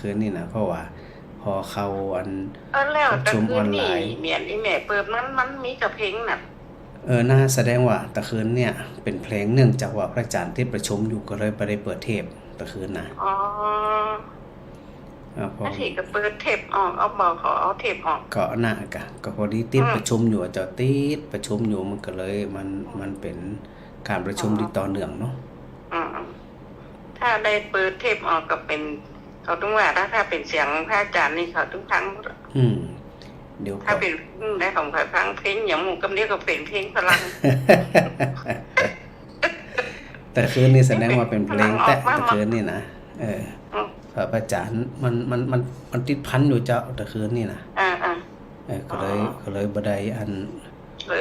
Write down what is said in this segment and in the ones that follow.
คืนนี่นะเพราะว่าพอเข้าอันแล้วประตะชุมออนไลคืนนี่น์เมียนอีแม่เปิดมันมีกับเพลงน่ะน่าแสดงว่าตะคืนเนี่ยเป็นเพลงเนื่องจากว่าพระอาจารย์ที่ประชุมอยู่ก็เลยไปได้เปิดเทปตะคืนนะอ๋อพอถ้าสิก็เปิดเทปออกเอาบอกขอเอาเทปออกก็น่ากะก็พอดีติดประชุมอยู่จะติดประชุมอยู่มันก็เลยมันเป็นการประชุมที่ต่อเนื่องเนาะถ้าได้เปิดเทปออกก็เป็นเขาต้องว่าถ้าเป็นเสียงพระอาจารย์นี่เขาต้องฟังเดี๋ยวถ้าเป็นได้ของฝ่ายฟังเพลงอย่างหมู่กำเดียวก็เป็นเพลงพลังแต่คืนนี้แสดงว่าเป็นเพลงแต่คืนนี่นะพระอาจารย์มันติดพันอยู่เจ้าแต่คืนนี่นะก็เลยบ่ได้อัน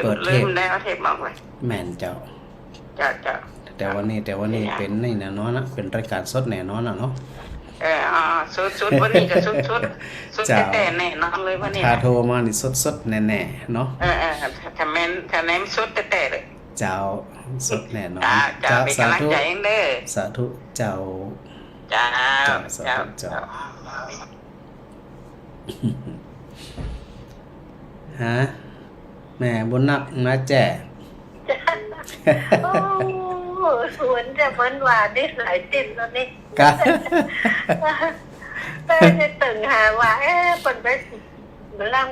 เปิดเทปได้เอาเทปออกเลยแม่นเจ้าแต่วันนี้เป็นนี่แน่นอนนะเป็นรายการสดแน่นอนเนาะสุดวันนี้ก็สุดแต่แน่นอนเลยวันนี้ถ้าโทรมานี่สดแน่ๆเนาะถ้าแม่นสุดแต่เลยเจ้าสดแน่นอนเจ้าเป็นกำลังใจเด้อสาธุเจ้าฮะแม่บุญนักนะแจ้โอ้สวนจะเหมือนหวานได้หลายติดแล้วนี่แต่จะตึงหาว่าเป็นไปลัง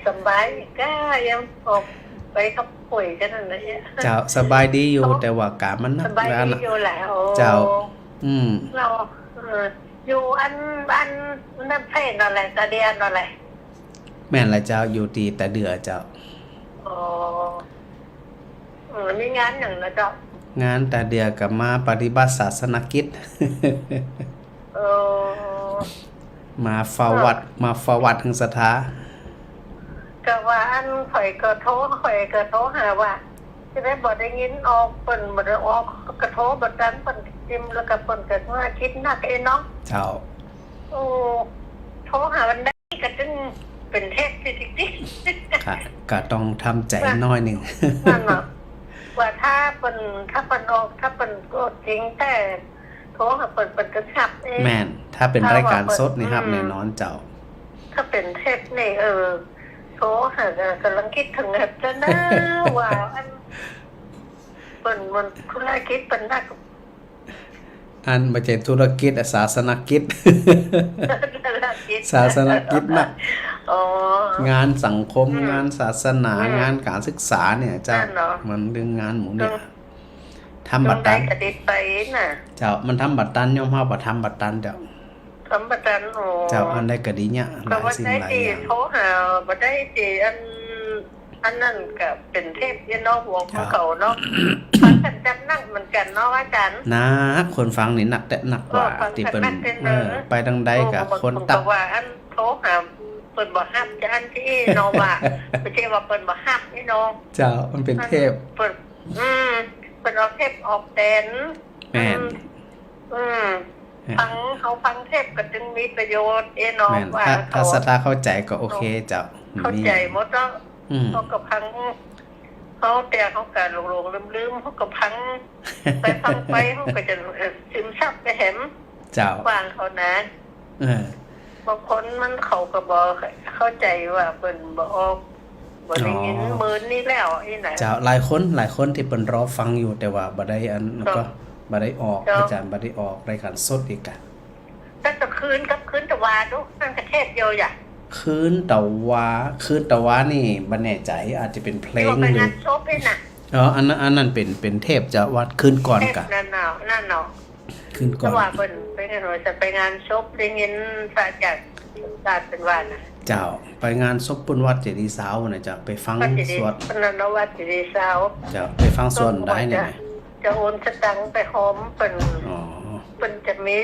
สบายก็ยังออกไปกับป่วยกันนั่นแหละเจ้าสบายดีอยู่แต่ว่ากะมันนักสบายดีอยู่แหละเจ้าเราอยู่อันนั่นเพลงอะไรตะเดียนอะไรแม่นละเจ้าอยู่ตีแต่เดือเจ้ามีงานอย่างนะเจ้างานแต่เดือกับมาปฏิบัติศาสนกิจมาฟาวัดถึงสถาก็ว่าอันข่อยก็โทรหาว่าจะได้บ่ได้ยินออกเปิ้นบ่ได้ออกกระโทรบ่ดันเปิ้นจิ้มแล้วก็เปิ้นก็ว่าคิดนักเนาะเจ้าโทรหามันได้ก็จึงเป็นเทพจริงๆค่ะก็ต้องทำใจน้อยนึงนั่นน่ะว่าถ้าเปิ้นออกถ้าเปิ้นก็จริงแต่โทรหาเปิ้นก็ขับแม่นถ้าเป็นรายการสดนี่ครับแน่นอนเจ้าถ้าเป็นเทพนี่โทรหากำลังคิดถึงจะน่าว่าอันมันธุรกิจเป็นนักอันไม่ใช่ธุรกิจศาสนกิจศาสนกิจนะงานสังคมงานศาสนางานการศึกษาเนี่ยเจ้ามันเรื่องงานหมู่เนี่ยทำบัตรตันเจ้ามันทำบัตรตันย่อมเฮาบ่ทำบัตรตันเจ้าทำบัตรตันเจ้าอันใดก็ดีเนี่ยหลายสิ่งหลายอย่างโทรหาบ่ได้สิอันนั้นก็เป็นเทพเนาะหัวของเขาเนาะฟังกันจัดนักเหมือนกันเนาะอาจารย์นะคนฟังนี่หนักแต่หนักกว่าที่เป็นไปดังใดกับคนตักว่าอันโทรหาเปิ้นบ่ฮับจะอันที่เนาะว่าไม่ใช่ว่าเปิ้นบ่ฮับนี่เนาะเจ้ามันเป็นเทพเปิ้นเอาเทพออกแดนแม่นฟังเทพก็จึงมีประโยชน์เนาะว่าถ้าศรัทธาเข้าใจก็โอเคเจ้าเข้าใจหมดแล้วเขาก็พังเขาแต่เขาก็หลงลืมเขาก็พังไปฟังไปเขาก็จะซึมซับไปเห็นเจ้าวางเขานะบางคนมันเขาก็บอกเข้าใจว่าเป็นบอกบ่ได้ยินมื้อนี้แล้วน่ะเจ้าหลายคนที่เพิ่นรอฟังอยู่แต่ว่าบ่ได้อันก็บ่ได้ออกอาจารย์บ่ได้ออกรายการสดอีกอ่ะแต่ตะคืนตะวาดูนั่นก็เทศเดียวอย่าคืนตะวานี่บ่แน่ใจอาจจะเป็นเพลงหรืออันนั้นเป็นเทพจะวัดคืนก่อนกะนั่นเนาะคืนก่อนว่าเพิ่นไปงานจะไปงานศพได้ยินพระอาจารย์เป็นว่าน่ะเจ้าไปงานศพปุณวัดเจดีย์สาวน่ะจะไปฟังสวดปนวัดเจดีย์สาวเจ้าไปฟังสวดได้เนี่ยจะโอนสตังค์ไปหอมเปิ้นจะมี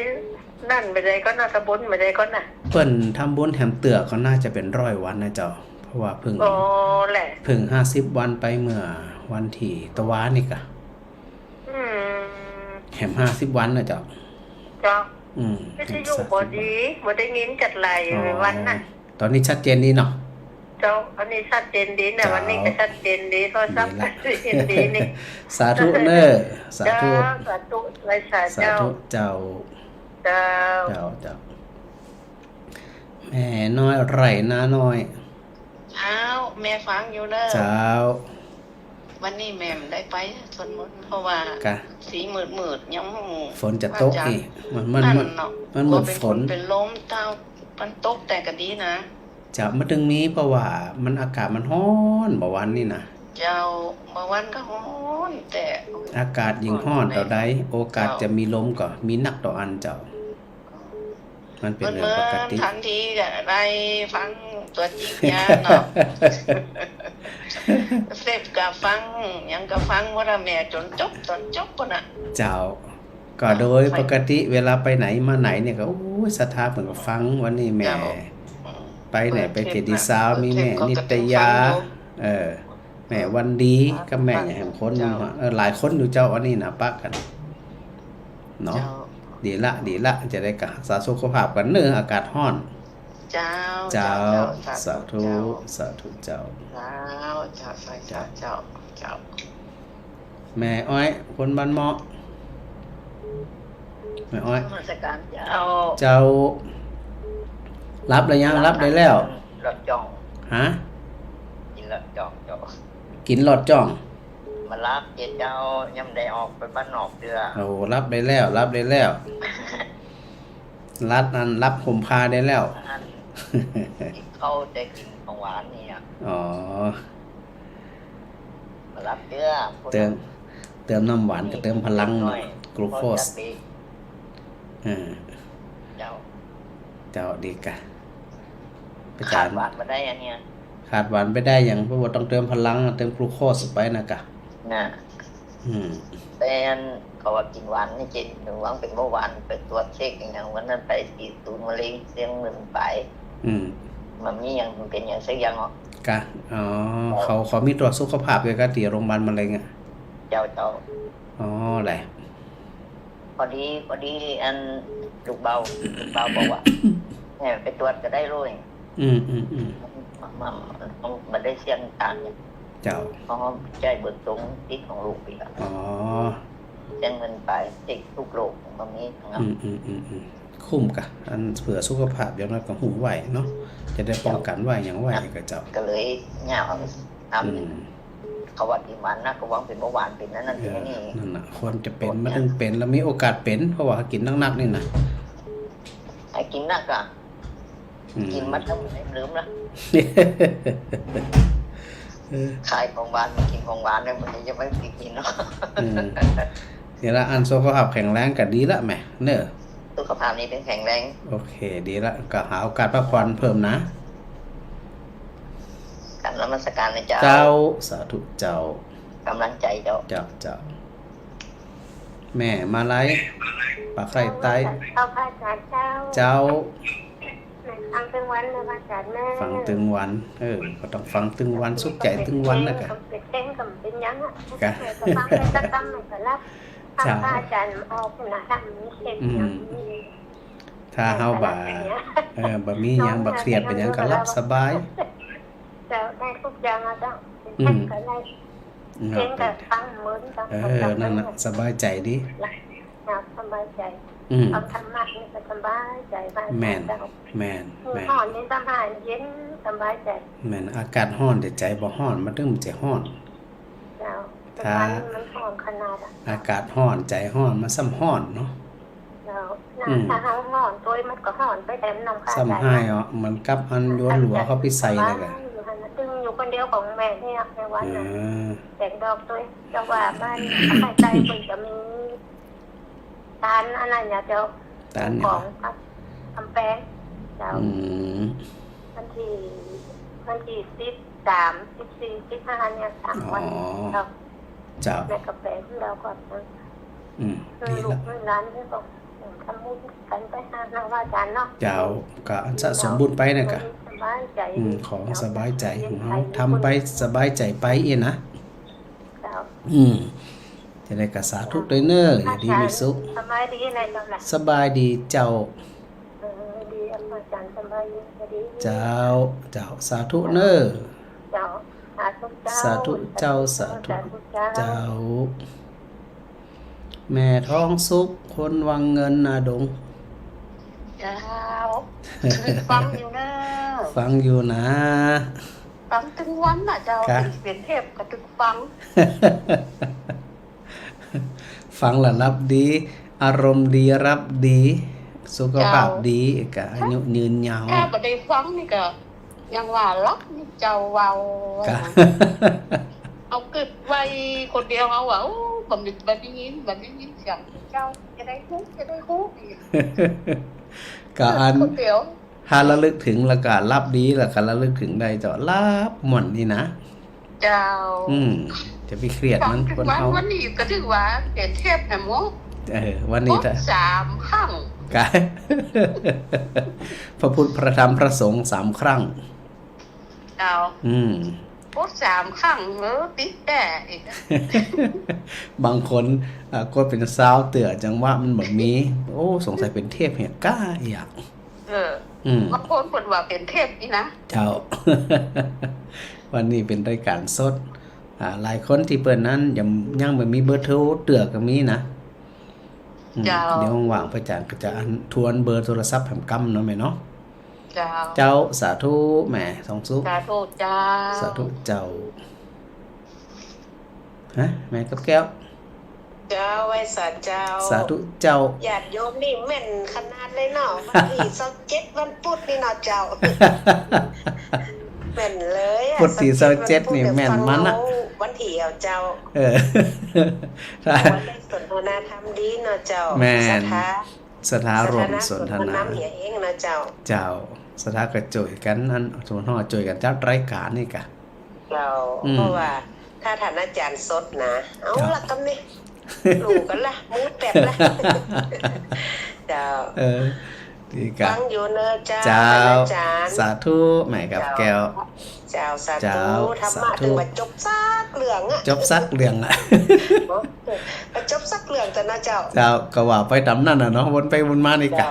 นั่นไปได้ก็น่าทำบุญไปได้ก็น่ะเปิ้นทำบุญแถมเตือก็น่าจะเป็น100 วันนะเจ้าเพราะว่าเพิ่ง50 วันไปเมื่อวันที่ตะวานี่กะแถม50 วันนะเจ้าไม่ใช่อยู่บ่ดีบ่ได้ยินจัดไหลวันน่ะตอนนี้ชัดเจนดีเนาะเจ้าอันนี้ชัดเจนดีนะวันนี้ก็ชัดเจนดีโทรศัพท์ชัดเจนดีนี่สาธุเด้อสาธุไว้สาเจ้าเจ้า แม่น้อยไร่นาน้อย เช้าแม่ฟังอยู่เด้อ เจ้า วันนี้แม่ไม่ได้ไปสวดมนต์เพราะว่าก ะ สีมืดยัง ฝนจะตกอีกมัน เนาะ มันหมดฝน เป็นลมเต้ามันตกแต่ก็ดีนะ จะมาถึงนี้เพราะว่ามันอากาศมันร้อนบ่วันนี่นะ เจ้าเมื่อวันก็ร้อนแต่ อากาศยิ่งร้อนต่อใดโอกาสจะมีลมก็มีนักต่ออันเจ้า มันเป็นเรื่องปกติ ทันทีก็ได้ฟังตัวจริงยาเนาะ เสพก็ฟังยังก็ฟังว่าแม่จนจบปุ่นน่ะ เจ้า ก็โดยปกติเวลาไปไหนมาไหนเนี่ยก็โอ้ยศรัทธาเพิ่นก็ฟังวันนี้แม่ ไปไหนไปเจดีย์ซาวมีแม่นิตยา แม่วันดีกับแม่อย่างแห่งคนหนึงหลายคนอยู่เจ้าอันนี้นะปะกันเนาะดีละจะได้รักษาสุขภาพกันเนอะอากาศร้อน เจ้า เจ้าสาธุเจ้า เจ้า แม่อ้อยคนบ้านเหมาะแม่อ้อย นมัสการเจ้า เจ้า รับแล้วยังรับได้แล้ว รถจ่อง ฮะ กินรถจ่องเจ้า กินหลอดจ้อง มารับเจ้าย่ำได้ออกไปบ้านนอกเดือ โอ้รับได้แล้ว รับห่มพาได้แล้ว อันเขาได้กินของหวานนี่อ่ะ อ๋อ มารับเดือ เติมน้ำหวานกับเติมพลังกลูโคสเจ้า เจ้าดีกะไป ขาดหวานมาได้อันเนี้ย ขาดหวานไปได้อย่างเพราะว่าต้องเติมพลังเติมกลูโคสไปนะกะ น่ะ อืม แต่เขาว่ากินหวานนี่จิตหนูหวังเป็นเบาหวานไปตรวจเช็คอย่างวันนั้นไปที่ศูนย์มะเร็งเสียงหมื่นไป อืม มันมีอย่างเป็นอย่างสักอย่างอ่ะ กะอ๋อเขามีตรวจสุขภาพด้วยกันที่โรงพยาบาลมะเร็งอ่ะ เจ้า อ๋อแหละ พอดีอันลูกเบาบอกว่าเนี่ยไปตรวจก็ได้รู้ อืม มันได้เสียงต่างเนี่ย เจ้า เพราะใจเบิกตรงติดของลูกอีกอ่ะ อ๋อ เสียเงินไปติดทุกโรคของมันนี้ทั้งนั้ อื น มคุ้มกะอันเผื่อสุขภาพอย่างน้อยก็หูไหวเนาะจะได้ป้องกันไหวอย่างไหวกับเจ้า ก็เลยเหงาท อืม ำเขาว่ากินหวานนะเขาหวังเป็นเบาหวานเป็นนั่นเป็นนี่ นั่นน่ะคนจะเป็นมันถึงเป็นแล้วมีโอกาสเป็นเพราะว่ากินนักๆนี่นะ ไอ้กินนักอ่ะ อืม กินมัดทั้งลืมนะขายของหวานมากินของหวานเนี่ยมันจะไม่กินเนาะ อืมเดี๋ยวละอันสุขภาพแข็งแรงก็ดีละแหม่เนอะ สุขภาพนี้เป็นแข็งแรง โอเคดีละก็หาโอกาสพักผ่อนเพิ่มนะ การนมัสการในเจ้า เจ้าสาธุเจ้าก ำลังใจเจ้า เจ้าแม่มาไล่ปากไข่ไต เอาพระอาจารย์เจ้า เจ้า ฟังถึงวันเลยพระอาจารย์แม่ ฟังตึงวันก็ต้องฟังตึงวันสุขใจตึงวันนะกะ เป็นเต้นกับเป็นยังอ่ะ กะ ฟังในตะตั้มในตะลับพระอาจารย์ออกนะทำนี้เช็ดอย่างนี้ ถ้าเฮาบ่บ่มีหยังบ่เครียดเป็นหยังก็รับสบาย จะได้ทุกอย่างอ่ะเจ้าเป็นแค่ก็ได้เช่นกับฟังเหมือนกับ นั่นน่ะสบายใจดี สบายใจ เอาธรรมะนี่ก็สบายใจบ้าง แม่น ห่อนนี่สบายเย็นสบายใจ แม่นอากาศร้อนแต่ใจบ่ร้อนมันถึงมันจะร้อน เจ้าแต่วันมันห่อนขนาดอ่ะ อากาศร้อนใจร้อนมันซ้ำร้อนเนาะ แล้วถ้าเฮาห่อนตัวมันก็ห่อนไปแต่น้ำขาด ซ้ำให้อ๋อมันกับอันโยนหลัวเข้าไปใส่เลยก็ ตึงอยู่คนเดียวของแม่เนี่ยในวัน เอ นั้น อ แต่งดอกตัวจะว่าบ้านใครใจมันจะมีทานอะไรเนี่ยเจ้า ตาน ข เนี่ย องทำแป้งเจ้า วันที่13 14 15เนี่ย3 วันเรา เจ้า ในกาแฟของเราก่อนนะ ดี ลู ละ กร้านที่บอกทำบุญกันไปหาหน้าว่าอาจารย์เนาะ เจ้าก็อันสะสมบุญไปนะกะ สบายใจ ของสบายใจของเฮาทำไปสบายใจไปเองนะ เจ้า จะได้กระสาธุด้วยเนออย่าดีมีสุข สบายดีในเราแหละ สบายดีเจ้า ดีอาจารย์สบายดี เจ้าสาธุเนอ เจ้าสาธุเจ้า สาธุเจ้า แม่ท้องสุขคนวังเงินนาดง เจ้าฟังอยู่นะ ฟังอยู่นะ ฟังถึงวันน่ะเจ้า ค่ะ เป็นเทพก็ถึงฟัง ฟังแล้วรับดี อารมณ์ดีรับดี สุขภาพดีกะอายุยืนยาว ถ้าบ่ได้ฟังนี่ก็ยังว่ารักนี่เจ้าเว้าก ะ เอาเกิดไว้คนเดียวเอาว่าโอ้บ่มีบ่ได้ยินเสียงเจ้าจะได้ฮู้อีก กะอัน คนเดียว ถ้าระลึกถึงแล้วก็รับดีแล้วก็ระลึกถึงได้เจ้ารับหม่อนนี่นะ เจ้า จะไปเครียด ฟั มั ง น ถึ คน งวัน เฮา วันนี้ก็ถือว่าเป็นเทพนะหมอ วันนี้ถ้า 3 ครั้ง กะ พระพุทธพระธรรมพระสงฆ์3 ครั้ง เจ้า โอ้3 ครั้งติดแต่อีก บางคนก็เป็นสาวเตื่อจังว่ามันแบบนี้ โอ้สงสัยเป็นเทพแห่งกล้าอยาก บางคนเพิ่นว่าเป็นเทพนี่นะ เจ้า วันนี้เป็นรายการสดหลายคนที่เปิดนั้นยังไม่มีเบอร์โทรเตือก็มีนะเดี๋ยวว่างๆพระอาจารย์ก็จะทวนเบอร์โทรศัพท์แห่งกำเนาะแม่เนาะ เจ้าสาธุแม่สองสุข สาธุเจ้า สาธุเจ้าฮะแม่กับแก้ว เจ้าไว้สาเจ้า สาธุเจ้า ญาติโยมนี่แม่นขนาดเลยเนาะวันที่27วันพุธนี่เนาะเจ้า แม่นเลยอะ พุธที่27นี่แม่นมันอะ วันที่เอาเจ้า ถ้า วันได้สนทนาธรรมดีเนาะเจ้า แม่น สถา สถารวมสนทนา น้ำเหี่ยเองเนาะเจ้า เจ้าสถากระจุยกันนั่นสมมติว่าจุยกันจัดรายการนี่กะ เราเพราะว่าถ้าท่านอาจารย์สดนะเอาละกันนี่ลูกกันละมือแปบละเจ้า ดีกะ ฟังอยู่เนอะเจ้า เจ้า ท่านอาจารย์ สาธุแม่กับแก้ว เจ้าสา เจ้า ธุธรรมะ สาธุ ถึงมาจบซักเรื่องอะ จบซักเรื่องอ่ะ มาจบซักเรื่องแต่นะเจ้า เจ้าก็ว่าไปตำนั่นน่ะเนาะวนไปวนมานี่กะ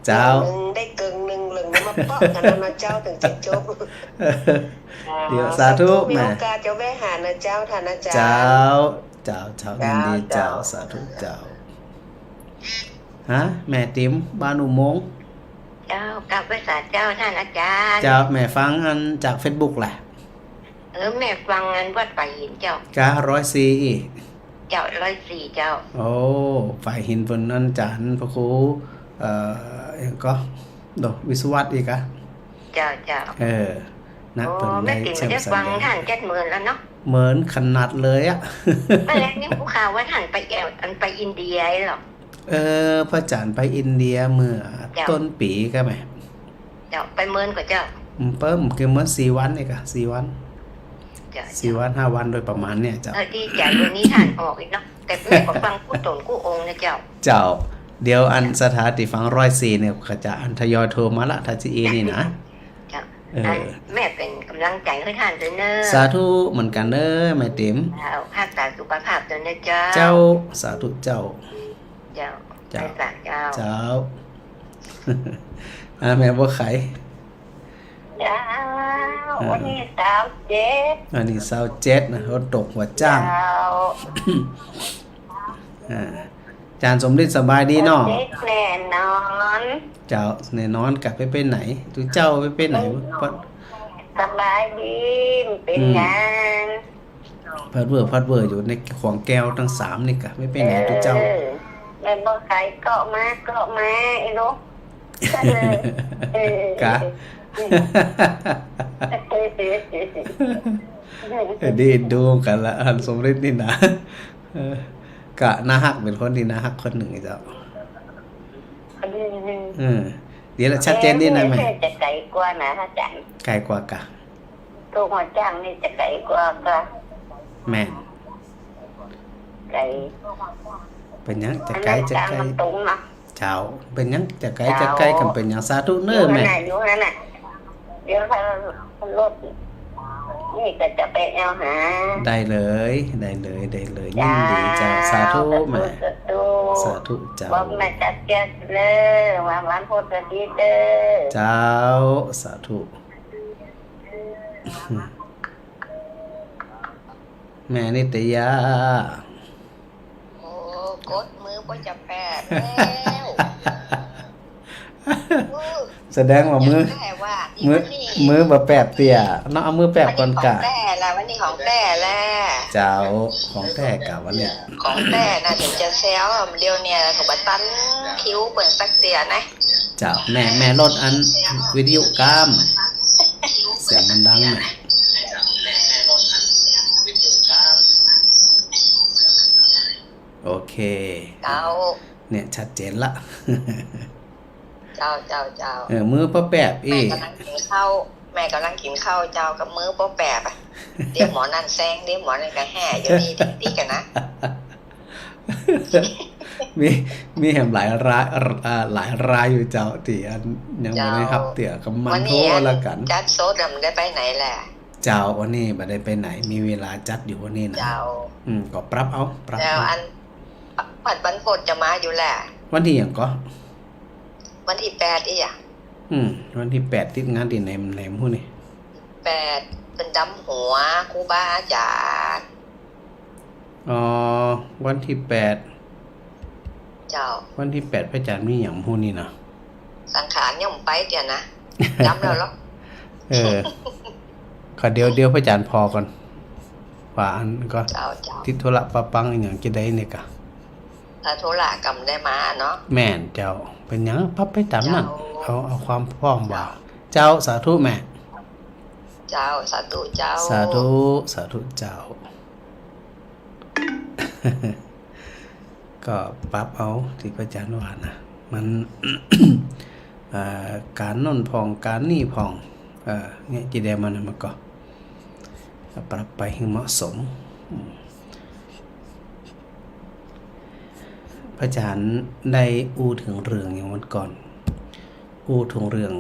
เจ้า หนึ่งได้เกิงหนึ่งเรื่องนี้มาเปาะกันนะเจ้าถึงจะจบ เดี๋ยวสาธุ มี แม่ โอกาสจะแวะหานะเจ้าท่านอาจารย์ เจ้ายินดีเจ้าสาธุเจ้าฮะแม่ติ๋มบ้านอุโมงค์ เจ้ากลับไปสาเจ้าท่านอาจารย์ เจ้าแม่ฟังอันจาก Facebook แหละ แม่ฟังอันวัดป่าหินเจ้าก ะ104อีก เจ้า104เจ้า โอ้ฝ่ายหินเพิ่นนั่นจานพระครูหยังก็วิศวัตอีกอะ เจ้านัก โอ้ เพิ่น แม่ ได้ ติ๋ม เชื่อม ได้ สัญ ฟัง ญา ท่าน70,000แล้วเนาะ เหมือนขนาดเลยอะ แม่แล้วนี่ผู้ข่าวว่าท่านไปไปอินเดียหรอ พระอาจารย์ไปอินเดียเมื่อ เจ้า ต้นปีก็ไหม เจ้าไปเมินกว่าเจ้า เพิ่มคือเมื่อ4 วันนี่กะ4 วัน เจ้า 4 วัน5 วันโดยประมาณเนี่ยเจ้า ดีใจวันนี้ท่านออกอีกเนาะแต่แม่ก็ฟังกู้ตนกู้องค์นะเจ้า เจ้า เดี๋ยวอันสถาติฟัง104เนี่ยก็จะอันทยอยโทรมาละทัจีนี่นะ เจ้าแม่เป็นกำลังใจให้ท่านด้วยเนอะ สาธุเหมือนกันเด้อแม่ติ๋ม เอาภาคตาสุขภาพด้วยนะเจ้า เจ้าสาธุเจ้า เจ้า เจ้า ไปสาเจ้า เจ้า แม่บ่ไข เจ้าวันนี้สาวเจ็ด อันนี้27นะรถตกหัวจ้าง เจ้า อาจารย์สมฤทธิ์สบายดีเนาะ เจ็ดแน่นอน เจ้าแน่นอนกลับไปไหนตุเจ้าไปไหนเพิ่น สบายดีเป็นงาน พัดเวอร์อยู่ในของแก้วทั้ง3นี่กะไม่ไปไหนตุเจ้า แม่บอกใครเกาะมาไอ้ลูก กะ ดีดูกันละอันสมฤทธิ์นี่นะกะน่าฮักเป็นคนที่น่าฮักคนหนึ่งไอ้เจ้าเดี๋ยวชัดเจนนี่นะแม่ จะไกลกว่านะอาจารย์ ไกลกว่ากะ ตัวหัวจ้างนี่จะไกลกว่าก็ แม่น ไกล เป็นหยังจะไกลจะไกล มันตรงเนาะ เจ้าเป็นหยังจะไกลกันเป็นหยังสาธุเน้อแม่ อยู่นั่นน่ะเดี๋ยวถ้ารถนี่ก็จะไปเอาหา ได้เลยยินดีเจ้าสาธุแม่สาธุเจ้า บอกแม่จัดแก้เลยว่าวันพุธดีเด้อ เจ้าสาธุแม่นิตยา โอ้กดมือก็จะแปดแล้ว แสดงว่ามือ ได้ว่าที่ มือ วันนี้ มือบ่แปบเตี่ยเนาะเอามือแปบก่อนกะ ของแต่ละวันนี้ของแต่ละ เจ้าของแท้กะวันเนี้ย ของแต่น่ะถึงจะแซวเดียวเนี่ยของบัตันคิ้วเปิดสักเตียนะ เจ้าแม่ลดอันวิทยุกล้ามเสียงมันดังหน่อยโอเค เจ้า เนี่ยชัดเจนละ เจ้า มือบ่แปบ แม่ อีก กำลังกินข้าวเจ้ากับมือโป๊ะแปบอ่ะเดี๋ยวหมอนั่นแซงเดี๋ยวหมอนั่นก็แห่อยู่นี่ตีกันนะ มีแหมหลายรายอยู่เจ้าที่อันยังบ่ได้รับเตี่ยกับมันโทรแล้วกัน จัดโซดมันได้ไปไหนแหละ เจ้าวันนี้บ่ได้ไปไหนมีเวลาจัดอยู่วันนี้นะ เจ้า ก็ปรับเอา แล้วอันปัดวันโปรดจะมาอยู่แหละ วันที่หยังก็ วันที่8อีอ่ะ วันที่8ติดงานที่ไหนฮู้นี่ 8เป็นดำหัวครูบาอาจารย์ อ๋อวันที่8 เจ้า วันที่8พระอาจารย์มีหยังฮู้นี่นะ สังขารย่อมไปเดี๋ยวนะจำแล้วหรอ ขอเดี๋ยวพระอาจารย์พอก่อนว่าอันก็ เจ้า ติดธุระปะปังอีหยังจะได้นี่กะ ถ้าโทรกรรมได้มาเนาะ แม่นเจ้าเป็นหยังพับไปตามนั้น เจ้า เอาความพร้อมว่าเจ้าสาธุแม่ เจ้าสาธุเจ้า สาธุเจ้า ก็ปรับเอาที่พระอาจารย์ว่านะมัน การนนพองการนี่พองเนี่ยจีเดมันมันก็ปรับไปให้เหมาะสมพระอาจารย์ได้อู้ถึงเรื่องอย่างวันก่อนอู้ถึงเรื่อง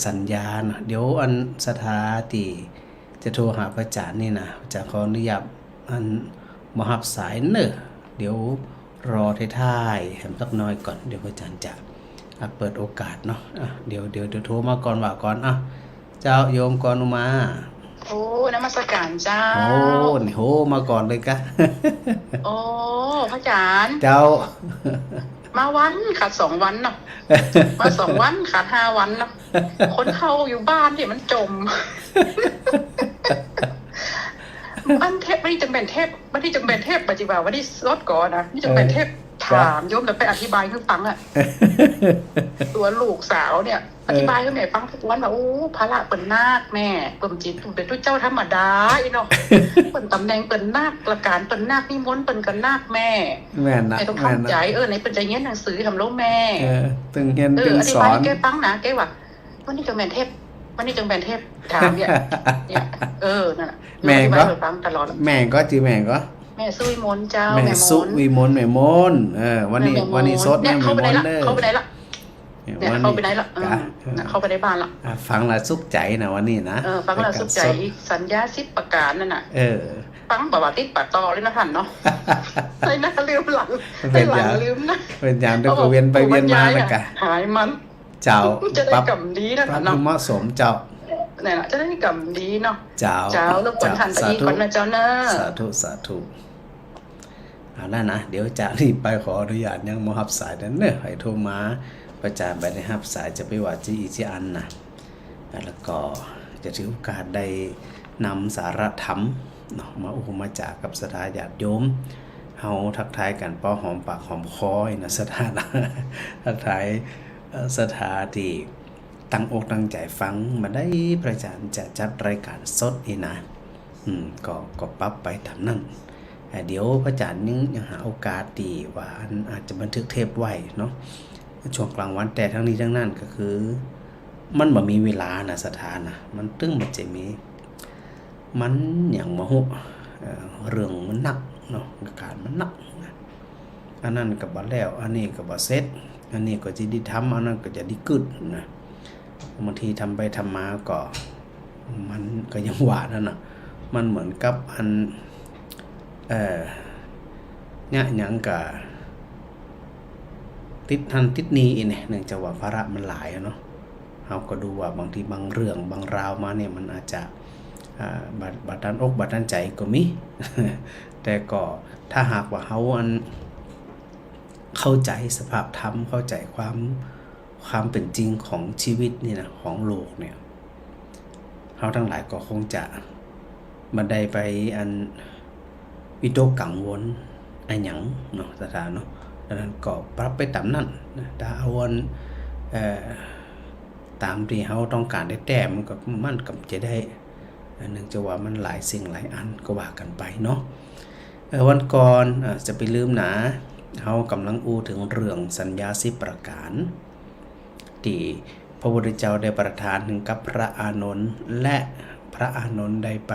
สัญญานะเดี๋ยวอันสถาติจะโทรหาพระอาจารย์นี่นะจะขออนุญาตอันมหับสายเนอะเดี๋ยวรอท้ายๆแหมสักน้อยก่อนเดี๋ยวพระอาจารย์จะเปิดโอกาสเนาะเดี๋ยวโทรมาก่อนว่าก่อนเจ้าโยมก่อนมา โอ้นมัสการเจ้า โอ้นี่โหมาก่อนเลยกะ โอ้พระอาจารย์ เจ้า มาวันขาด2 วันเนาะมา2 วันขาด5 วันเนาะคนเข้าอยู่บ้านที่มันจม อันเทพไม่ได้จังเป็นเทพไม่ได้จังเป็นเทพปัจจุบันวันนี้รถก่อนนะนี่จังเป็นเทพถามโยมแล้วไปอธิบายให้ฟังอะ ตัวลูกสาวเนี่ยอธิบายให้แม่ฟังทุกวันว่าโอ้พระละเป็นนาคแม่เปิ่มจิตเป็นทุกเจ้าธรรมดาอีเนาะ เป็นตำแหน่งเป็นนาคประการเป็นนาคนิมนต์เป็นกันนาคแม่ แม่นนะ ไอ้ต้อง แม่น เข้า นะ ใจในเป็นใจเงี้ยหนังสือทำโลกแม่ ตึงเฮียน อ ตึง ธิ ส บา อย น ให้แกฟังนะแกว่าวันนี้จังเป็นเทพวันนี้จังเป็นเทพถามเนี่ยนั่นแหละ แม่ก็ อธิบายให้ฟังตลอด แม่ก็จือแม่ก็ แม่สุวิมลเจ้า แม่สุวิมลแม่มนวันนี้ซด เนี่ แม่ ยเข้าไป ม ได้ น ละ เด้อ เข้าไปได้ละเนี่ยเข้าไปได้ละเข้าไปได้บ้านละ ฟังละสุขใจนะวันนี้นะ ฟังแล้วสุขใจสัญญา10 ประการนั่นน่ะ ฟังแบบว่าติดปากต่อเลยนะท่านเนาะใช่นะลืมหลัง เป็น หลั อย่าง ลืมนะ เป็นอย่างเดี๋ยวก็เวียนไปเวียนมาแล้วกะ หายมัน เจ้า จะได้ ปรับ กำดีนะ ปรั ท่า บ นเนาะ เหมาะสมเจ้า นี่นแหละจะได้กำดีเนาะ เจ้า เจ้าแล้วคนท่านไปอีกคนนะเจ้าเนอะ สาธุเอาแล้วนะเดี๋ยวจะนี่ไปขออนุญาตยังมารับสายนั้นเนอะให้โทรมาประจานไปได้รับสายจะไปว่าจีอีจีอันนะแล้วก็จะถือโอกาสได้นำสาระธรรมเนาะมามาจากกับสถาญาติโยมเฮาทักทายกันป้อหอมปากหอมคอนะสถานะ ทักทายสถาที่ตั้งอกตั้งใจฟังมาได้พระอาจารย์จะจัดรายการสดนี่นะก็ปรับไปทำนั่นเดี๋ยวพระอาจารย์ยังหาโอกาสดีว่าอาจจะบันทึกเทปไว้เนาะช่วงกลางวันแต่ทั้งนี้ทั้งนั้นก็คือมันบ่มีเวลานะสถานะมันตึงมันจะมีมันอย่างมหุเรื่องมันหนักเนาะการมันหนักอันนั้นก็บ่แล้วอันนี้ก็บ่เสร็จอันนี้ก็จะได้ทำอันนั้นก็จะได้กึดนะบางทีทำไปทำมาก็มันก็ยังหวาดนั่นน่ะมันเหมือนกับอันเนี่ยหยังกะติดทันติดนี้เนี่ยเนื่องจากว่าภาระมันหลายเนาะเราก็ดูว่าบางทีบางเรื่องบางราวมาเนี่ยมันอาจจะบาดดันอกบาดดันใจก็มี แต่ก็ถ้าหากว่าเขาเข้าใจสภาพธรรมเข้าใจความ ความเป็นจริงของชีวิตนี่นะของโลกเนี่ยเราทั้งหลายก็คงจะมาได้ไปอันวิตกกังวลอันหยังเนาะสถานเนาะดังนั้นก็ปรับไปตามนั้นนะถ้าเอาวันตามที่เราต้องการได้แต้มมันก็จะได้เนื่องจากว่ามันหลายสิ่งหลายอันก็ว่ากันไปเนาะวันก่อนจะไปลืมนะเรากำลังอู้ถึงเรื่องสัญญา10ประการที่พระพุทธเจ้าได้ประทานถึงกับพระอานนท์และพระอานนท์ได้ไป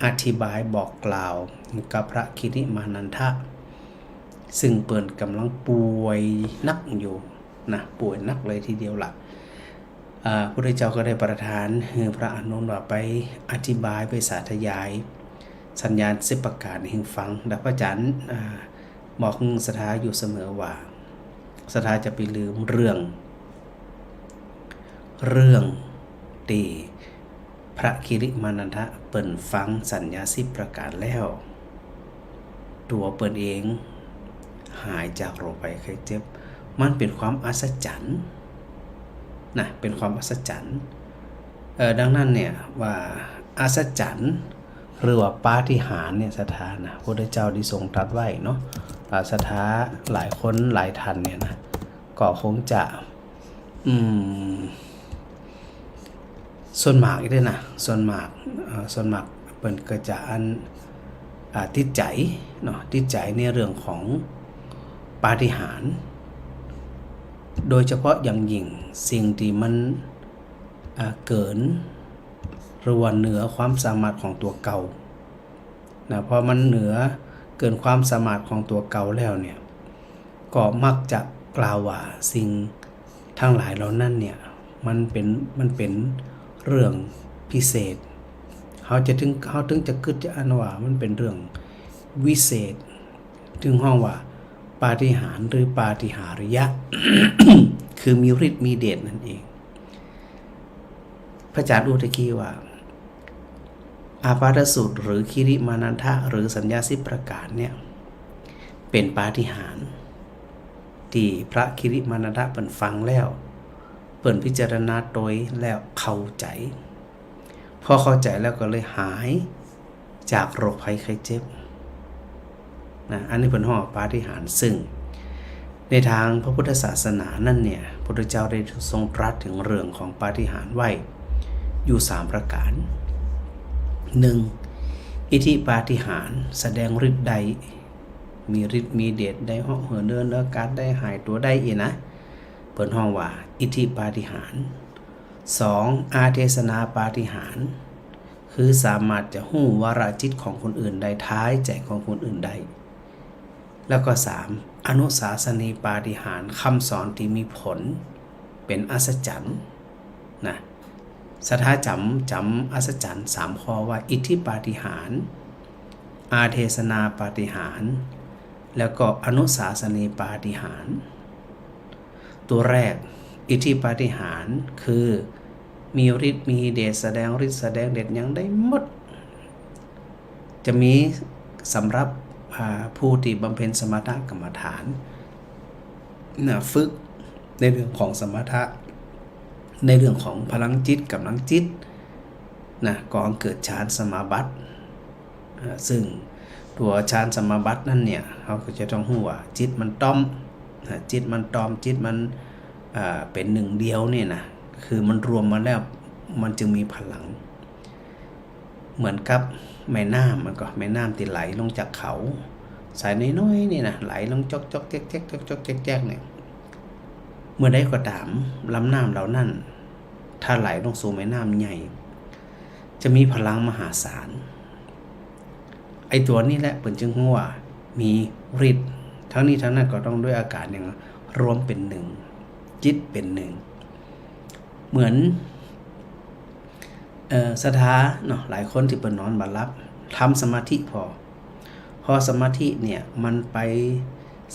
อธิบายบอกกล่าวกับพระคิริมานันทะซึ่งเปิ่นกำลังป่วยนักอยู่นะป่วยนักเลยทีเดียวล่ะพระพุทธเจ้าก็ได้ประทานให้พระอานนท์ว่าไปอธิบายไปสาธยายสัญญาณ10ประการให้ฟังและพระอาจารย์บอกสถาอยู่เสมอว่าสถาจะไปลืมเรื่องตีพระคิริมานันทะเปิ่นฟังสัญญา10ประการแล้วตัวเปิ่นเองหายจากโรคภัยไข้เจ็บมันเป็นความอัศจรรย์นะเป็นความอัศจรรย์ดังนั้นเนี่ยว่าอัศจรรย์หรือว่าปาฏิหาริย์เนี่ยสถานะพระพุทธเจ้าได้ทรงตรัสไว้เนาะสถาหลายคนหลายท่านเนี่ยนะก็คงจะส่วนมากอีกด้วยนะส่วนมากเปิ้นก็จะติดใจเนาะติดใจในเรื่องของปาฏิหาริย์โดยเฉพาะอย่างยิ่งสิ่งที่มันเกินหรือว่าเหนือความสามารถของตัวเก่านะพอมันเหนือเกินความสามารถของตัวเก่าแล้วเนี่ยก็มักจะกล่าวว่าสิ่งทั้งหลายเหล่านั้นเนี่ยมันเป็นเรื่องพิเศษเขาถึงจะคิดจะอ่านว่ามันเป็นเรื่องวิเศษถึงห้องว่าปาฏิหาริย์หรือปาฏิหาริยะ คือมีฤทธิ์มีเดชนั่นเองพระอาจารย์อุตกี้ว่าอาปาทสูตรหรือคิริมานันทะหรือสัญญา10ประการเนี่ยเป็นปาฏิหาริย์ที่พระคิริมานันทะเปิ่นฟังแล้วเปิ่นพิจารณาโดยแล้วเข้าใจพอเข้าใจแล้วก็เลยหายจากโรคภัยไข้เจ็บนะอันนี้เป็นห้อปาฏิหาริย์ซึ่งในทางพระพุทธศาสนานั่นเนี่ยพระพุทธเจ้าได้ทรงตรัสถึงเรื่องของปาฏิหาริย์ไว้อยู่3ประการ 1. อิทธิปาฏิหาริย์แสดงฤทธิ์ใดมีฤทธิ์มีเดชได้เหาะเหินเดินอากาศได้หายตัวได้อีกนะเปิดห้องว่าอิทธิปาฏิหาริย์ 2. อาเทศนาปาฏิหาริย์คือสามารถจะหู้วาระจิตของคนอื่นได้ท้ายใจของคนอื่นได้แล้วก็ 3. อนุสาสนีปาฏิหาริย์คำสอนที่มีผลเป็นอัศจรรย์นะสถาจำอัศจรรย์3ข้อว่าอิทธิปาฏิหาริย์อาเทศนาปาฏิหาริย์แล้วก็อนุสาสนีปาฏิหาริย์ตัวแรกอิทธิปาฏิหาริย์คือมีฤทธิ์มีเดชแสดงฤทธิ์แสดงเดชยังได้หมดจะมีสำหรับผู้ที่บำเพ็ญสมถกรรมฐานฝึกในเรื่องของสมถะในเรื่องของพลังจิตกำลังจิตนะก่อเกิดฌานสมาบัติซึ่งตัวฌานสมาบัตินั่นเนี่ยเขาก็จะต้องรู้ว่าจิตมันต้อมจิตมันเป็นหนึ่งเดียวเนี่ยนะคือมันรวมมาแล้วมันจึงมีพลังเหมือนกับแม่น้ำแม่น้ำที่ไหลลงจากเขาสายน้อยๆนี่นะไหลลงจอกๆแจ๊กๆจอกๆแจ๊กๆเนี่ยเมื่อใดก็ตามลำน้ำเหล่านั้นถ้าไหลลงสู่แม่น้ำใหญ่จะมีพลังมหาศาลไอตัวนี้แหละเปิ่นจึงฮู้ว่ามีฤทธิ์ทั้งนี้ทั้งนั้นก็ต้องด้วยอาการอย่างรวมเป็นหนึ่งจิตเป็นหนึ่งเหมือนสถาเนาะหลายคนที่เปิ่นนอนบ่หลับทำสมาธิพอสมาธิเนี่ยมันไป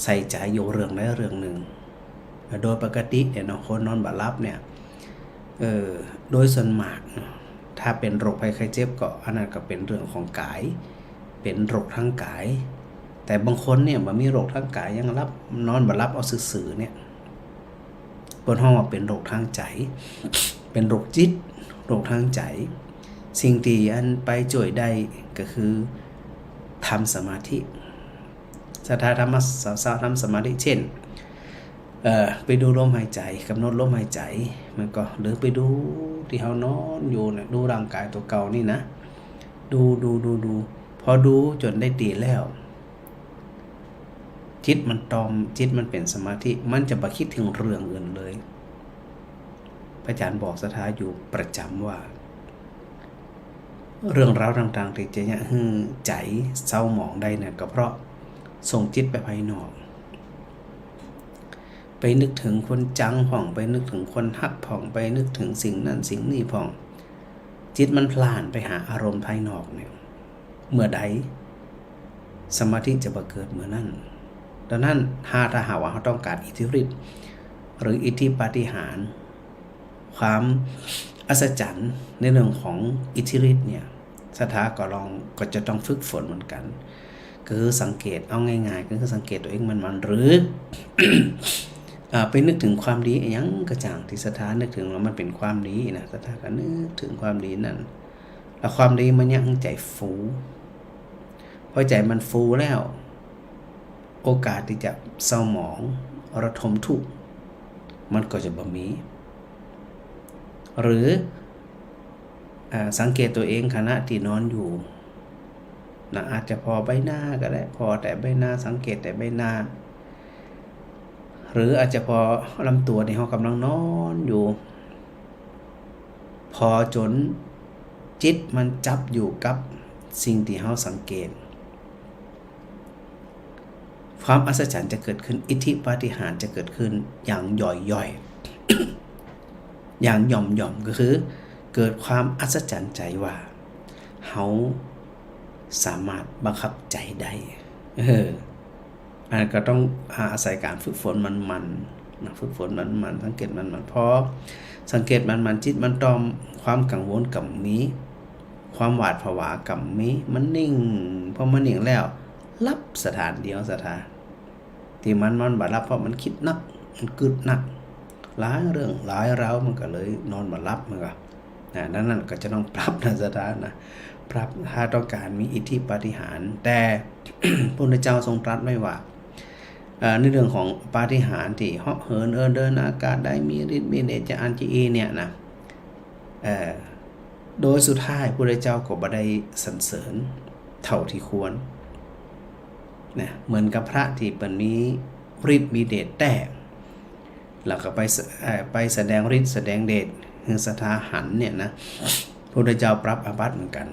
ใส่ใจอยู่เรื่องใดเรื่องหนึ่งโดยปกติเนี่ยเนาะคนนอนบ่หลับเนี่ยโดยส่วนมากเนาะถ้าเป็นโรคภัยไข้เจ็บก็อันนั้นก็เป็นเรื่องของกายเป็นโรคทางกายแต่บางคนเนี่ยบ่มีโรคทางกายยังนอนบ่หลับเอาซื่อๆเนี่ย บนห้องว่าเป็นโรคทางใจเป็นโรคจิตโรคทางใจสิ่งที่อันไปช่วยได้ก็คือทำสมาธิสถาธรรมทำสมาธิเช่นไปดูลมหายใจกำหนดลมหายใจมันก็หรือไปดูที่เฮานอนอยู่นะดูร่างกายตัวเก่านี่นะดูพอดูจนได้ดีแล้วจิตมันตอมจิตมันเป็นสมาธิมันจะบ่คิดถึงเรื่องอื่นเลยพระอาจารย์บอกสถาอยู่ประจำว่าเรื่องราวต่างๆที่จะเนี่ยใจเศร้าหมองได้เนี่ยก็เพราะส่งจิตไปภายนอกไปนึกถึงคนจังผ่องไปนึกถึงคนฮักผ่องไปนึกถึงสิ่งนั้นสิ่งนี้ผ่องจิตมันพล่านไปหาอารมณ์ภายนอกเนี่ยเมื่อใดสมาธิจะบังเกิดเมื่อนั้นดังนั้นถ้าหากว่าเราต้องการอิทธิฤทธิ์หรืออิทธิปาฏิหาริย์ความอัศจรรย์ในเรื่องของอิทธิฤทธิ์เนี่ยสถาก็จะต้องฝึกฝนเหมือนกันคือสังเกตเอาง่ายๆก็คือสังเกตตัวเองมันหรือ ไปนึกถึงความดีอย่างกระจ่างที่สถานึกถึงแล้วมันเป็นความดีนะสถาก็นึกถึงความดีนั่นแล้วความดีมันยังใจฟูพอใจมันฟูแล้วโอกาสที่จะเศร้าหมองระทมทุกข์มันก็จะบ่มีหรือสังเกตตัวเองขณะที่นอนอยู่นะอาจจะพอใบหน้าก็ได้พอแต่ใบหน้าสังเกตแต่ใบหน้าหรืออาจจะพอลำตัวที่เขากำลังนอนอยู่พอจนจิตมันจับอยู่กับสิ่งที่เขาสังเกตความอัศจรรย์จะเกิดขึ้นอิทธิปาฏิหาริย์จะเกิดขึ้นอย่างย่อยๆอย่างหย่อมๆก็คือเกิดความอัศจรรย์ใจว่าเขาสามารถบังคับใจได้อันก็ต้องอาศัยการฝึกฝนมันนะฝึกฝนมันสังเกตมันพอสังเกตมันจิตมันตอมความกังวลกับมีความหวาดผวากับมีมันนิ่งพอมันนิ่งแล้วรับสถานเดียวสถานที่มันบ่รับเพราะมันคิดนักมันกึดนักหลายเรื่องหลายราวมันก็เลยนอนบ่รับมันก็นั่นก็จะต้องปรับนะสถานนะปรับถ้าต้องการมีอิทธิปาฏิหาริย์แต่ พระพุทธเจ้าทรงตรัสไว้ว่าในเรื่องของปาฏิหาริย์ที่เหาะเหินเดินอากาศได้มีฤทธิ์มีเดชจะอันจีเนี่ยนะโดยสุดท้ายพระพุทธเจ้าก็บ่ได้สรรเสริญเท่าที่ควรนะเหมือนกับพระที่เป็นมีฤทธิ์มีเดชแต่แล้วก็ไปแสดงฤทธิ์แสดงเดชคือสถาหันเนี่ยนะพระพุทธเจ้าปรับอาบัติเหมือนกัน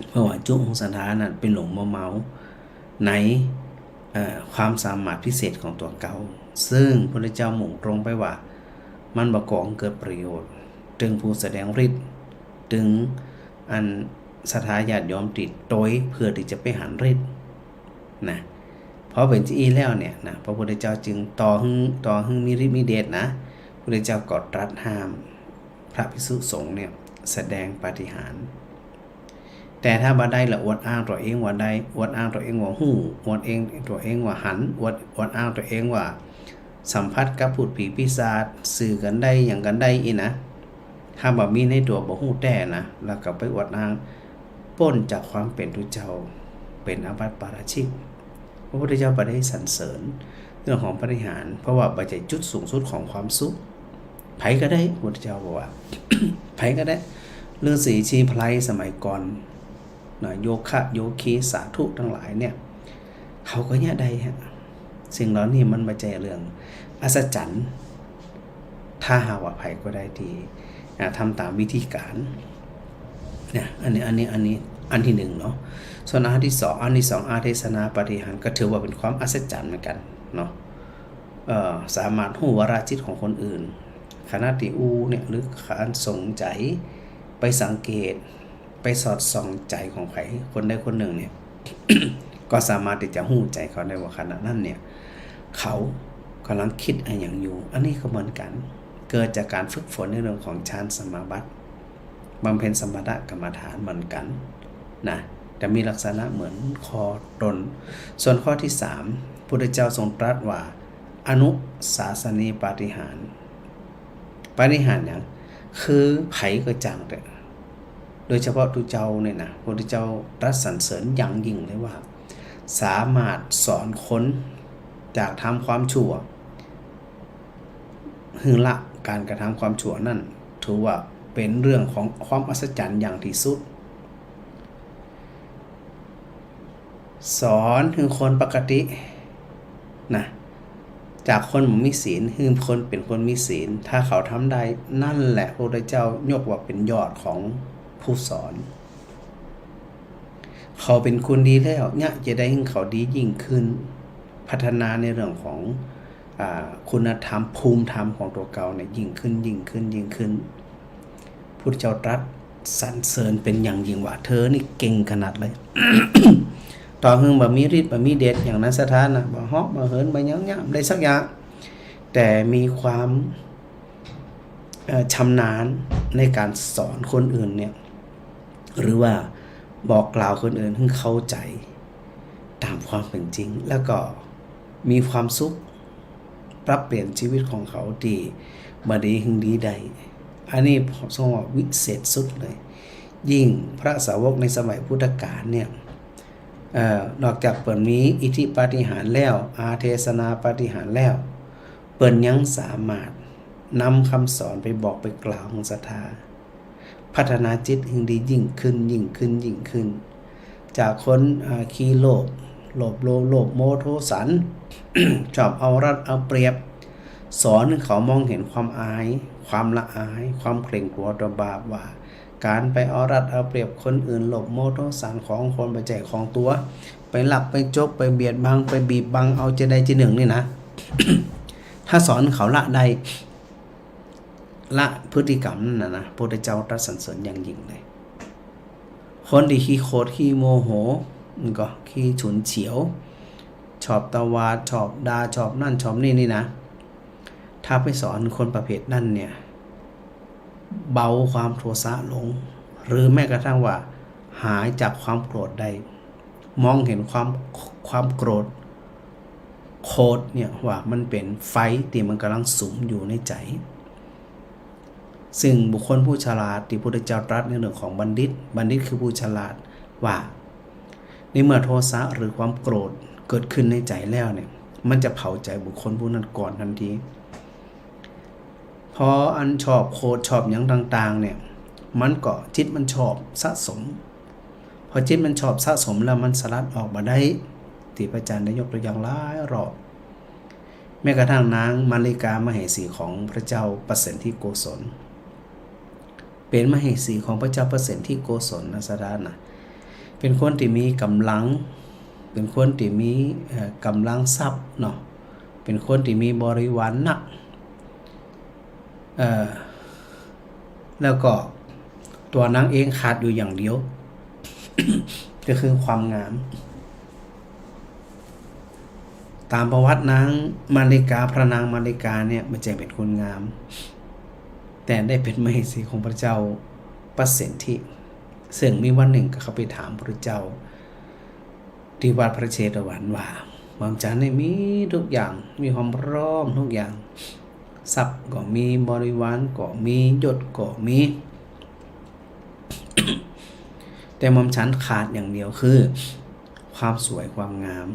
เพราะว่าจุของสถานั้นเป็นหลงเมาในความสามารถพิเศษของตัวเก่าซึ่งพระพุทธเจ้ามุ่งตรงไปว่ามันบ่ก่อเกิดประโยชน์ถึงผู้แสดงฤทธิ์ถึงอันสถาญาติยอมติดโดยเพื่อที่จะไปหันฤทธิ์นะเพราะเป็นที่แล้วเนี่ยนะพระพุทธเจ้าจึงต่อหึงมีฤทธิ์มีเดชนะพระพุทธเจ้าก็ตรัสห้ามพระภิกษุสงฆ์เนี่ยแสดงปาฏิหาริย์แต่ถ้าบ่ได้ละอวดอ้างตัวเองว่าได้อวดอ้างตัวเองว่าฮู้อวดเองตัวเองว่าหันอวดอ้างตัวเองว่าสัมผัสกับพูดผีปีศาจสื่อกันได้อย่างกันได้อีนะถ้าบ่มีในตัวบ่ฮู้แต่นะแล้วก็ไปอวดอ้างพ้นจากความเป็นทุเจ้าเป็นอาบัติปาราชิกพระพุทธเจ้าบ่ได้สรรเสริญเรื่องของปาฏิหาริย์เพราะว่าบ่ใช่จุดสูงสุดของความสุขไผก็ได้พระพุทธเจ้าบอกว่า ไผก็ได้ฤาษีชีไพรสมัยก่อนโยคะโยคีสาธุทั้งหลายเนี่ยเขาก็เนี่ยได้ฮะสิ่งเหล่านี้มันมาใจเรื่องอัศจรรย์ถ้าหาว่าไผก็ได้ที่ทำตามวิธีการเนี่ยอันที่หนึ่งเนาะส่วนอันที่สองอาเทศนาปาฏิหาริย์ก็ถือว่าเป็นความอัศจรรย์เหมือนกันเนาะสามารถรู้วาระจิตของคนอื่นขณะที่เนี่ยหรือการสงใจไปสังเกตไปสอดส่องใจของใครคนใดคนหนึ่งเนี่ย ก็สามารถที่จะหู้ใจเขาได้ว่าขณะนั้นเนี่ยเขากำลังคิดอะไรอย่างอยู่อันนี้ก็เหมือนกันเกิดจากการฝึกฝนในเรื่องของฌานสมาบัติบำเพ็ญสมถกรรมฐานเหมือนกันนะแต่มีลักษณะเหมือนคอตนส่วนข้อที่3พุทธเจ้าทรงตรัสว่า อนุศาสนีปาฏิหาริย์อย่างคือไผก็จังแต่โดยเฉพาะตุเจ้าเนี่ยนะพระพุทธเจ้าตรัสสรรเสริญอย่างยิ่งเลยว่าสามารถสอนคนจากทำความชั่วหือละการกระทำความชั่วนั่นถือว่าเป็นเรื่องของความอัศจรรย์อย่างที่สุดสอนถึงคนปกตินะจากคนมีศีลคือคนเป็นคนมีศีลถ้าเขาทำได้นั่นแหละพระพุทธเจ้ายกว่าเป็นยอดของผู้สอนเขาเป็นคนดีแล้วเนี่ยจะได้ให้เขาดียิ่งขึ้นพัฒนาในเรื่องของคุณธรรมภูมิธรรมของตัวเก่าเนี่ยยิ่งขึ้นพุทธเจ้าตรัสสรรเสริญเป็นอย่างยิ่งว่าเธอนี่เก่งขนาดเลย ต่อหึงบ่มีฤทธิ์บ่มีเดชอย่างนั้นสถานนะบ่เหาะบ่เหินบ่หยังได้สักอย่างแต่มีความชำนาญในการสอนคนอื่นเนี่ยหรือว่าบอกกล่าวคนอื่นให้เข้าใจตามความเป็นจริงแล้วก็มีความสุขปรับเปลี่ยนชีวิตของเขาดีบ่ดีหึงดีใดอันนี้ทรงว่าวิเศษสุดเลยยิ่งพระสาวกในสมัยพุทธกาลเนี่ยนอกจากเปิ่นมีอิทธิปาฏิหาริย์แล้วอาเทศนาปาฏิหาริย์แล้วเปิ่นยังสามารถนำคำสอนไปบอกไปกล่าวของศรัทธาพัฒนาจิตให้ดียิ่งขึ้นจากคนขี้โลภโลภโมโทสัน ชอบเอารัดเอาเปรียบสอนให้เขามองเห็นความอายความละอายความเกรงกลัวต่อบาปว่าการไปเอารัดเอาเปรียบคนอื่นหลบโมโทสันของคนไปแจกของตัวไปหลับไปจกไปเบียดบังไปบีบบังเอาจะได้จะหนึ่งนี่นะ ถ้าสอนเขาละได้ละพฤติกรรมนั่นนะพระพุทธเจ้าตรัสสรรเสริญอย่างยิ่งเลยคนที่ขี้โคตรขี้โมโหมันก็ขี้ฉุนเฉียวชอบตวาดชอบด่าชอบนั่นชอบนี่นะถ้าไปสอนคนประเภทนั่นเนี่ยเบาความโทสะลงหรือแม้กระทั่งว่าหายจากความโกรธได้มองเห็นความโกรธโคตรเนี่ยว่ามันเป็นไฟที่มันกำลังสุมอยู่ในใจซึ่งบุคคลผู้ฉลาดที่พระพุทธเจ้าตรัสในเรื่องของบัณฑิตคือผู้ฉลาดว่าในเมื่อโทสะหรือความโกรธเกิดขึ้นในใจแล้วเนี่ยมันจะเผาใจบุคคลผู้นั้นก่อนทันทีพออันชอบโคตรชอบอย่างต่างๆเนี่ยมันก็จิตมันชอบสะสมพอจิตมันชอบสะสมแล้วมันสลัดออกมาได้ที่พระอาจารย์ได้ยกตัวอย่างหลายรอบแม้กระทั่งนางมาริกามเหสีของพระเจ้าประสิทธิโกศลเป็นมเหสีของพระเจ้าประสิทธิโกศลนะสดานะเป็นคนที่มีกำลังเป็นคนที่มีกำลังทรัพย์เนาะเป็นคนที่มีบริวารหนักแล้วก็ตัวนางเองขาดอยู่อย่างเดียว ก็คือความงามตามประวัตินางมาริกาพระนางมาริกาเนี่ยไม่ใช่เป็นคนงามแต่ได้เป็นมเหสีของพระเจ้าประสิทธิซึ่งมีวันหนึ่งก็เขาไปถามพระเจ้าที่วัดพระเชตวันว่าหม่อมฉันเนี่ยมีทุกอย่างมีความพร้อมทุกอย่างทรัพย์ก็มีบริวารก็มียศก็มี แต่หม่อมฉันขาดอย่างเดียวคือความสวยความงาม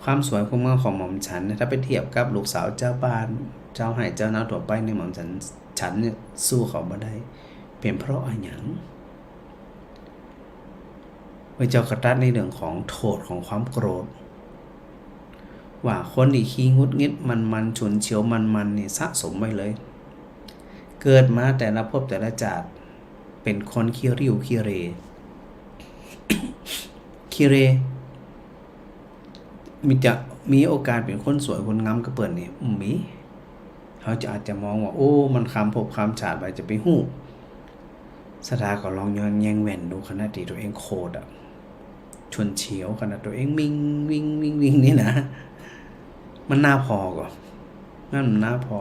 ความสวยความงามของหม่อมฉันถ้าไปเทียบกับลูกสาวเจ้าบ้านเจ้าให้เจ้านาทั่วไปในหม่อมฉันเนี่ยสู้เขาบ่ได้เป็นเพราะอะไรอย่างพระเจ้ากระตัดในเรื่องของโทษของความโกรธว่าคนที่ขี้งุดงิดมันฉุนเฉียวมันนี่สะสมไว้เลยเกิดมาแต่ละภพแต่ละชาติเป็นคนขี้ริ้วขี้เร ขี้เรมีโอกาสเป็นคนสวยคนงามก็เปิดนี่มีเขาจะอาจจะมองว่าโอ้มันคำภพคำชาติไปจะไปหู้สถาก็ลองย้อนแยงแหว่นดูขณะที่ตัวเองโคตรชวนเฉียวขณะตัวเองวิ่งนี่นะมันน่าพอก่อนนั่นน่าพอ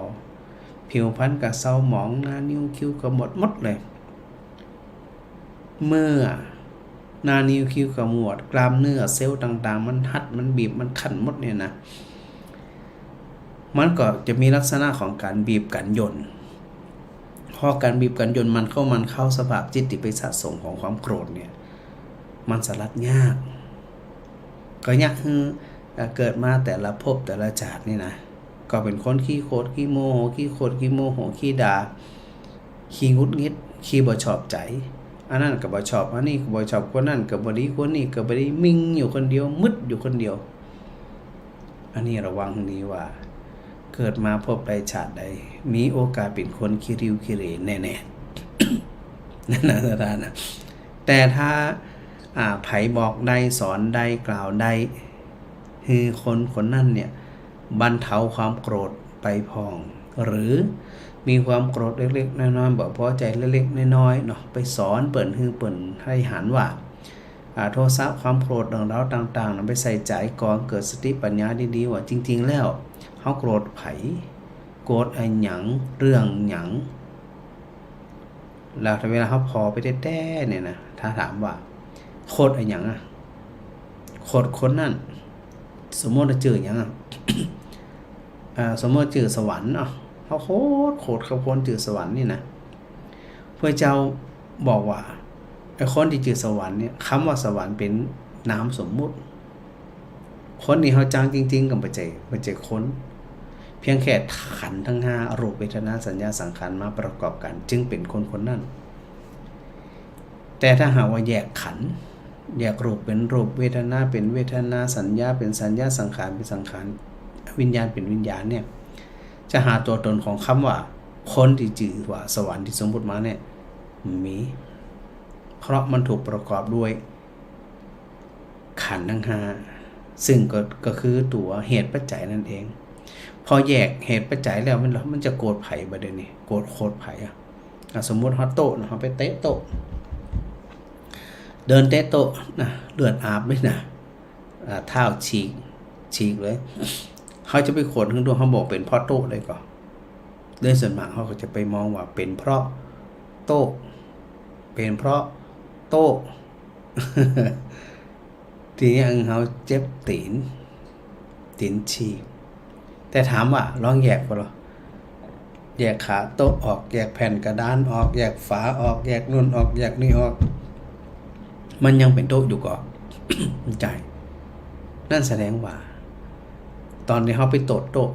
ผิวพรรณกับเศร้าหมองหน้านิ้วคิ้วก็หมดเลยเมื่อหน้านิ้วคิ้วกับหมวดกล้ามเนื้อเซลล์ต่างๆมันหัดมันบีบมันขันหมดเนี่ยนะ มันก็จะมีลักษณะของการบีบกันย่นพอการบีบกันย่นมันเข้าสภาพจิตที่ไปสะสมของความโกรธเนี่ยมันสลัดยากก็ยากคือเกิดมาแต่ละภพแต่ละชาตินี่นะก็เป็นคนขี้โคตรขี้โมโหขี้โคตรขี้โมโหขี้ด่าขี้งุดงิดขี้บ่ชอบใจอันนั้นก็บ่ชอบอันนี้ก็บ่ชอบคนนั้นก็บ่ดีคนนี้ก็บ่ได้มิ่งอยู่คนเดียวมึดอยู่คนเดียวอันนี้ระวังดีว่าเกิดมาพบใดชาติใดมีโอกาสเป็นคนขี้ริ้วขี้เหร่แน่ๆ นั่นนะท่านนะแต่ถ้าไผบอกได้สอนได้กล่าวได้คือคนนั้นเนี่ยบรรเทาความโกรธไปพองหรือมีความโกรธเล็กๆน้อยๆบ่พอใจเล็กๆน้อยๆเนาะไปสอนเปิ่นคือเปิ่นให้หันว่าโทสะความโกรธของเราต่างๆนำไปใส่ใจก่อนเกิดสติปัญญาดีๆว่าจริงๆแล้วเฮาโกรธไผโกรธไอ้หยังเรื่องหยังแล้วถ้าเวลาเฮาพอไปแต้ๆเนี่ยนะถ้าถามว่าโคตรไอ้หยังอ่ะโคตรคนนั้นสมมุติว่าชื่อหยังอ่ะ สมมติชื่อสวรรค์เขาโคตรเขาคนชื่อสวรรค์นี่นะพระเจ้าบอกว่าไอ้คนที่ชื่อสวรรค์เนี่ยคำว่าสวรรค์เป็นนามสมมุติคนนี่เขาจางจริงๆกับปัจจัยคนเพียงแค่ขันธ์ทั้ง5รูปเวทนาสัญญาสังขารมาประกอบกันจึงเป็นคนนั้นแต่ถ้าหากว่าแยกขันธ์แยกรูปเป็นรูปเวทนาเป็นเวทนาสัญญาเป็นสัญญาสังขารเป็นสังขารวิญญาณเป็นวิญญาณเนี่ยจะหาตัวตนของคำว่าคนที่จื่อว่าสวรรค์ที่สมมุติมาเนี่ยมีเพราะมันถูกประกอบด้วยขันธ์ทั้ง5ซึ่งก็คือตัวเหตุปัจจัยนั่นเองพอแยกเหตุปัจจัยแล้วมันจะโกรธไผบ่ได้นี่โกรธโคตรไผสมมุติฮอตโต๊ะนะเฮาไปเตะโต๊ะเดินเตะโต๊ะนะเลือดอาบเลยนะเท้าฉีกเลยเขาจะไปโขดถึงดวงเขาบอกเป็นเพราะโต๊ะเลยก่อนโดยส่วนมากเขาก็จะไปมองว่าเป็นเพราะโต๊ะเป็นเพราะโต๊ะ ทีนี้เขาเจ็บตีนฉีกแต่ถามว่าลองแยกก็หรอแยกขาโต๊ะออกแยกแผ่นกระดานออกแยกฝาออกแยกนู่นออกแยกนี่ออกมันยังเป็นโต๊ะอยู่ก่อน ใจนั่นแสดงว่าตอนนี้เขาไปโต๊ะ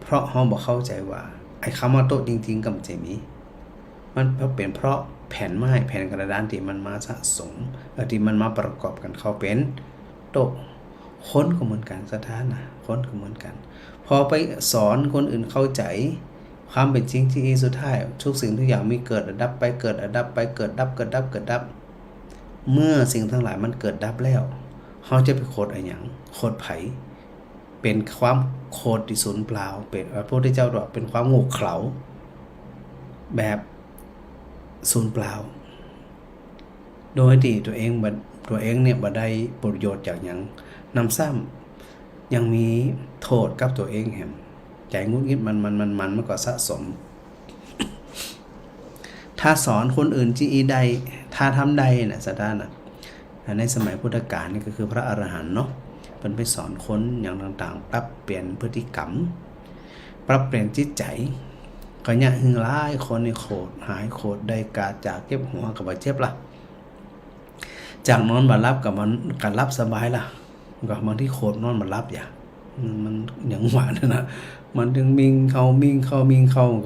เพราะเขาบอกเข้าใจว่าไอ้คำว่าโต๊ะจริงๆกับใจมีมันเป็นเพราะแผ่นไม้แผ่นกระดานที่มันมาสะสมที่มันมาประกอบกันเขาเป็นโต๊ะคนก็เหมือนกันสถานะคนก็เหมือนกันพอไปสอนคนอื่นเข้าใจความเป็นจริงที่สุดท้ายทุกสิ่งทุกอย่างมีเกิดดับไปเกิดดับไปเกิดดับเกิดดับเกิดดับเมื่อสิ่งทั้งหลายมันเกิดดับแล้วเขาจะไปโคตรอะไรอย่างโคตรไผเป็นความโคตรที่สูญเปล่าเป็นพระพุทธเจ้าบอกเป็นความโง่เขลาแบบสูญเปล่าโดยที่ตัวเองเนี่ยบ่ได้ประโยชน์จากอย่างนำซ้ำยังมีโทษกับตัวเองแหมใจงุดงิดมันก็สะสม ถ้าสอนคนอื่นจีใดถ้าทำใดน่ะสถานะในสมัยพุทธกาลนี่ก็คือพระอรหันต์เนาะเป็นไปสอนคนอย่างต่างๆปรับเปลี่ยนพฤติกรรมปรับเปลี่ยนจิตใจก็เนี่ยหึงร้ายคนในโคตรหายโคตรได้กาจากเจ็บหัวกับเจ็บล่ะจากนอนบ่รับกับมันการรับสบายล่ะก็บางที่โคตรนอนบ่รับอย่างมันอย่างหวานนะมันถึงมิงเข้า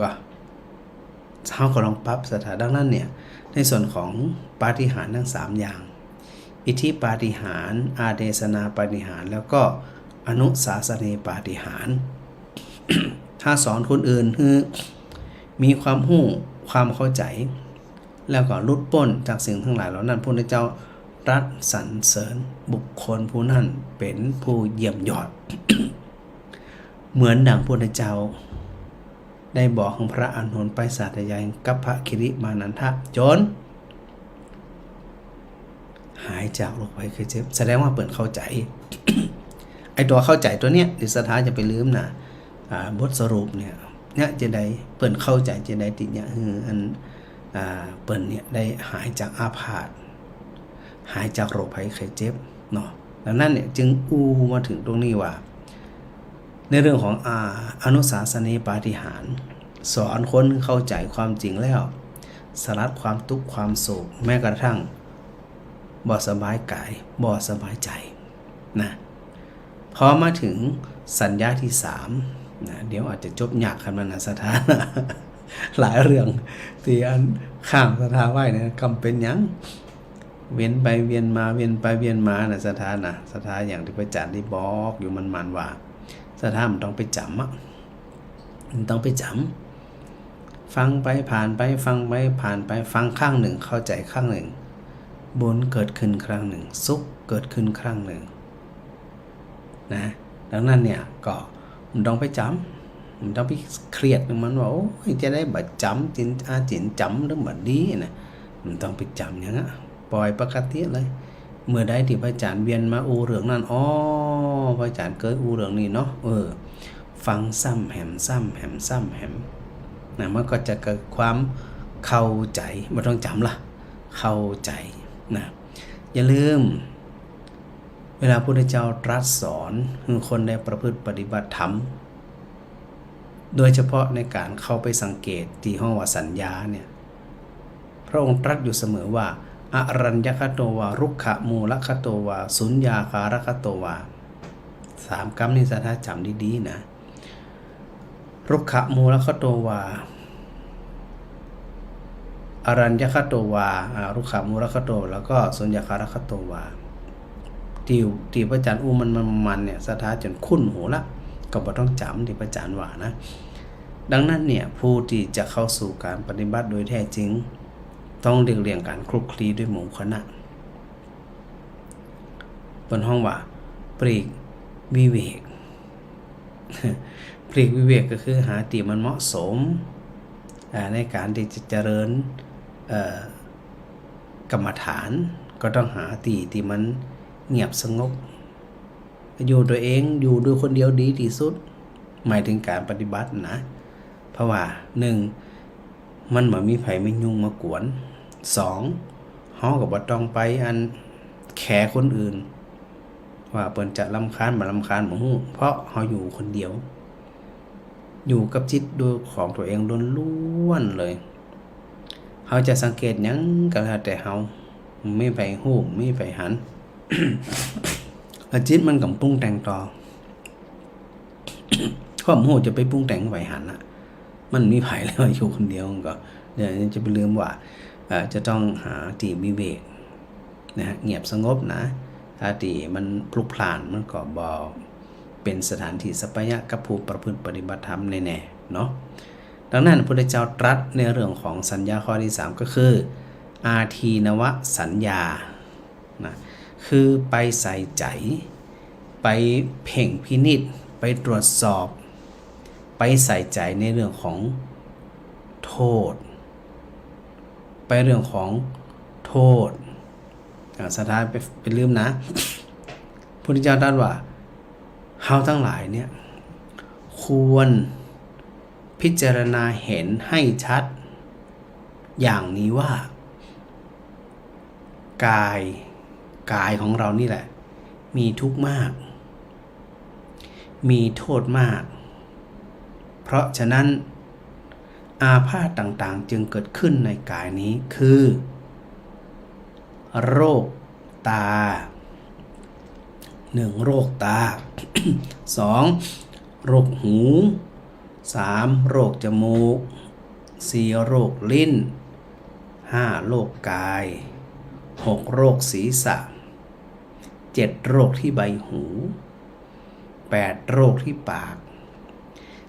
ก็เฮาก็ลองปรับสถานดังนั้นเนี่ยในส่วนของปาฏิหาริย์ทั้ง3อย่างอิทธิปาฏิหาริย์อาเดสนาปาฏิหาริย์แล้วก็อนุสาสเนปาฏิหาริย์ ถ้าสอนคนอื่นคือมีความรู้ความเข้าใจแล้วก็หลุดพ้นจากสิ่งทั้งหลายเหล่านั้นพระพุทธเจ้ารัสสรรเสริญบุคคลผู้นั้นเป็นผู้เยี่ยมยอด เหมือนดังพระพุทธเจ้าได้บอกของพระอานนท์ไปสาธยายกับพระคิริมานันทะจนหายจากโรคภัยไข้เจ็บแสดงว่าเปิดเข้าใจ ไอตัวเข้าใจตัวเนี้ยดิสถาจะไปลืมนะบทสรุปเนี่ยจะได้เปิดเข้าใจจะได้ติดเนี่ยอันเปิดเนี่ยได้หายจากอาพาธหายจากโรคภัยไข้เจ็บเนาะดังนั้นเนี่ยจึงมาถึงตรงนี้ว่า ในเรื่องของอนุสาสนีปาฏิหาริย์สอนคนเข้าใจความจริงแล้วสลัดความทุกข์ความโศกแม้กระทั่งบ่สบายกายบ่สบายใจนะพอมาถึงสัญญาที่3นะเดี๋ยวอาจจะจบยากคำนั้นนะสถานะ หลายเรื่องที่อันข้างสถาไว้เนี่ยกำเป็นหยังเวียนไปเวียนมาเวียนไปเวียนมานะสถานะสถาอย่างที่พระอาจารย์ได้บอกอยู่มันว่าสถามันต้องไปจำมันต้องไปจำฟังไปผ่านไปฟังไปผ่านไปฟังข้างหนึ่งเข้าใจข้างหนึ่งบุญเกิดขึ้นครั้งหนึ่งสุขเกิดขึ้นครั้งหนึ่งนะดังนั้นเนี่ยก็มันต้องไปจำมันต้องไปเครียดมันว่าโอ้ยจะได้บัดจำจินจำหรือบัดดีนะมันต้องไปจำอย่างนั้นปล่อยปกติเลยเมื่อใดที่พระอาจารย์เวียนมาอูเรื่องนั้นอ๋อพระอาจารย์เกิดอูเรื่องนี้เนาะฟังซ้ำแหมซ้ำแหมซ้ำแหมนะมันก็จะเกิดความเข้าใจไม่ต้องจำละเข้าใจนะอย่าลืมเวลาพระพุทธเจ้าตรัสสอนคือคนได้ประพฤติปฏิบัติธรรมโดยเฉพาะในการเข้าไปสังเกตที่ห้องว่าสัญญาเนี่ยพระองค์ตรัสอยู่เสมอว่าอรัญญคโตวารุกขมูลคโตวาสุญญาคารคโตวา3 คำนี้สาธาจำดีๆนะรุกขมูลคโตวาอรัญญคโตวารุกขมูลคโตแล้วก็สุญญาคารคโตวาที่พระอาจารย์มันเนี่ยสาธาจนคุ้นหูละก็บ่ต้องจำที่พระอาจารย์ว่านะดังนั้นเนี่ยผู้ที่จะเข้าสู่การปฏิบัติโดยแท้จริงต้องเรียงการคลุกคลีด้วยหมู่คณะบนห้องว่าปลีกวิเวก ปลีกวิเวกก็คือหาที่มันเหมาะสมในการที่จะเจริญกรรมฐานก็ต้องหาที่มันเงียบสงบอยู่ตัวเองอยู่ด้วยคนเดียวดีที่สุดหมายถึงการปฏิบัตินะเพราะว่า1มันบ่มีไผไม่ยุ่งมากวน2เฮาก็บ่ต้องไปอันแขคนอื่นว่าเปิ้นจะรำคาญบ่รำคาญบ่ฮู้เพราะเฮาอยู่คนเดียวอยู่กับจิตด้วยของตัวเองล้วนๆเลยเฮาจะสังเกตหยังก็แล้วแต่เฮาไม่ไปฮู้ไม่ไปหัน จิตมันก็ปรุงแต่งต่อ ความฮู้จะไปปรุงแต่งไปหันน่ะมันมีไผแล้วอยู่คนเดียวก็เดี๋ยวจะไปลืมว่าจะต้องหาที่วิเวกนะฮะเงียบสงบนะถ้าที่มันพลุกพล่านมันก็บ่เป็นสถานที่สัปยะกับผู้ประพฤติปฏิบัติธรรมแน่ๆเนาะดังนั้นพระพุทธเจ้าตรัสในเรื่องของสัญญาข้อที่3ก็คืออาทีนวสัญญานะคือไปใส่ใจไปเพ่งพินิจไปตรวจสอบไปใส่ใจในเรื่องของโทษไปเรื่องของโทษสถานไปลืมนะพุทธเจ้าตรัสว่าเฮาทั้งหลายเนี่ยควรพิจารณาเห็นให้ชัดอย่างนี้ว่ากายของเรานี่แหละมีทุกข์มากมีโทษมากเพราะฉะนั้นอาพาธต่างๆจึงเกิดขึ้นในกายนี้คือโรคตา1โรคตา 2โรคหู3โรคจมูก4โรคลิ้น5โรคกาย6โรคศีรษะ7โรคที่ใบหู8โรคที่ปาก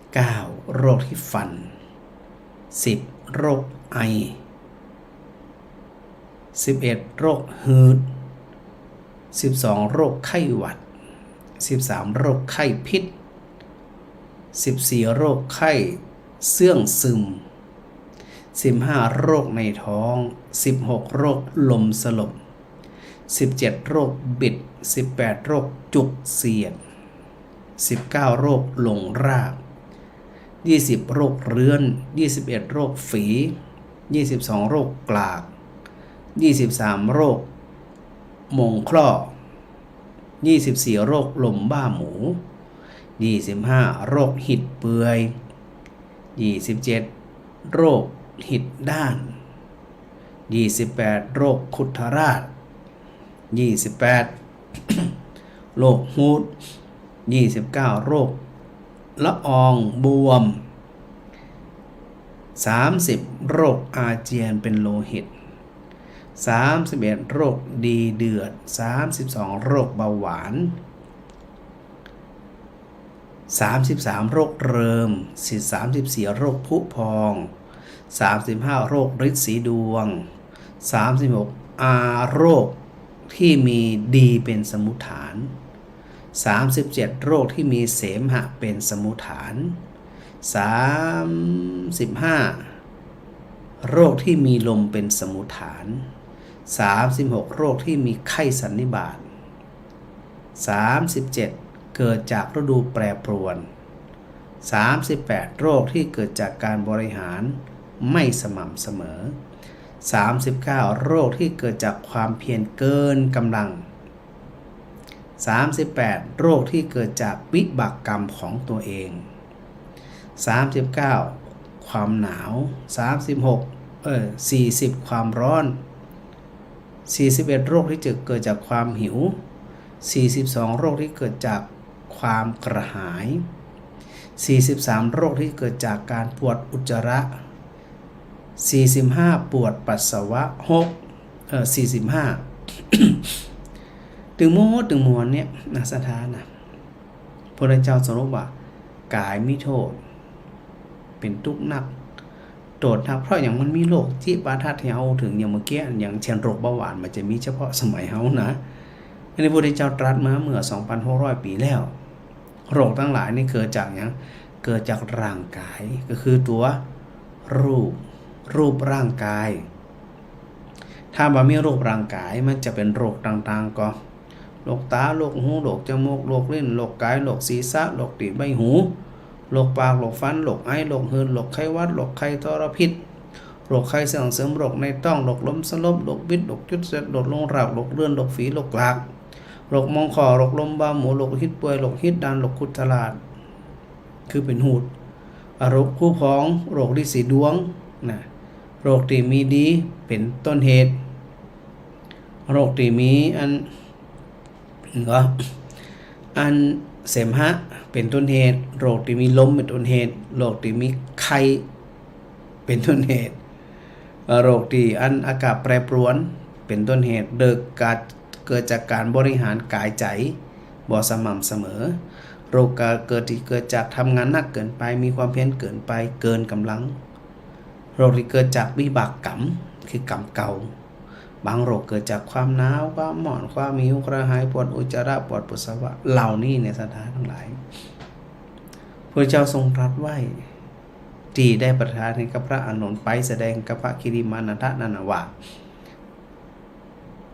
9โรคที่ฟัน10โรคไอ11โรคหืด12โรคไข้หวัด13โรคไข้พิษ14โรคไข้เสื่องซึม15โรคในท้อง16โรคลมสลบ17โรคบิด18โรคจุกเสียด19โรคหลงราก20โรคเรื้อน21โรคฝี22โรคกลาก23โรคมงคลอ24โรคลมบ้าหมู 25โรคหิดเปื่อย27โรคหิดด้าน28โรคคุถราช28โรคฮูด29โรคละอองบวม30โรคอาเจียนเป็นโลหิต31โรคดีเดือด32โรคเบาหวาน33โรคเริม34โรคผุพอง35โรคฤทธิ์สีดวง36โรคที่มีดีเป็นสมุฏฐาน37โรคที่มีเสมหะเป็นสมุฏฐาน35โรคที่มีลมเป็นสมุฏฐาน36โรคที่มีไข้สันนิบาต37เกิดจากฤดูแปรปรวน38โรคที่เกิดจากการบริหารไม่สม่ำเสมอ39โรคที่เกิดจากความเพียรเกินกำลัง38โรคที่เกิดจากวิบากกรรมของตัวเอง39ความหนาว40ความร้อน41โรคที่จะเกิดจากความหิว42โรคที่เกิดจากความกระหาย43โรคที่เกิดจากการปวดอุจจาระ45ปวดปัสสาวะ45ถึงมวลเนี่ยนะสถานนะพระเจ้าสรุปว่ากายมิโทษเป็นทุกข์นักโดดนักเพราะอย่างมันมีโรคที่ปาทัดให้เอาถึงอย่างเมื่อกี้อย่างเช่นโรคเบาหวานมันจะมีเฉพาะสมัยเฮานะอันนี้พระเจ้าตรัสมาเมื่อ 2,600 ปีแล้วโรคทั้งหลายนี่เกิดจากอย่างเกิดจากร่างกายก็คือตัวรูปร่างกายถ้าบ่มีรูปร่างกายมันจะเป็นโรคต่างๆก็โรคตาโรคหูโรคจมูกโรคลิ้นโรคกายโรคศีรษะโรคตีนใบหูโรคปากโรคฟันโรคไอโรคหืดโรคไข้หวัดโรคไข้ทรพิษโรคไข้เสื่อมโรคในต้องโรคล้มสลบโรคบิดโรคจุดเสร็จโรคลงรากโรคเลื่อนโรคฝีโรคกลากโรคมองคอโรคลมบ้าหมูโรคหิดป่วยโรคหิดดันโรคคุดทลาดคือเป็นหูดโรคคู่พองโรคฤทธิ์สีดวงนะโรคที่มีดีเป็นต้นเหตุโรคที่มีอันเสมหะเป็นต้นเหตุโรคที่มีลมเป็นต้นเหตุโรคที่มีไข้เป็นต้นเหตุโรคที่อากาศแปรปรวนเป็นต้นเหตุเกิดจากการบริหารกายใจบ่สม่ำเสมอโรคเกิดจากทำงานหนักเกินไปมีความเพียรเกินไปเกินกำลังโรคที่เกิดจากวิบากกรรมคือกรรมเก่าบางโรคเกิดจากความหนาวความหมอนความหิวกระหายปวดอุจจาระปวดปัสสาวะเหล่านี้ในสถานทั้งหลายพระเจ้าทรงตรัสไว้ที่ได้ประทานให้กับพระอานนท์ไปแสดงกับพระคิริมานันทนานะว่า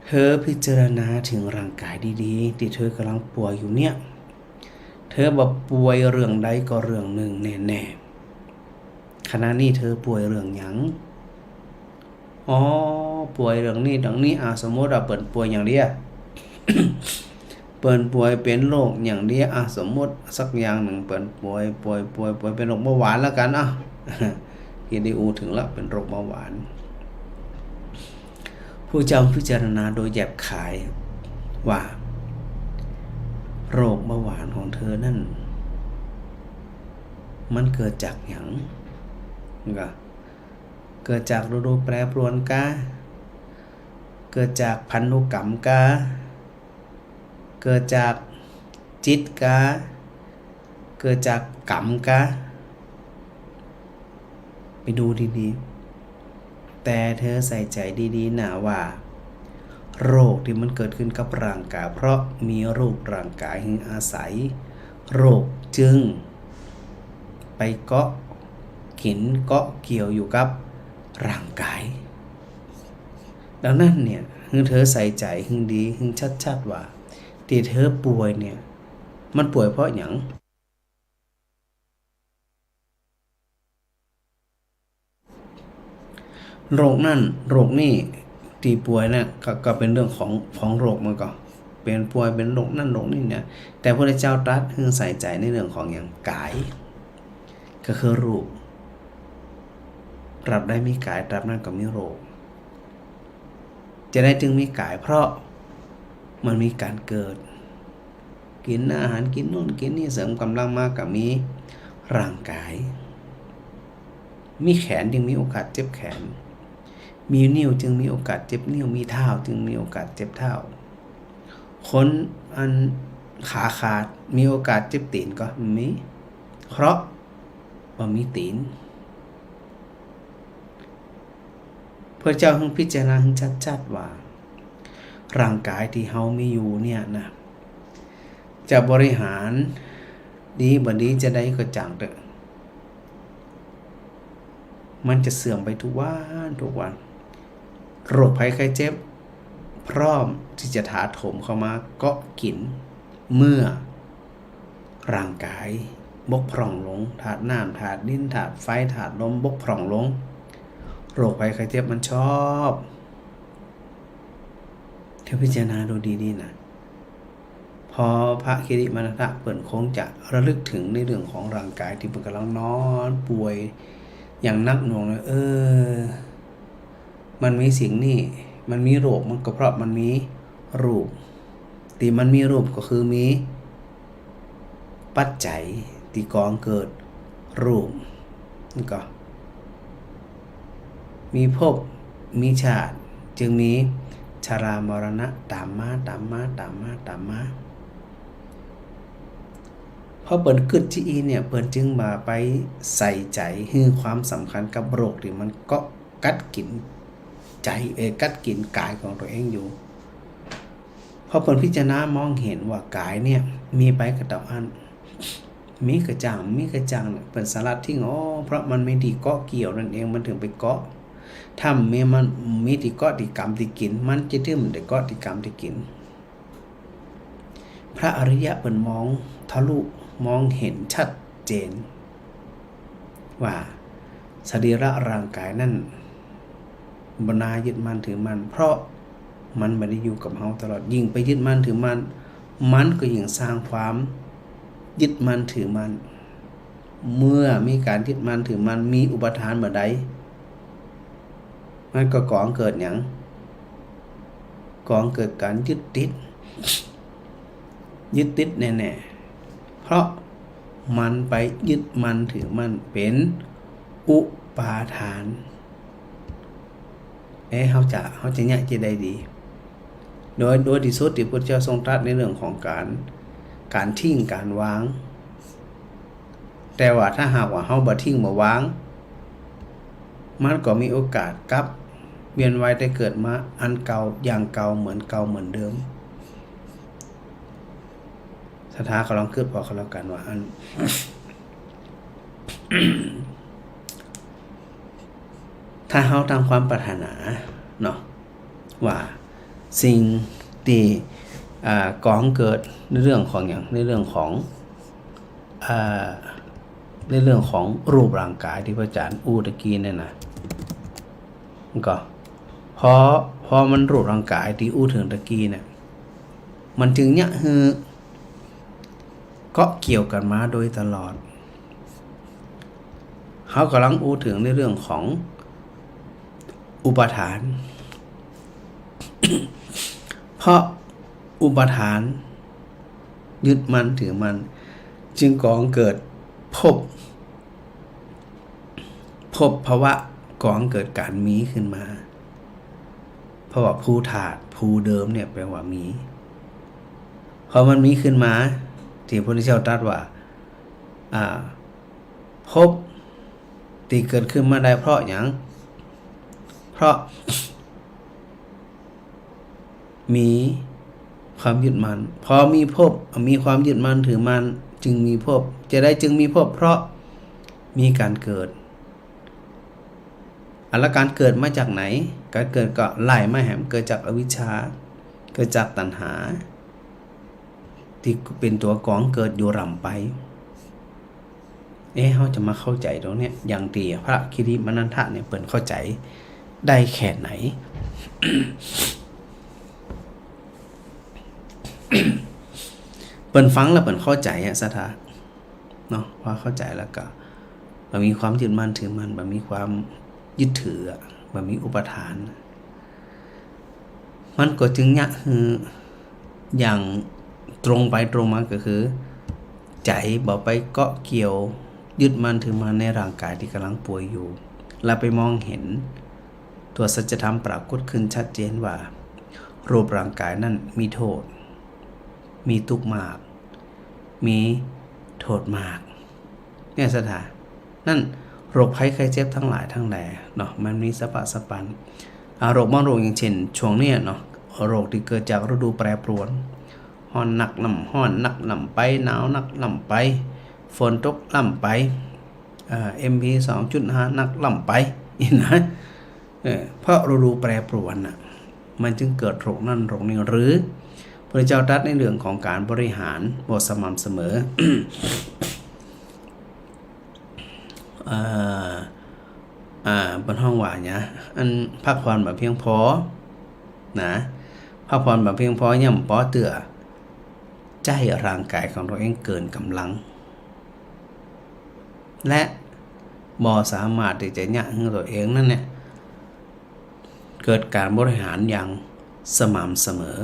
เธอพิจารณาถึงร่างกายดีๆที่เธอกำลังป่วยอยู่เนี่ยเธอบ่ป่วยเรื่องใดก็เรื่องหนึ่งแน่ๆขณะนี้เธอป่วยเรื่องหยังป่วยเรื่องนี้ดังนี้สมมติว่าเปิ่นป่วยอย่างเดียว เปิ่นป่วยเป็นโรคอย่างเดียวสมมติสักอย่างหนึ่งเปิ่นป่วยเป็นโรคเบาหวานแล้วกันที่ได้ถึงแล้วเป็นโรคเบาหวานผู้เจ้าพิจารณาโดยแยบคายว่าโรคเบาหวานของเธอนั่นมันเกิดจากหยังก็เกิดจากฤดูแปรปรวนกาเกิดจากพันธุกรรมกาเกิดจากจิตกาเกิดจากกรรมกาไปดูดีๆแต่เธอใส่ใจดีๆนะว่าโรคที่มันเกิดขึ้นกับร่างกายเพราะมีรูปร่างกายที่อาศัยโรคจึงไปเกาะเกี่ยวอยู่กับร่างกายดังนั้นเนี่ยเธอใส่ใจดีชัดๆว่าที่เธอป่วยเนี่ยมันป่วยเพราะหยังโรคนี่ที่ป่วยเนี่ยก็เป็นเรื่องของโรคมันก็ เป็นป่วยเป็นโรคนั่นโรคนี่เนี่ยแต่พระเจ้าตรัสให้ใส่ใจในเรื่องของอย่างกายก็คือรูปตราบได้มีกายตราบนั้นก็มีโรคจะได้จึงมีกายเพราะมันมีการเกิดกินอาหารกินนู่นกินนี่เสริมกำลังมากกับมีร่างกายมีแขนจึงมีโอกาสเจ็บแขนมีนิ้วจึงมีโอกาสเจ็บนิ้วมีเท้าจึงมีโอกาสเจ็บเท้าคนอันขาขาดมีโอกาสเจ็บตีนก็มีเพราะว่ามีตีนพระเจ้าให้พิจารณาให้ชัดๆว่าร่างกายที่เฮามีอยู่เนี่ยนะจะบริหารดีบ่ดีจะได้ก็จางเถอะมันจะเสื่อมไปทุกวันโรคภัยไข้เจ็บพร้อมที่จะถาโถมเข้ามาเกาะกินเมื่อร่างกายบกพร่องลงธาตุน้ำธาตุดินธาตุไฟธาตุลมบกพร่องลงโรคภัยไข้เจ็บมันชอบเธอพิจารณาดูดีๆนะพอพระคิริมานัสสะเปิดคงจะระลึกถึงในเรื่องของร่างกายที่มันกำลังนอนป่วยอย่างนักหน่วงเลยมันมีสิ่งนี้มันมีโรคมันก็เพราะมันมีรูปที่มันมีรูปก็คือมีปัจจัยที่ก่อเกิดรูปนี่ก็มีภพมีชาติจึงมีชรามรณะตามมาเพราะเปิดกึดที่อีเนี่ยเปิดจึงมาไปใส่ใจให้ความสำคัญกับโรคที่มันก็กัดกินใจกัดกินกายของตัวเองอยู่เพราะเปิดพิจารณามองเห็นว่ากายเนี่ยมีไปกระตับอันมีกระจ่างเป็นสาระที่เพราะมันไม่ดีเกาะเกี่ยวนั่นเองมันถึงไปเกาะถ้ามันมีที่เกาะที่กรรมที่กินมันจะถึงได้เกาะที่กรรมที่กินพระอริยะเป็นมองทะลุมองเห็นชัดเจนว่าสรีระร่างกายนั่นบนายึดมั่นถือมันเพราะมันไม่ได้อยู่กับเฮาตลอดยิ่งไปยึดมั่นถือมันก็ยิ่งสร้างความยึดมั่นถือมันเมื่อมีการยึดมั่นถือมันมีอุปทานเมื่อใดมันก็ก่อเกิดอย่างก่อเกิดการยึดติดแน่ๆเพราะมันไปยึดมันถือมันเป็นอุปาทานเขาจะเนี่ยจะได้ดีโดยที่สุดที่พระเจ้าทรงตรัสในเรื่องของการทิ้งการวางแต่ว่าถ้าหากว่าเขาบ่ทิ้งบ่วางมันก็มีโอกาสกลับเวียนว่ายได้เกิดมาอันเก่าอย่างเก่าเหมือนเดิมสถาเขาลองคิดพอเขาแล้วกันว่าอัน ถ้าเขาตามความปรารถนาเนาะว่าสิ่งที่ก่อเกิดในเรื่องของอย่างในเรื่องของรูปร่างกายที่พระอาจารย์อู้ตะกี้เนี่ยนะก็พอมันรูปร่างกายที่อู้ถึงตะกี้เนี่ยมันจึงเนี่ยก็เกี่ยวกันมาโดยตลอดเขากำลังอู้ถึงในเรื่องของอุปทาน เพราะอุปทานยึดมันถือมันจึงก่อเกิดภพภาวะก่อเกิดการมีขึ้นมาเพราะว่าภูธาตุภูเดิมเนี่ยแปลว่ามีพอมันมีขึ้นมาที่พระพุทธเจ้าตรัสว่าภพที่เกิดขึ้นมาได้เพราะอย่างเพราะมีความยึดมั่นพอมีภพมีความยึดมั่นถือมั่นจึงมีภพจะได้จึงมีภพเพราะมีการเกิดแล้วการเกิดมาจากไหนการเกิดก็ไล่มาแหมเกิดจากอวิชชาเกิดจากตัณหาที่เป็นตัวก่อเกิดอยู่ร่ำไปเขาจะมาเข้าใจตรงนี้อย่างดีพระคิริมานันทะเนี่ยเปิดเข้าใจได้แค่ไหน เปิ่นฟังแล้วเปิ่นเข้าใจอะสถาเนาะพอเข้าใจแล้วก็บ่มีความยึดมั่นถือมั่นบ่มีความยึดถืออะบ่มีอุปทานมันก็จึงยะคืออย่างตรงไปตรงมาก็คือใจบ่ไปเกาะเกี่ยวยึดมั่นถือมั่นในร่างกายที่กำลังป่วยอยู่แล้วไปมองเห็นตัวสัจธรรมปรากฏขึ้นชัดเจนว่ารูปร่างกายนั้นมีโทษมีทุกข์มากมีโทษมากเนี่ยสถานนั่นโรคภัยไข้เจ็บทั้งหลายทั้งแหล่เนาะมันมีสะปะสะปันโรคบางโรคอย่างเช่นช่วงนี้เนาะโรคที่เกิดจากฤดูแปรปรวนร้อนหนักลำร้อนหนักลำไปหนาวหนักลำไปฝนตกลำไปMP 2.5 หนักลำไปนี่นะเพราะฤดูแปรปรวนน่ะมันจึงเกิดโรคนั่นโรคนี้หรือพระเจ้าตรัสในเรื่องของการบริหารบ่สม่ำเสมอ บนห้องว่าเนี่ยอันพักผ่อนแบบเพียงพอนะพักผ่อนแบบเพียงพอย่ำปอเตือใจร่างกายของเราเองเกินกำลังและบ่สามารถที่จะยั้งตัวเองนั่นเนี่ยเกิดการบริหารอย่างสม่ำเสมอ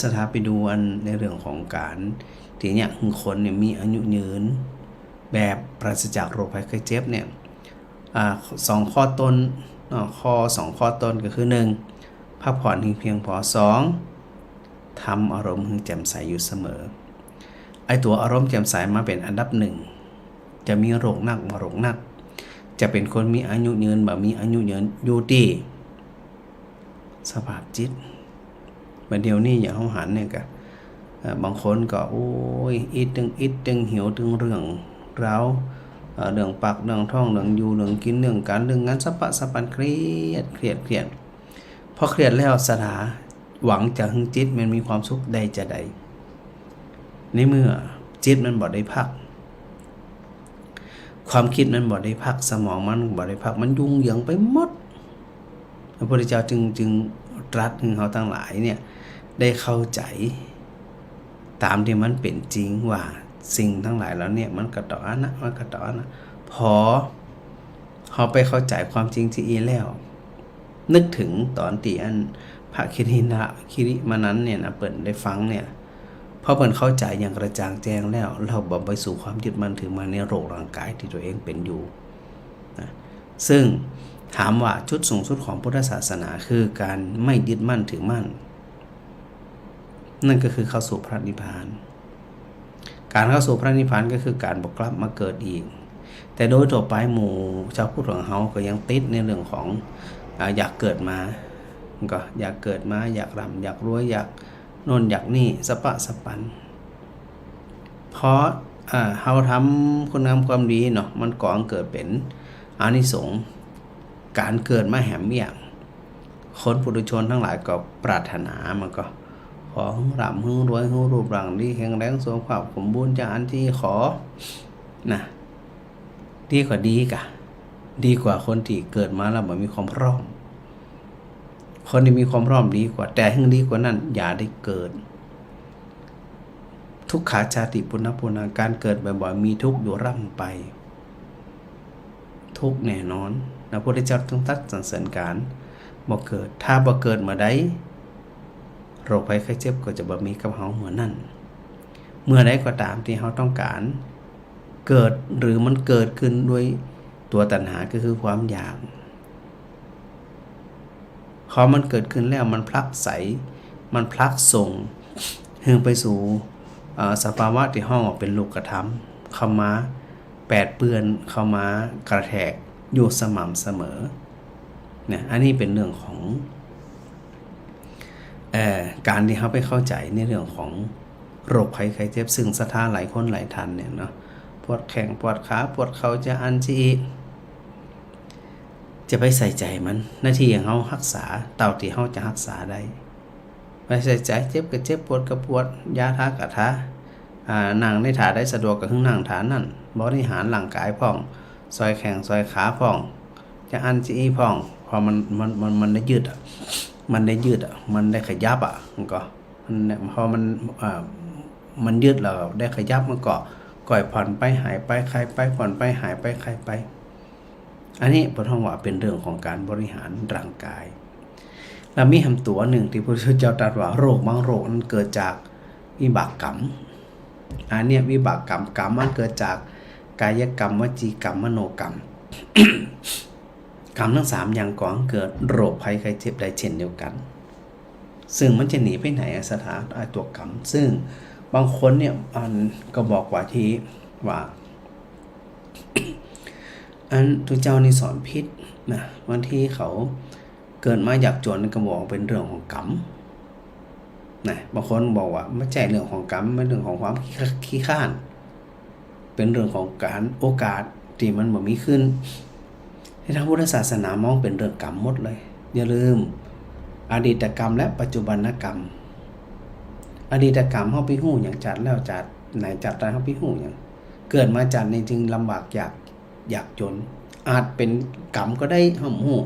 สถาไปดูอันในเรื่องของการที่เนี่ยคนเนี่ยมีอายุยืนแบบปราศจากโรคภัยไข้เจ็บเนี่ย2 ข้อต้น2 ข้อต้นก็คือ1พักผ่อนเพียงพอ2ทำอารมณ์แจ่มใสอยู่เสมอไอตัวอารมณ์แจ่มใสมาเป็นอันดับ1จะมีโรคหนักบ่โรคหนักจะเป็นคนมีอายุยืนบ่มีอายุยืนอยู่ที่สภาพจิตบัดเดี๋ยวนี้อย่างเฮาหันเนี่ยก็บางคนก็โอ้ยอิดตึงหิวตึงเรื่องราวเรื่องปากเรื่องท้องเรื่องอยู่เรื่องกินเรื่องการเรื่องงานสะปะสะปันเครียดพอเครียดแล้วสถาหวังจะให้จิตมันมีความสุขใดจะใดในเมื่อจิตมันบ่ได้พักความคิดมันบ่ได้พักสมองมันบ่ได้พักมันยุ่งเหยิงไปหมดพระพุทธเจ้าจึงตรัสให้เขาทั้งหลายเนี่ยได้เข้าใจตามที่มันเป็นจริงว่าสิ่งทั้งหลายแล้วเนี่ยมันกระต่อนะพอเขาไปเข้าใจความจริงที่อีแล้วนึกถึงตอนที่อันพระคิริมานั้นเนี่ยนะเปิ่นได้ฟังเนี่ยพอเปิ่นเข้าใจอย่างกระจ่างแจ้งแล้วเราบ่ไปสู่ความยึดมั่นถือมั่นในโรคร่างกายที่ตัวเองเป็นอยู่นะซึ่งถามว่าจุดสูงสุดของพุทธศาสนาคือการไม่ยึดมั่นถือมั่นนั่นก็คือเข้าสู่พระนิพพานการเข้าสู่พระนิพพานก็คือการบ่กลับมาเกิดอีกแต่โดยทั่วไปหมู่ชาวพุทธของเฮาก็ยังติดในเรื่องของอยากเกิดมาก็อยากเกิดมาอยากร่ำอยากรวยอยากโน่นอยากนี่สะปะสะปันเพราะเฮาทำคุณงามความดีเนาะมันก่อให้เกิดเป็นอานิสงส์การเกิดมาแหมอย่างคนปุถุชนทั้งหลายก็ปรารถนามันก็ขอร่ำรวยรูปร่างดีแข็งแรงสุขภาพสมบูรณ์จากอันที่ขอนะดีกว่าดีกว่าคนที่เกิดมาแล้วบ่มีความพร้อมคนที่มีความพร้อมดีกว่าแต่ยิ่งดีกว่านั้นอย่าได้เกิดทุกขาชาติปุณณการเกิดบ่อยๆมีทุกข์อยู่ร่ำไปทุกข์แน่นอนพระพุทธเจ้าต้องตัดสรรเสริญการบ่เกิดถ้าบ่เกิดเมื่อใดโรคภัยไข้เจ็บก็จะบ่มีกับเฮาเหมือนนั้นเมื่อใดก็ตามที่เฮาต้องการเกิดหรือมันเกิดขึ้นด้วยตัวตัณหาก็คือความอยากพอมันเกิดขึ้นแล้วมันพลักไสมันพลักส่งไปสู่สภาวะที่ห้องออกเป็นรูปธรรมเข้ามาแปดเปื้อนเข้ามากระแทกอยู่สม่ำเสมอเนี่ยอันนี้เป็นเรื่องของการที่เขาไปเข้าใจในเรื่องของโรคภัยไข้เจ็บซึ่งสถานหลายคนหลายท่านเนี่ยเนาะปวดแข้งปวดขาปวดเข่าจะอันจะไปใส่ใจมันหน้าที่ของเขารักษาเต่าที่เขาจะรักษาได้ไปใส่ใจเจ็บก็เจ็บปวดก็ปวดยาทากะทานั่งในท่าได้สะดวกก็คือนั่งท่านั่นบริหารร่างกายพ่องซอยแข้งซอยขาพ่องจะอันพ่องพอมันได้ยืดมันได้ขยับมันก็ พอมันยืดเราได้ขยับมันก็ก่อยผ่อนไปหายไปคลายไปผ่อนไปหายไปคลายไปอันนี้พระท่องว่าเป็นเรื่องของการบริหารร่างกายแล้วมีคำตัวหนึ่งที่พระพุทธเจ้าตรัสว่าโรคบางโรคนั้นเกิดจากวิบากกรรมอันนี้วิบากกรรมมันเกิดจากกายกรรมวจีกรรมมโนกรรม กรรมทั้ง3อย่างก่อนเกิดโรคภัยไข้เจ็บได้เช่นเดียวกันซึ่งมันจะหนีไปไหนสถานตัวกรรมซึ่งบางคนเนี่ยก็บอกว่าที่ว่า อันทุกเจ้านี่สอนพิษนะบางทีเขาเกิดมาอยากจนก็บอกเป็นเรื่องของกรรมนะบางคนบอกว่าไม่ใช่เรื่องของกรรมไม่เรื่องของความขี้ข้านเป็นเรื่องของการโอกาสที่มันบ่มีขึ้นในทางพุทธศาสนามองเป็นเรื่องกรรมหมดเลยอย่าลืมอดีตกรรมและปัจจุบันกรรมอดีตกรรมเฮาไปฮู้หยังจัดแล้วจัดไหนจัดได้เฮาไปฮู้หยังเกิดมาจัดนี่จึงลำบากอยากจนอาจเป็นกรรมก็ได้เฮาฮู้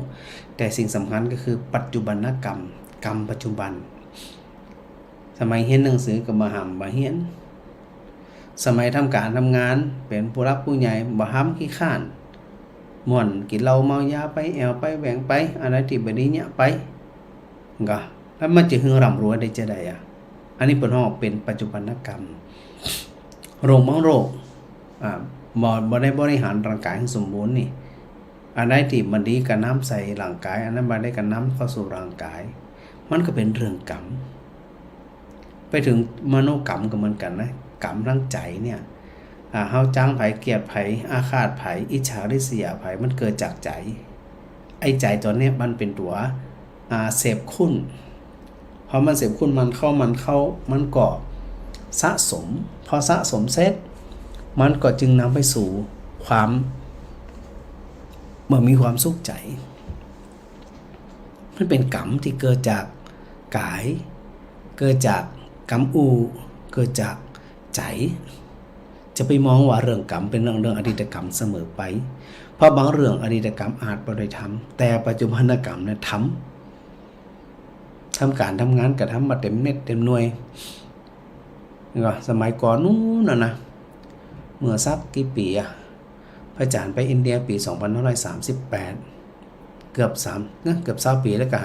แต่สิ่งสำคัญก็คือปัจจุบันกรรมกรรมปัจจุบันสมัยเรียนหนังสือก็บ่ห้ามบ่เรียนสมัยทำการทำงานเป็นผู้รักผู้ใหญ่บ่ห้ามขี้ข้านม่วนกินเหล้าเมายาไปแอวไปแหว่งไปอะไรที่บ่ดีเนี่ยไปก็แล้วมันจะฮึงร่ำรวยได้จะได้อันนี้เปิ้นฮ้องเป็นปัจจุบันกรรมโรคบางโรคบ่ได้บริหารร่างกายให้สมบูรณ์นี่อันใดที่มันดีก็น้ำใส่ร่างกายอันนั้นบ่ได้ก็น้ำเข้าสู่ร่างกายมันก็เป็นเรื่องกรรมไปถึงมโนกรรมก็เหมือนกันนะกรรมทางใจเนี่ยเฮาจ้างไผเกลียดไผอาฆาตไผอิจฉาริษยาไผมันเกิดจากใจไอ้ใจตัวเนี้ยมันเป็นตัวเสพคุณพอมันเสพคุณมันเข้ามันก็สะสมพอสะสมเสร็จมันก็จึงนำไปสู่ความเมื่อมีความสุขใจมันเป็นกรรมที่เกิดจากกายเกิดจากกรรมเกิดจากใจจะไปมองว่าเรื่องกรรมเป็นเรื่องอดีตกรรมเสมอไปเพราะบางเรื่องอดีตกรรมอาจบ่ได้ทำแต่ปัจจุบันกรรมเนี่ยทำการทำงานก็ทำมาเต็มเม็ดเต็มหน่วยก็สมัยก่อนนู้นนะเมื่อสักกี่ปีพระอาจารย์ไปอินเดียปี2538เกือบ20ปีแล้วก็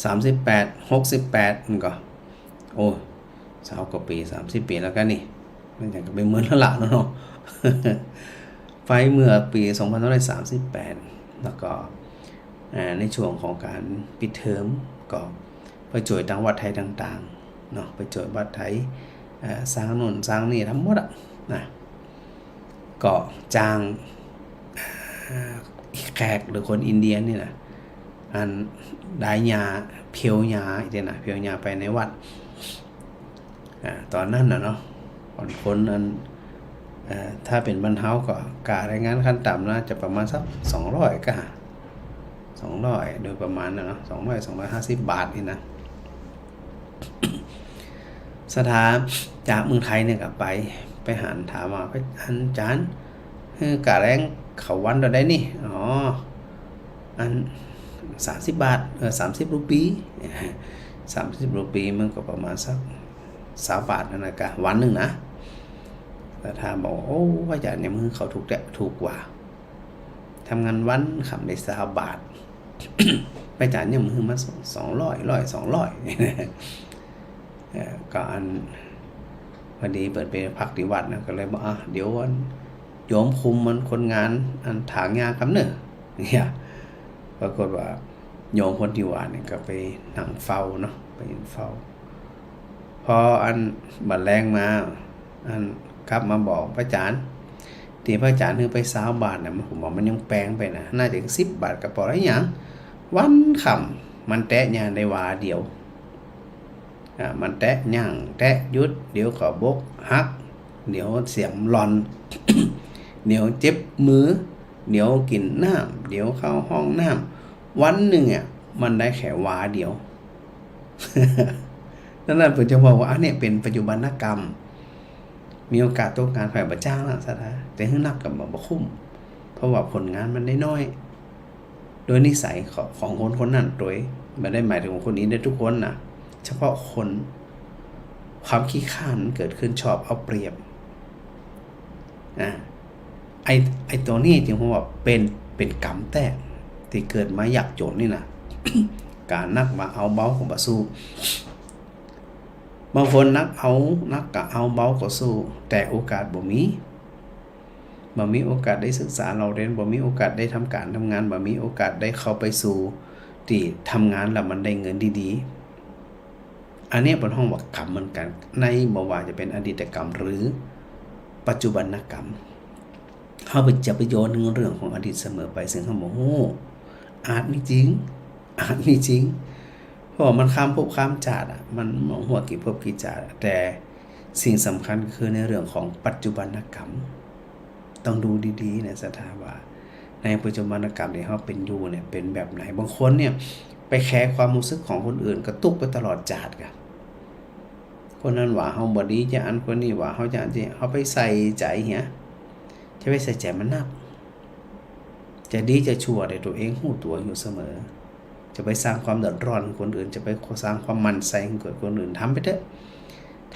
38 68มันก็โอ้20กว่าปี30ปีแล้วกันนี่มันอย่างก็เป็นเหมือนละเนาะ ไฟเมื่อปี2538แล้วก็ในช่วงของการปิดเทอมก็ไปช่วยทางวัดไทยต่างๆเนาะไปช่วยวัดไทยสร้างนู่นสร้างนี่ทั้งหมดนะก็จ้างแขกหรือคนอินเดียนี่นะอันได้ยาเพียวยาอีกนะเพียวยาไปในวัดตอนนั้นเนาะคนนั้นถ้าเป็นบรรเทาก็การรายงานขั้นต่ำนะจะประมาณสัก200ก็200โดยประมาณเนาะ250 บาทนี่นะสถานจากเมืองไทยเนี่ยก็ไปหาถามว่าอาจารย์กะแรงเขาวันเราได้นี่อัน30 บาท30 รูปี30 รูปีมันก็ประมาณสัก20 บาทนั่นนะกะวันหนึ่งนะแต่ถ้าบอกโอ้ว่าอาจารย์เนี่ยมือเขาถูกกว่าทำงานวันขำได้20 บาท ไปจ่ายเนี่ยมือมา200ก็อันพอดีเปิดไปพักที่วัดนะก็เลยบอกเดี๋ยววันโยมคุมมันคนงานอันถางยาครับเนี่ยปรากฏว่าโยมคนที่วัดเนี่ยก็ไปนั่งเฝ้าเนาะไปเฝ้าพออันบัดแรงมาอันกลับมาบอกพระอาจารย์ที่พระอาจารย์คือไป20 บาทเนี่ยผมบอกมันยังแปลงไปนะน่าจะ10 บาทก็พอแล้วอย่างวันค่ำมันแตะยาในวาเดียวมันแตะย่างแตะยุดเดี๋ยวขอบกหักเดี๋ยวเสียงหลอน เดี๋ยวเจ็บมือเดี๋ยวกินน้ำเดี๋ยวเข้าห้องน้ำวันหนึ่งมันได้แค่วาเดียว นั่นผมจะบอกว่าอันนี้เป็นปัจจุบันกรรมมีโอกาสต้องการแผ่ประจ้างนะสถาแต่ให้นักกับบ่คุ้มเพราะว่าผลงานมันได้น้อยโดยนิสัยของคนนั้นโดยไม่ได้หมายถึงคนนี้ได้ทุกคนนะ เฉพาะคนความขี้ข้านเกิดขึ้นชอบเอาเปรียบไอตัวนี้จึงว่าเป็นกรรมแท้ที่เกิดมาอยากโจรนี่นะ การนักมาเอาเบาของบาสู้บางคนนักกะเอาเบาก็สู้แต่โอกาสบ่มีโอกาสได้ศึกษาเราเรียนบ่มีโอกาสได้ทำการทำงานบ่มีโอกาสได้เข้าไปสู่ที่ทำงานแล้วมันได้เงินดีๆอันนี้เป็นห้องว่ากรรมเหมือนกันในบ่ว่าจะเป็นอดีตกรรมหรือปัจจุบันกรรมเขาจะไปโยนเรื่องของอดีตเสมอไปซึ่งเขาบอกโอ้อาจมีจริงเพราะมันข้ามภพข้ามชาติมันหัวกี่ภพกี่ชาติแต่สิ่งสำคัญคือในเรื่องของปัจจุบันกรรมต้องดูดีๆในสถาว่าในปัจจุบันกรรมที่เขาเป็นอยู่เนี่ยเป็นแบบไหนบางคนเนี่ยไปแคร์ความรู้สึกของคนอื่นกระตุกไปตลอดชาติกันคนนั้นว่าเขาบ่ดีจะอันคนนี้ว่าเขาจะอันนี้เขาไปใส่ใจเหี้ยจะไปใส่ใจมันนักจะดีจะชั่วแต่ตัวเองหู้ตัวอยู่เสมอจะไปสร้างความเดือดร้อนให้คนอื่นจะไปสร้างความมันใส่ให้เกิดคนอื่นทำไปเถอะ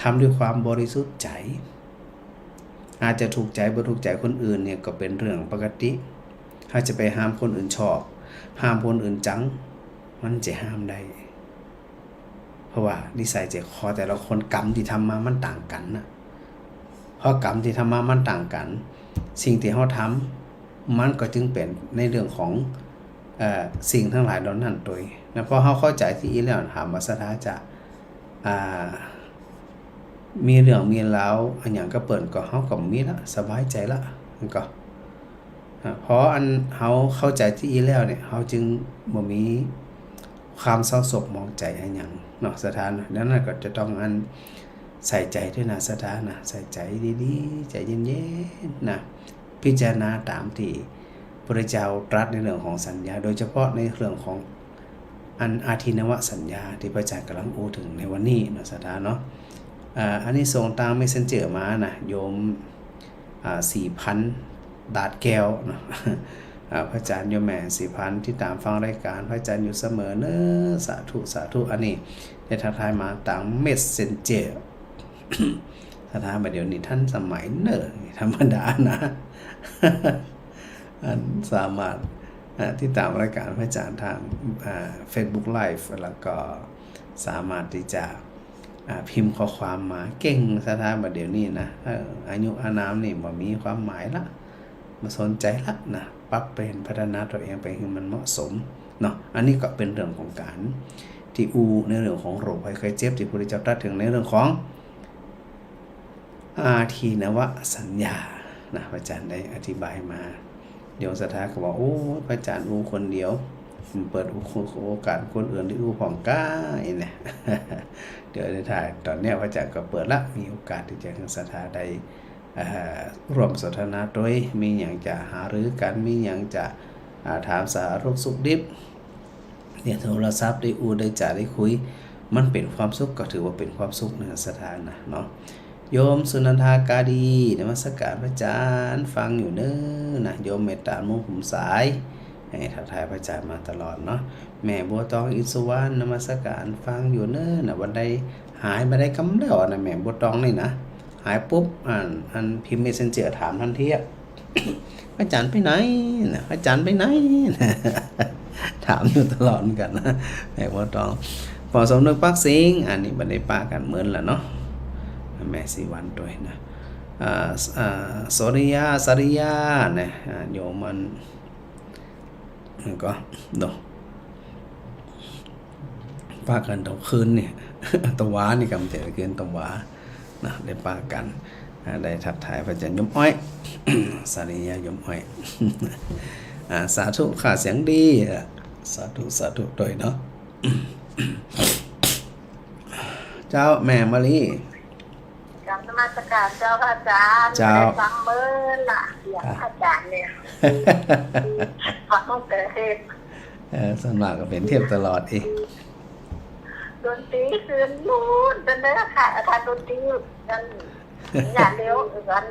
ทำด้วยความบริสุทธิ์ใจอาจจะถูกใจบ่ถูกใจคนอื่นเนี่ยก็เป็นเรื่องปกติถ้าจะไปห้ามคนอื่นชอบห้ามคนอื่นจังมันจะห้ามได้เพราะว่านิสัยใจคอแต่ละคนกรรมที่ทำมามันต่างกันนะเพราะกรรมที่ทำมามันต่างกันสิ่งที่เขาทำมันก็จึงเป็นในเรื่องของสิ่งทั้งหลายเหล่านั้นโดยนะเพราะเขาเข้าใจที่อีแล้วถามว่าสถาจะมีเรื่องมีราวอันอย่างก็เปิดก็เขาก็มีละสบายใจละมันก็เพราะอันเขาเข้าใจที่อีแล้วเนี่ยเขาจึงบ่มีความเศร้าโศกมองใจอันอย่างเนาะสถานดังนั้นก็จะต้องอันใส่ใจด้วยนะสถานนะใส่ใจดีๆใจเย็นๆนะพิจารณาตามที่พระเจ้าตรัสในเรื่องของสัญญาโดยเฉพาะในเรื่องของอันอาทินวสัญญาที่พระอาจารย์กำลังอู้ถึงในวันนี้นะสถานเนาะอันนี้ส่งตามเมสเซนเจอร์มานะโยม4,000 ดาดแก้วนะพระอาจารย์โยมแม่ 4,000 ที่ตามฟังรายการพระอาจารย์อยู่เสมอเนอะสาธุอันนี้ได้ทักทายมาตามเมสเซนเจอร์สถานบัดเดี๋ยวนี้ท่านสมัยเนอะธรรมดานะสามารถที่ตามรายการพระอาจารย์ทาง Facebook Live แล้วก็สามารถที่จะพิมพ์ข้อความมาเก่งสถานบัดเดี๋ยวนี้นะอายุอานามนี่บ่มีความหมายละมาสนใจละนะปรับเป็นพัฒนาตัวเองไปให้มันเหมาะสมเนาะอันนี้ก็เป็นเรื่องของการที่ในเรื่องของโรคภัยไข้เจ็บที่พระพุทธเจ้าตรัสถึงในเรื่องของอาทินวสัญญานะพระอาจารย์ได้อธิบายมาเดี๋ยวสถาก็บอกโอ้พระอาจารย์คนเดียวเปิดโอกาสคนอื่นที่ผ่องกล้าเนี่ย เดี๋ยวในถ่ายตอนนี้พระอาจารย์ก็เปิดละมีโอกาสที่จะทางสถาได้ร่วมสนทนาโดยมีอย่างจะหารือกันมีอย่างจะถามสารทุกข์ดิบเนี่ยโทรศัพท์ได้ได้จ่าได้คุยมันเป็นความสุขก็ถือว่าเป็นความสุขในสถานนะเนาะโยมสุนันทากาดีนมัสการพระอาจารย์ฟังอยู่เน้อนะโยมเมตตามุ่งผมสายให้ทักทายพระอาจารย์มาตลอดเนาะแม่บัวตองอิสุวรรณนมัสการฟังอยู่เน้อนะวันใดหายมาได้กำแล้วนะแม่บัวตองนี่นะหายปุ๊บอันพิมพ์เมสเซนเจอร์ถามทันทีพระอาจารย์ไปไหนนะพระอาจารย์ไปไหน ถามอยู่ตลอดเหมือนกันนะแม่บัวตองพอสมนึกปักสิงอันนี้บันไดป้ากันเหมือนแหละเนาะแม่สีวันด้วยนะสริยาเนี่ยโยมมันก็ดูป้ากันตะคืนเนี่ยตะวานี่กำเจริญตะวานะได้ป้ากันได้ทักทายพระอาจารย์ยมอ้อย สริยายมอ้อย สาธุค่ะเสียงดีสาธุด้วยเนาะ เจ้าแม่มาลีกรรมนมัสการเจ้าพระอาจารย์ได้ฟังเมื่อละเสียงพระอาจารย์เนี่ยฟังตั้งแต่เทศส่วนมากก็เป็นเทพตลอดอีกดนตรีคืนนู้นจนได้ค่ะอาจารย์ดนตรีกันอย่าเลี้ยวกัน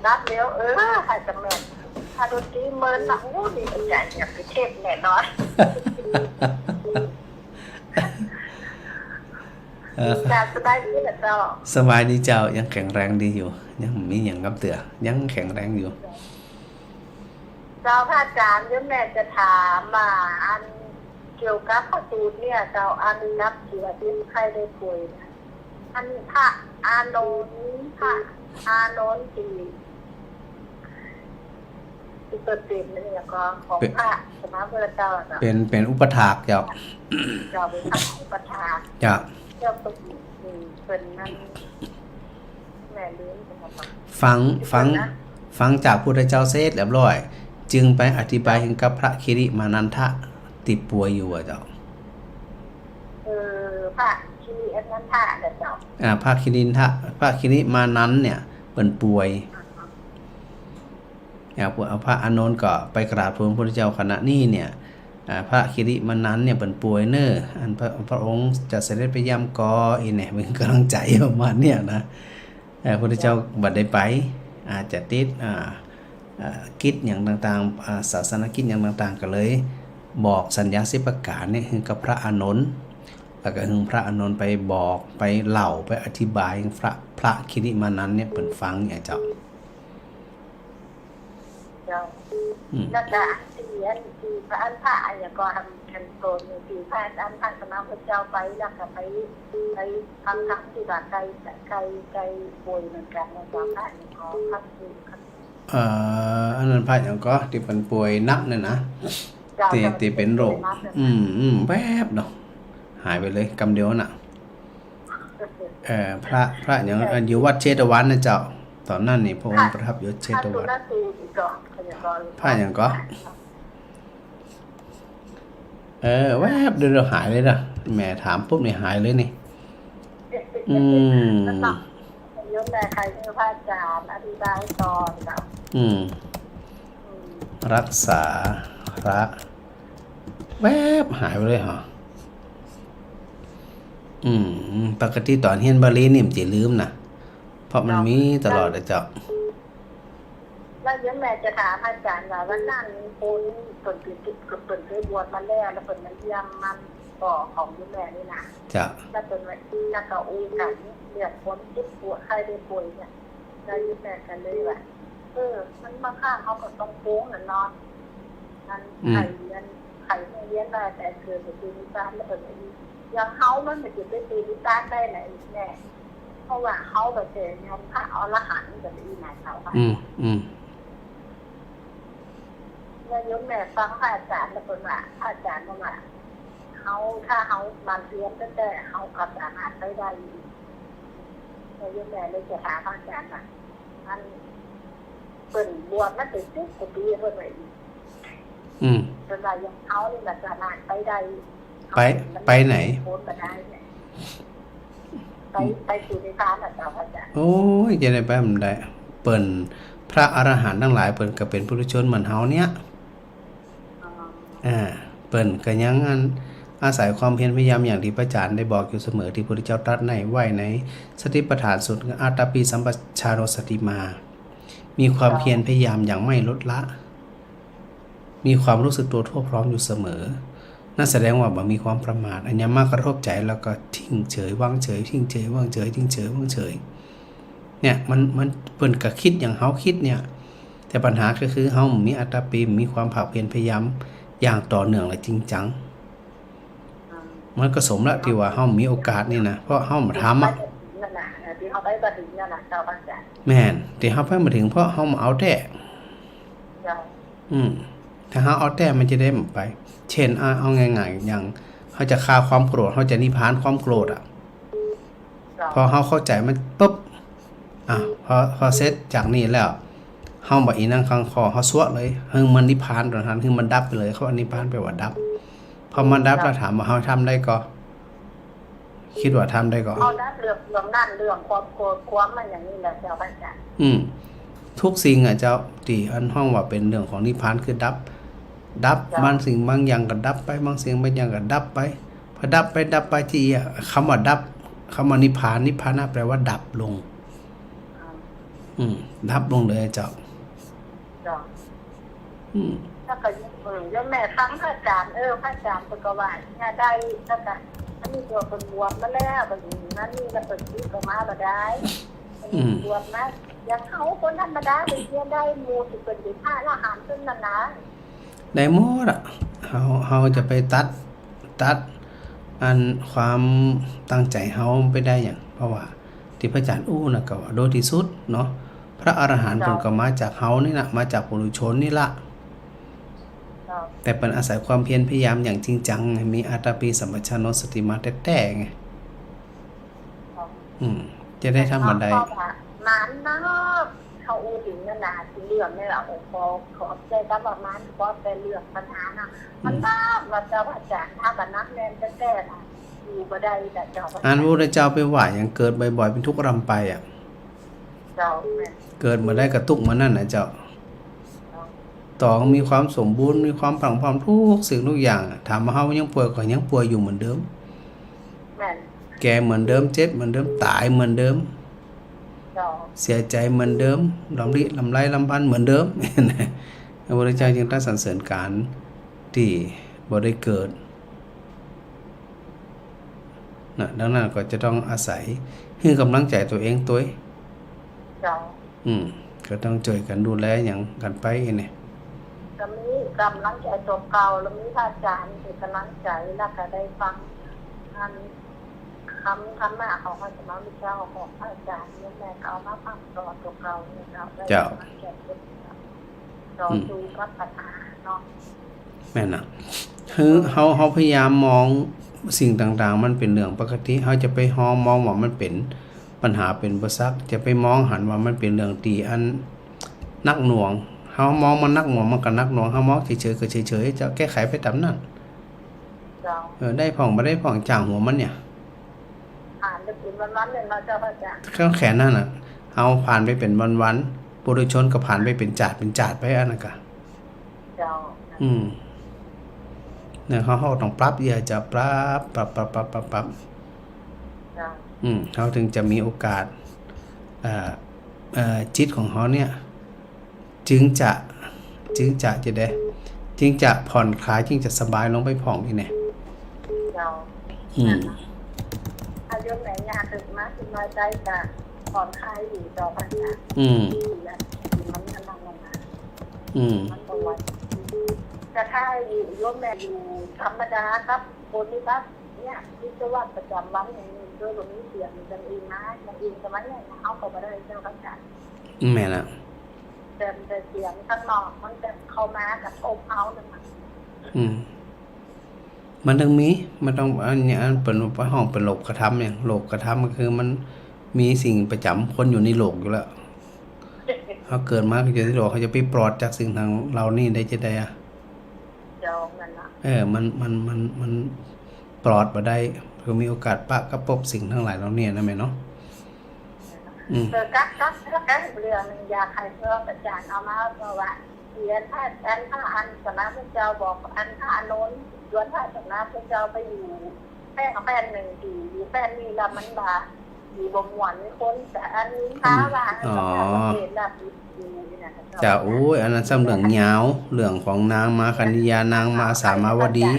นับเลี้ยวค่ะจำเป็นถ้าดนตรีเมินหนังดีอาจารย์อยากไปเทศแน่นอน การสบายดีเหรอเจ้า สบายดีเจ้ายังแข็งแรงดีอยู่ ยังมีอย่างกับเตือยังแข็งแรงอยู่ เจ้าพระอาจารย์เดี๋ยวแม่จะถามมาอันเกี่ยวกับพระสูตรเนี่ยเจ้าอันนับเสือที่ใครได้ป่วยนะอันพระอานนท์พระอานนท์ที่เปิดเป็นเนี่ยก็ของพระสมมาพระเจ้าเจ้า เป็นอุปถากเจ้า เจ้าเป็นพระอุปถาก เจ้า เจ้าเป็นนั่นแม่ลืมไปหมดแล้ว ฟังจากพุทธเจ้าเสร็จเรียบร้อย จึงไปอธิบายให้กับพระคิริมานันทะติดป่วยอยู่เจ้า พระชีอันนั้นพระเจ้า พระคิริมานันเนี่ยเป็นป่วยเอาพระอานนท์ก็ไปกราบทูลพระพุทธเจ้าขณะนี้เนี่ยพระคิริมานันเนี่ยเป็นป่วยเนออันพระองค์จะเสด็จไปย่ำกออีเนี่ยเป็นกำลังใจประมาณเนี่ยนะพระพุทธเจ้าบัดได้ไปอาจจะติดกิจอย่างต่างๆศาสนกิจอย่างต่างๆก็เลยบอกสัญญาสิบประการเนี่ยคือกับพระอานนท์แล้วก็ถึงพระอานนท์ไปบอกไปเล่าไปอธิบายให้พระคิริมานันเนี่ยเป็นฟังเนี่ยเจ้า แล้วก็ที่พระอันพระอย่างก็ทำกันโตนที่พระอันพระสมมาพระเจ้าไปแล้วก็ไปทำทั้งที่ว่าไกลป่วยเหมือนกันในความพระอย่างก็พักอยู่อันนั้นพระอย่างก็ที่เป็นป่วยนักเนี่ยนะที่เป็นโรคแวบเนาะหายไปเลยกำเดียวน่ะพระอย่างอยู่วัดเชตวันนะเจ้าตอนนั้นนี่พระองค์ประทับอยู่เชตวันพระอย่างก็แวบเดี๋ยวหายเลยนะแม่ถามปุ๊บนี่หายเลยนี่ยกแม่ใครคือพระอาจารย์อธิบายตอนเนาะรักษาพระแวบหายไปเลยเหรอปกติตอนเฮียนบาลีนี่มันจะลืมนะเพราะมันมีตลอดเลยเจ้าแล้วยกแม่จะถามอาจารย์ว่าวันนั้นคนเปิดเคยบวชมาแล้วเปิดมันยำมันก่อของยกแม่นี่นะจ้ะแล้วเป็นว่านักอูกันเรียกคนจิตปวดใครได้ป่วยเนี่ยแล้วยกแม่กันเลยว่ามันมาข้างเขาก็ต้องโค้งนอนนั่นไข่เลี้ยงได้แต่เกิดเป็นนิสานแล้วเป็นอย่างเขามันจะเป็นตีนิสานได้ไหนแน่เพราะว่าเขาแบบเจอยอมพระอรหันต์แบบนี้นายเขาค่ะแล้วยกแม่ฟังพระอาจารย์แล้วเป็นว่าพระอาจารย์บอกว่าเขาถ้าเขามันเลี้ยงตั้งแต่เขากับสามารถได้แล้วยกแม่เลยจะถามพระอาจารย์ว่าอันเปิดบวชนั่นเป็น10 กว่าปีเพิ่นไว้จนว่ายังเขานี่แบบสามารถไปได้ไปไหนโพ้นมาได้ไปสู่นิพพานน่ะเจ้าพระอาจารย์โอ้ยจะได้ไปมันได้เปิ้นพระอรหันต์ทั้งหลายเปิ้นก็เป็นปุถุชนเหมือนเฮาเนี่ยเปิ้นก็ยังอาศัยความเพียรพยายามอย่างที่พระอาจารย์ได้บอกอยู่เสมอที่พระพุทธเจ้าตรัสไว้ในสติปัฏฐานสูตรอาตาปีสัมปชานสติมามีความเพียรพยายามอย่างไม่ลดละมีความรู้สึกตัวทั่วพร้อมอยู่เสมอนั่นแสดงว่าบ่มีความประมาทอันยามมากระทบใจแล้วก็ทิ้งเฉยวางเฉยทิ้งเฉยวางเฉยทิ้งเฉยวางเฉยเนี่ยมันเปิ้นก็คิดอย่างเฮาคิดเนี่ยแต่ปัญหาก็คือเฮามีอัตตาปีมีความภาคเพียรพยายามอย่างต่อเนื่องและจริงจังมันก็สมละที่ว่าเฮามีโอกาสนี่นะเพราะเฮามาทำที่เฮาไปบ่ถึงนั่นน่ะเจ้าพระอาจารย์แม่นที่เฮาไปบ่ถึงเพราะเฮามาเอาแต่ถ้าเฮาเอาแต่มันจะได้ไปเช่นเอาง่ายๆอย่างเฮาจะฆ่าความโกรธเฮาจะนิพพานความโกรธพอเฮาเข้าใจมันปุ๊บพอเสร็จจากนี้แล้วเฮาบ่อีนั่งข้างคอเฮาสวดเลยให้มันนิพพานตอนนั้นคือมันดับไปเลยเขานิพพานแปลว่าดับพอมันดับแล้วถามว่าเฮาทำได้ก็คิดว่าทำได้ก็เฮาดับเรื่องนั่นเรื่องความโกรธความมันอย่างนี้แหละเจ้าพระอาจารย์ทุกสิ่งเจ้าที่อันห้องว่าเป็นเรื่องของนิพพานคือดับบางสิ่งบางอย่างก็ดับไปบางสิ่งบางอย่างก็ดับไปพอดับไปที่คำว่าดับคำว่านิพพานแปลว่าดับลงดับลงเลยเจ้าแล้วก็ยังแม่ฟังพระอาจารย์พระอาจารย์ก็ว่าเนี่ยได้แล้วก็ อันนี้ตัวคนบวมมาแล้วแบบนี้นั่นนี่แล้วเป็นที่ก็มาบ่ได้บวมนะอย่างเขาคนธรรมดาเป็นเพียงได้หมู่ที่เป็นอยู่ท่าอาหารขึ้นนะ ได้หมดอ่ะเฮาจะไปตัดอันความตั้งใจเฮาไปได้หยังเพราะว่าที่พระอาจารย์อู้น่ะก็ว่าโดยที่สุดเนาะพระอรหันต์เพิ่นก็มาจากเฮานี่น่ะมาจากปุถุชนนี่ล่ะแต่เป็นอาศัยความเพียรพยายามอย่างจริงจังไงมีอัตตปิสัมปชัญญะสติมาแท้ๆไงจะได้ทำบันไดมันนะเขาอู้ถึงขนาดที่เรื่องนี่แหละองค์ขอใจกับว่ามันก็แต่เรื่องปัญหานะมันน่าว่าจะว่าจะถ้าบันนักแน่นจะแก้นะอยู่บ่ได้แต่เจ้าอันพระพุทธเจ้าไปว่าอย่างเกิดบ่อยๆเป็นทุกข์รำไปอ่ะเจ้าเกิดมาได้กระตุกมานั่นน่ะเจ้าต่อมีความสมบูรณ์มีความพรั่งพร้อมทุกสิ่งทุกอย่างถามว่าเฮายังป่วยก็ยังป่วยอยู่เหมือนเดิมแก่เหมือนเดิมเจ็บเหมือนเดิมตายเหมือนเดิมเสียใจเหมือนเดิมลำลิลำไรลำพันเหมือนเดิมพระพุทธเจ้าจึงตรัสสรรเสริญการที่บ่ได้เกิดนะดังนั้นก็จะต้องอาศัยให้กำลังใจตัวเองตัวก็ต้องช่วยกันดูแลอย่างกันไปเนี่ยก็มีกำลังใจตัวเก่าแล้วมีพระอาจารย์เป็นกำลังใจแล้วก็ได้ฟังคำมาของพระสมณเจ้าของพระอาจารย์นี่แม่เขามาฟังตัวเก่าเนี่ยเราได้กำลังใจต่อสู้กับปัญหาเนาะแม่น่ะคือเฮาพยายามมองสิ่งต่างๆมันเป็นเรื่องปกติเฮาจะไปมองว่ามันเป็นปัญหาเป็นอุปสรรคจะไปมองหันว่ามันเป็นเรื่องตีอันนักหน่วงเฮามองมันนักหน่วงมันก็นักหน่วงเฮามองเฉยๆก็เฉยๆจะแก้ไขไปตามนั้นได้ผ่องบ่ได้ผ่องจ่างหัวมันเนี่ยผ่านไปเป็นวันๆเนี่ยเราจะพระอาจารย์เครื่องแขนนั่นน่ะเฮาผ่านไปเป็นวันๆปุถุชนก็ผ่านไปเป็นจาดไปอันนั้นก็เนี่ยเขาต้องปรับอย่าจะปรับเขาถึงจะมีโอกาสจิตของเขาเนี่ยจึงจะได้จึงจะผ่อนคลายจึงจะสบายลงไปผ่องนี่แน่อายุไหนยากถึงมากถึงน้อยใจจะผ่อนคลายอยู่ต่อไปมันกำลังลงมามันตรงวันจะถ้าอยู่ร่วมแม่อยู่ธรรมดาครับคนนี้ครับเนี่ยที่จะว่าประจำวันอย่างนี้โดยตรงนี้เสียงกันเองนะมันเองจะไม่เนี่ยเขาก็ไม่ได้เจ้าพระจันทร์แม่ละแต่เสียงข้างนอกมันจะเข้ามากับโอบเอาเลยมันต้องมีมันต้องอันนี้เป็นห้องเป็นโลกกระทำอย่างโลกกระทำก็คือมันมีสิ่งประจำคนอยู่ในโลกอยู่แล้วเขาเกิดมาก็อยู่ในโลกเขาจะไปปลอดจากสิ่งทางเรานี่ได้จะได้อะมันปลอดมาได้คือมีโอกาสปะกับพบสิ่งทั้งหลายเราเนี่ยนะแม่เนาะกักเรื่องอยากให้เพื่ออาจารย์เอามาเพราะว่าเรียนพระอันสนะพระเจ้าบอกอันพระโน้นย้อนพระสนะพระเจ้าไปอยู่แป้นหนึ่งที่อยู่แป้นนี้ละมันบาอยู่บ่มหวานคนแต่อันนี้ท้าว่าเห็นแบบจะโอ้ยอันนั้นซ้ำเรื่องยาวเรื่องของนางมาคัญญานางมาสามาวดี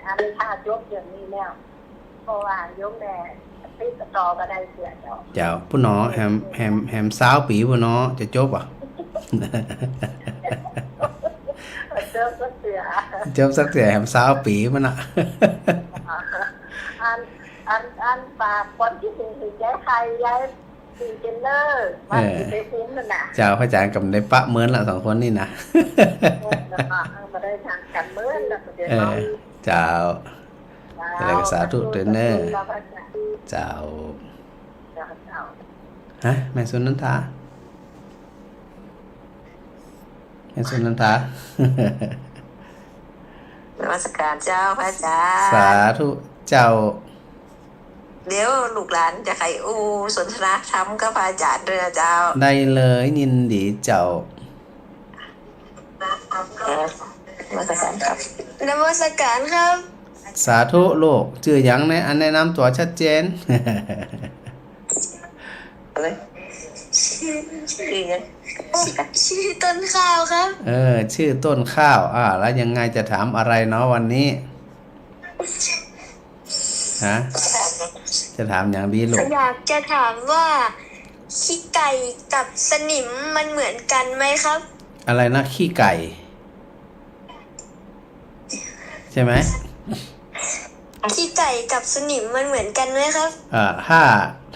อันนี้ถ้ายกอย่างนี้แล้วเพราะว่ายกแม่ติดต่อก็ได้เสียเจ้าผู้น้อแฮมสาวปีผู้น้อจะจบอ่ะจบสักเสือแฮมสาวปีมันอ่ะอันปากคนที่ถึงย้ายใครย้ายสีเจนเนอร์มาไปคุ้มนั่นน่ะเจ้าพระอาจารย์กับได้ปะเหมือนละสองคนนี่นะมาได้ทางกันเหมือนละเดี๋ยวเจ้าอะไรก็สาธุเทรนเนอร์เจ้าฮะแม่สุนันทานมัสการเจ้าพระอาจารย์สาธุเจ้าเดี๋ยวลูกหลานจะไขสนทนาธรรมกับพระอาจารย์ด้วยนะเจ้าได้เลยยินดีเจ้านมัสการครับนมัสการครับสาธุโลกชื่อหยังในอันแนะนำตัวชัดเจนอะไรชื่อต้นข้าวครับชื่อต้นข้าวแล้วยังไงจะถามอะไรเนาะวันนี้ฮ ฮะจะถามอย่างดีลูก อยากจะถามว่าขี้ไก่กับสนิมมันเหมือนกันไหมครับ อะไรนะขี้ไก่ใช่ไหม ขี้ไก่กับสนิมมันเหมือนกันไหมครับ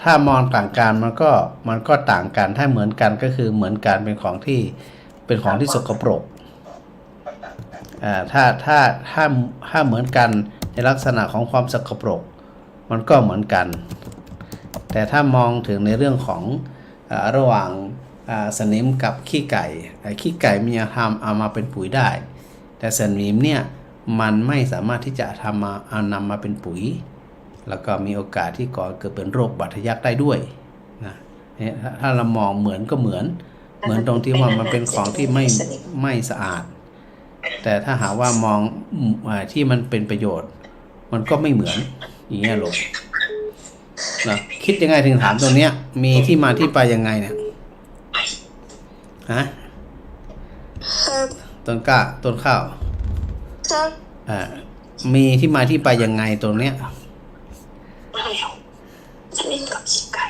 ถ้ามองต่างกันมันก็ต่างกันถ้าเหมือนกันก็คือเหมือนกันเป็นของที่สกปรกถ้าเหมือนกันในลักษณะของความสกปรกมันก็เหมือนกันแต่ถ้ามองถึงในเรื่องของระหว่างสนิมกับขี้ไก่ขี้ไก่มันจะเอามาเป็นปุ๋ยได้แต่สนิมเนี่ยมันไม่สามารถที่จะนำมาเป็นปุ๋ยแล้วก็มีโอกาสที่ก่อเกิดเป็นโรคบาดทะยักได้ด้วยนะถ้าเรามองเหมือนก็เหมือนตรงที่ว่ามันเป็นของที่ไม่สะอาดแต่ถ้าหาว่ามองที่มันเป็นประโยชน์มันก็ไม่เหมือนอย่างเงี้ยลูกนะคิดยังไงถึงถามตรงเนี้ยมีที่มาที่ไปยังไงเนี่ยฮะ ครับ ต้นข้าว ครับ มีที่มาที่ไปยังไงตรงเนี้ย สนิมกับขี้ไก่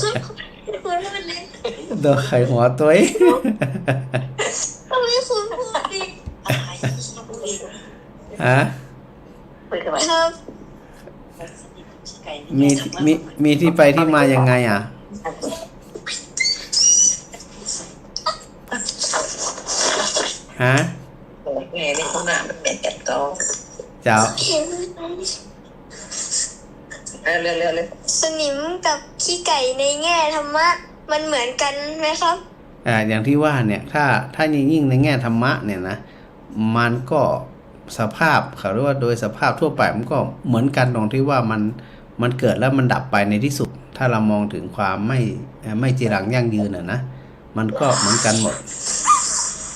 คุณพูดเลย โดนไขหัวตัวเอง ทำไมคุณพูดดิ ฮะ ครับ มีที่ไปที่มายังไงอ่ะฮะ แม่นี่เขาหน้ามันเป็นกันก็ เจ้า เห็น เร็ว สนิมกับขี้ไก่ในแง่ธรรมะมันเหมือนกันไหมครับ อย่างที่ว่าเนี่ยถ้ายิ่งในแง่ธรรมะเนี่ยนะมันก็สภาพเขาเรียกว่าโดยสภาพทั่วไปมันก็เหมือนกันตรงที่ว่ามันเกิดแล้วมันดับไปในที่สุดถ้าเรามองถึงความไม่จีรังยั่งยืนนะมันก็เหมือนกันหมด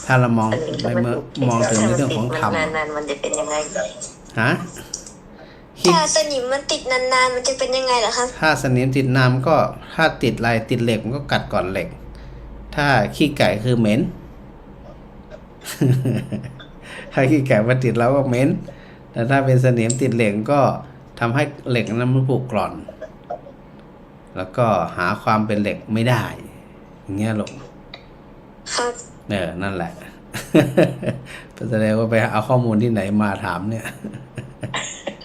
ถ้าเรามองถึงในเรื่องของธรรม นานๆมันจะเป็นยังไง ฮะ ถ้าสนิมมันติดนานๆมันจะเป็นยังไงเหรอครับ ถ้าสนิมติดน้ำก็ถ้าติดอะไรติดเหล็กมันก็กัดก่อนเหล็กถ้าขี้ไก่คือเหม็น ถ้าขี้ไก่มาติดแล้วก็เหม็นแต่ถ้าเป็นสนิมติดเหล็กก็ทำให้เหล็กนั้นมันผุกร่อนแล้วก็หาความเป็นเหล็กไม่ได้อย่างเงี้ยลูก ครับ นั่นแหละ แสดงว่าไปเอาข้อมูลที่ไหนมาถามเนี่ย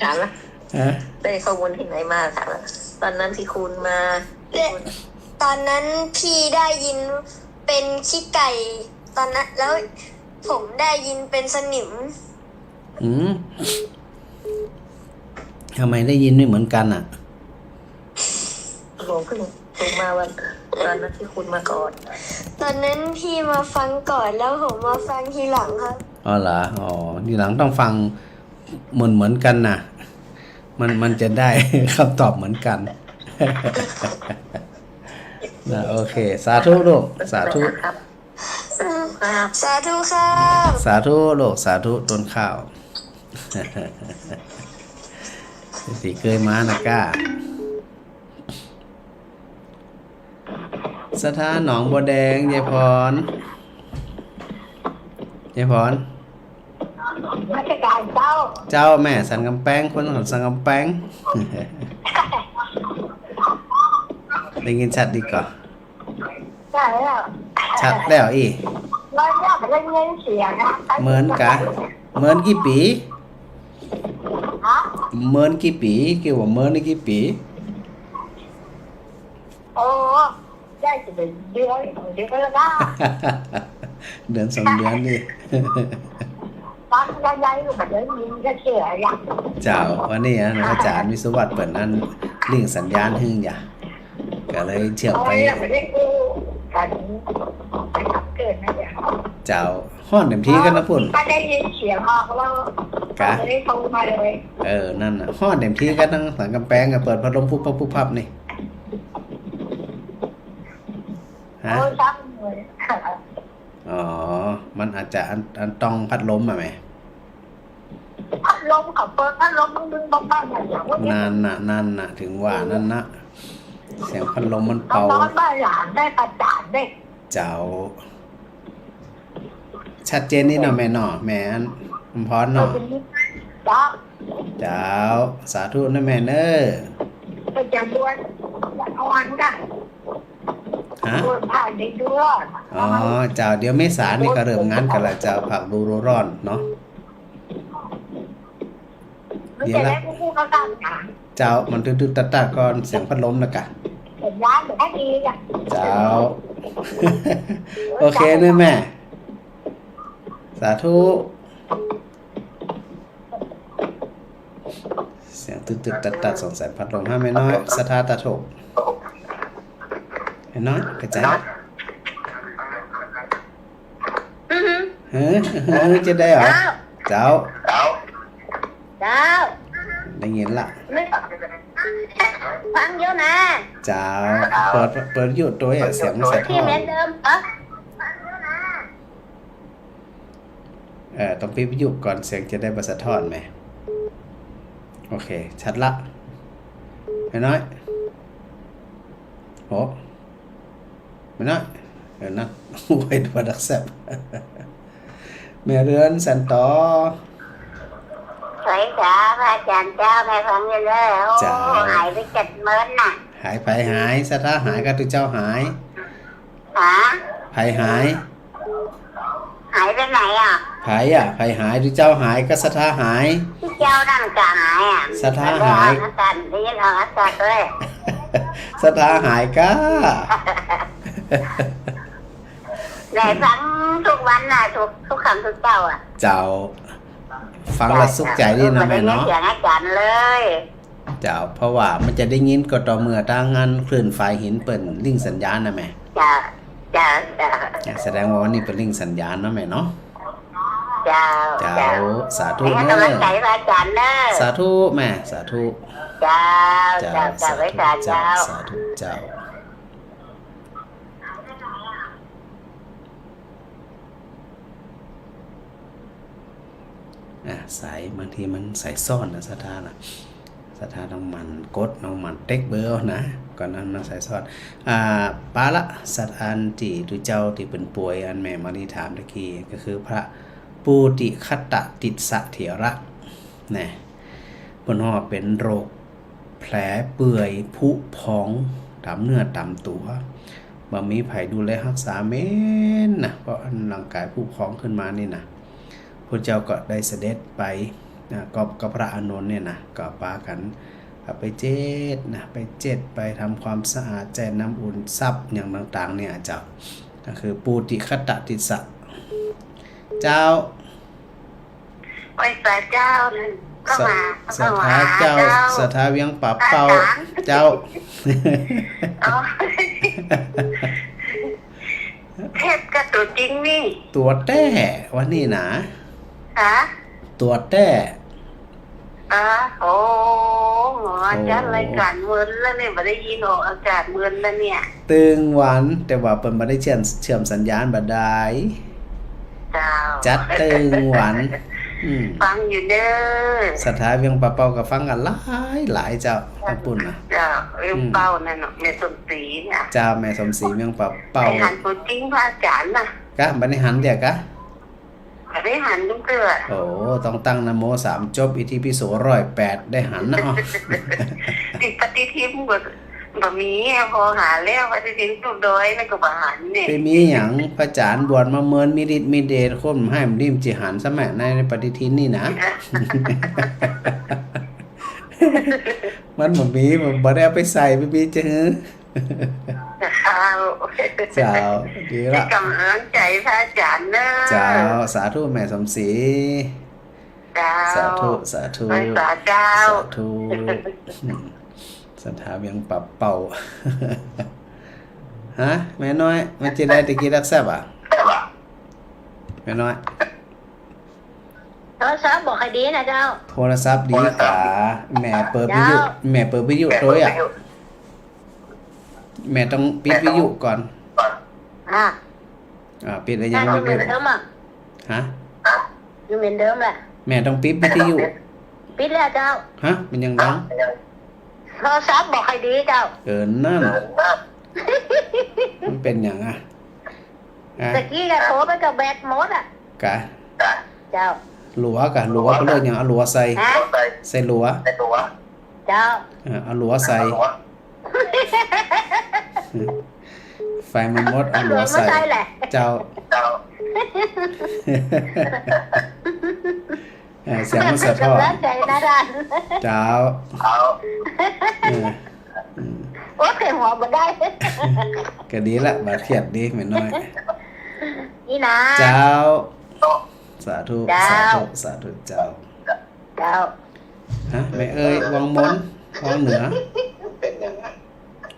ถามละได้ข้อมูลที่ไหนมาถามละตอนนั้นที่คุณมา ตอนนั้นพี่ได้ยินเป็นขี้ไก่ตอนนั้นแล้วผมได้ยินเป็นสนิม ทำไมได้ยินไม่เหมือนกันอ่ะ ผมเพิ่งมาวันตอนนั้นที่คุณมาก่อน ตอนนั้นพี่มาฟังก่อนแล้วผมมาฟังทีหลังครับ อ๋อเหรอทีหลังต้องฟังเหมือนกันนะมันจะได้ คำตอบเหมือนกัน นะโอเคสาธุลูกสาธุ ครับ สาธุครับ สาธุลูกสาธุต้นข้าว สิเคยมานะก้าสถานหนองบัวแดงยายพร ราชการเจ้าแม่สันกำแพงคนของสันกำแพง ได้ยินชัดดีกว่า ใช่แล้ว ชัดแล้วอี เราอยากได้เงินเสียนะ เหมือนกี่ปี ฮะ เหมือนกี่ปีเกี่ยวกับเหมือนกี่ปี โอ้ได้จะเป็นเดือนก็แล้วนะ เดือน2 เดือนนี่ ตอนย้ายๆลูกแบบนี้มีก็เชื่ออย่าง เจ้าวันนี้นะอาจารย์วิศวัตเปิดนั้นลิงก์สัญญาณหึ่งอย่าก็เลยเชื่อม เอา ไป ไว้ไม่ได้กู้กันไปทำเกินนะเนี่ย เจ้าห้อนเต็มที่กันนะพุ่น ถ้าได้ยินเสียงออกแล้วไม่ได้โทรมาเลย นั่นน่ะห้อนเต็มที่กันทั้งสังกำแพงเปิดพัดลมปุ๊บพับนี่ฮะ โอ้ช่างเลย มันอาจจะอันต้องพัดลมไหม พัดลมกับเปิดพัดลมดึงบ้างๆอย่างว่า นั่นน่ะถึงว่านั่นนะเสียงพัดลมมัน น้ เป่า องบ้านหลานได้ประจานได้ เจ้าชัดเจนนี่เนาะแม่เนาะแม่อันพรเนาะ จ้า เจ้าสาธุนะแม่เนอ ประจำวันวันอ่อนกัน ฮะ บวชผ่านในเดือน อ๋อเจ้าเดี๋ยวเมษานี่ก็เริ่มงานกันละเจ้าผักดูร้อนเนาะ มันจะได้คู่เขาตั้งหา เจ้ามันตึ๊ดๆตัดๆก่อนเสียงพัดลมนะกะ เห็นร้านแบบนี้อ่ะ เจ้า โอเคนะแม่ สาธุเสียงตึกๆตัดๆสงสัยพัดลมให้แม่น้อยสถาตาโถแม่น้อยกระจายเฮ้ยจะได้เหรอเจ้า เจ้า ได้ยินละ ฟังเยอะนะ เจ้าเปิดอยู่ตัวเสียงไม่ใส่ท่ ที่ อ เหมือนเดิมต้องปิดวิทยุก่อนเสียงจะได้บรรสะท้อนไหมโอเค ชัดละไม่น้อยโหไม่น้อยนั่น ไว้ดูดักแซบ แม่เรือนสันต่อ สวยจ้าพระอาจารย์เจ้าแม่ฟังเยอะเลยโอ้หายไป70,000น่ะ หายไปหายสถาหายก็ตุเจ้าหาย หา ไผหาย หายไปไหนอ่ะ ไผไผหายตุเจ้าหายก็สถาหาย ที่เจ้านั่นก็หายอ่ะ สถาหาย อาจารย์ได้ยินอาจารย์เลย สถาหายก็ ได้ฟังทุกวันน่ะทุกคำทุกเจ้าอ่ะ เจ้าฟังแล้วสุขใจดีนะแม่เนาะ เสียงอาจารย์เลย เจ้าเพราะว่ามันจะได้ยินก็ต่อเมื่อตั้งงานคลื่นไฟหินเปิ่นลิงสัญญาณนะแม่ จ้าจ้าจ้า แสดงว่าวันนี้เป็นลิงสัญญาณนะแม่เนาะ จ้า เจ้าสาธุ ให้ เน กำลังใจ อะ พระอาจารย์เนอะ สาธุแม่สาธุ จ้า เจ้า จ้าจ้า สา ไว้ ธุ จ้า เจ้า เจ้า สาธุเจ้าสายบางทีมันใส่ซ่อนนะสถานะสถาน้ำมันกดน้ำมันเต็กเบอร์นะก่อนนั้นมาใส่ซ่อนปาละสัตว์อันที่ตุเจ้าที่เป็นป่วยอันแม่มานีถามตะกี้ก็คือพระปูติคัตตติสะเถระนะบนห่อเป็นโรคแผลเปื่อยผุพองตามเนื้อตามตัวบ่มีไผดูแลรักษาเม้นนะเพราะร่างกายผุพองขึ้นมานี่นะพระเจ้าก็ได้เสด็จไปกับพระอานนท์เนี่ยนะก็ปากันไปเจ็ดนะไปเจ็ดไปทำความสะอาดแจน้ำอุ่นซับอย่างต่างๆเนี่ยเจ้าก็คือปูติคัตตติสะเจ้า ไว้สาเจ้านั่นก็มา สถาเจ้าสถาเวียงป่าเป่าเจ้า อ๋อเทพกับตัวจริงนี่ ตัวแต้วันนี้นะ ฮะ ตัวแต้ โอ้หมออาจารย์รายการเมินแล้วเนี่ยมาได้ยินออกอากาศเมินแล้วเนี่ย ตึงหวันแต่ว่าเปิ่นบ่ได้เชื่อมสัญญาณบ่ได้ เจ้า จัดตึงหวัน ฟังอยู่เด้อ สถาเวียงป่าเป่าก็ฟังกันหลายเจ้าญี่ปุ่นนะ เจ้าเรื่องเป้านั่นเนาะแม่สมศรีเนี่ย เจ้าแม่สมศรีเวียงป่าเป่า ไปหันตัวจริงพระอาจารย์น่ะ กะบ่ได้หันเดียกะ ไปหันทุกเตือ โอ้ต้องตั้งนะโม3จบอิติปิโส108ได้หันนะอ๋อ ติดปฏิทินบ่มีพอหาแล้วปฏิทินสุดโดยนั่นก็บ่หันเนี่ย ไปมีหยังพระอาจารย์บวชมาเมินมีฤทธิ์มีเดชคนให้มันริมจิหันซะแม่ในปฏิทินนี่นะ มันบ่ได้เอาไปใส่ไปมีจะหือ เจ้าดีละ กำลังใจพระอาจารย์เนอะ เจ้าสาธุแม่สมศรี เจ้า สาธุสาธุ ไปสาเจ้า สาธุสถาเวียงปรับเป่า ฮะแม่น้อยมันจะได้ตะกี้รักแซ่บอ่ะแม่น้อย โทรศัพท์บอกให้ดีนะเจ้า โทรศัพท์ดีกว่าแม่เปิดวิทยุแม่เปิดวิทยุโดยอ่ะแม่ต้องปิดวิทยุก่อน ปิดอะไรยังไม่ เหมื รู้ อนเดิมอ่ะ ฮะ อยู่เหมือนเดิมแหละ แม่ต้องปิดวิทยุ ปิดแล้วเจ้า ฮะมันยังดัง โทรศัพท์บอกให้ดีเจ้า นั่นมันเป็นอย่างตะกี้ก็โทรไปกับแบตหมดอ่ะ กะ เจ้า หลัวกะหลัวก็เลยอย่างเอาหลัวใส่ ฮะ ใส่หลัว เจ้า เอาหลัวใส่ไฟมันมดเอาหลัวใส่ ไม่ใช่แหละ เจ้าเสียงมันสะท้อน ใจนะดัน เจ้า โอ้ยหัวบ่ได้ ก็ดีละบาดเขียดดีแม่น้อย นี่นะ เจ้าสาธุ เจ้า สาธุสาธุเจ้า เจ้า ฮะแม่เอ้ยวังมนวังเหนือ เป็นยังไง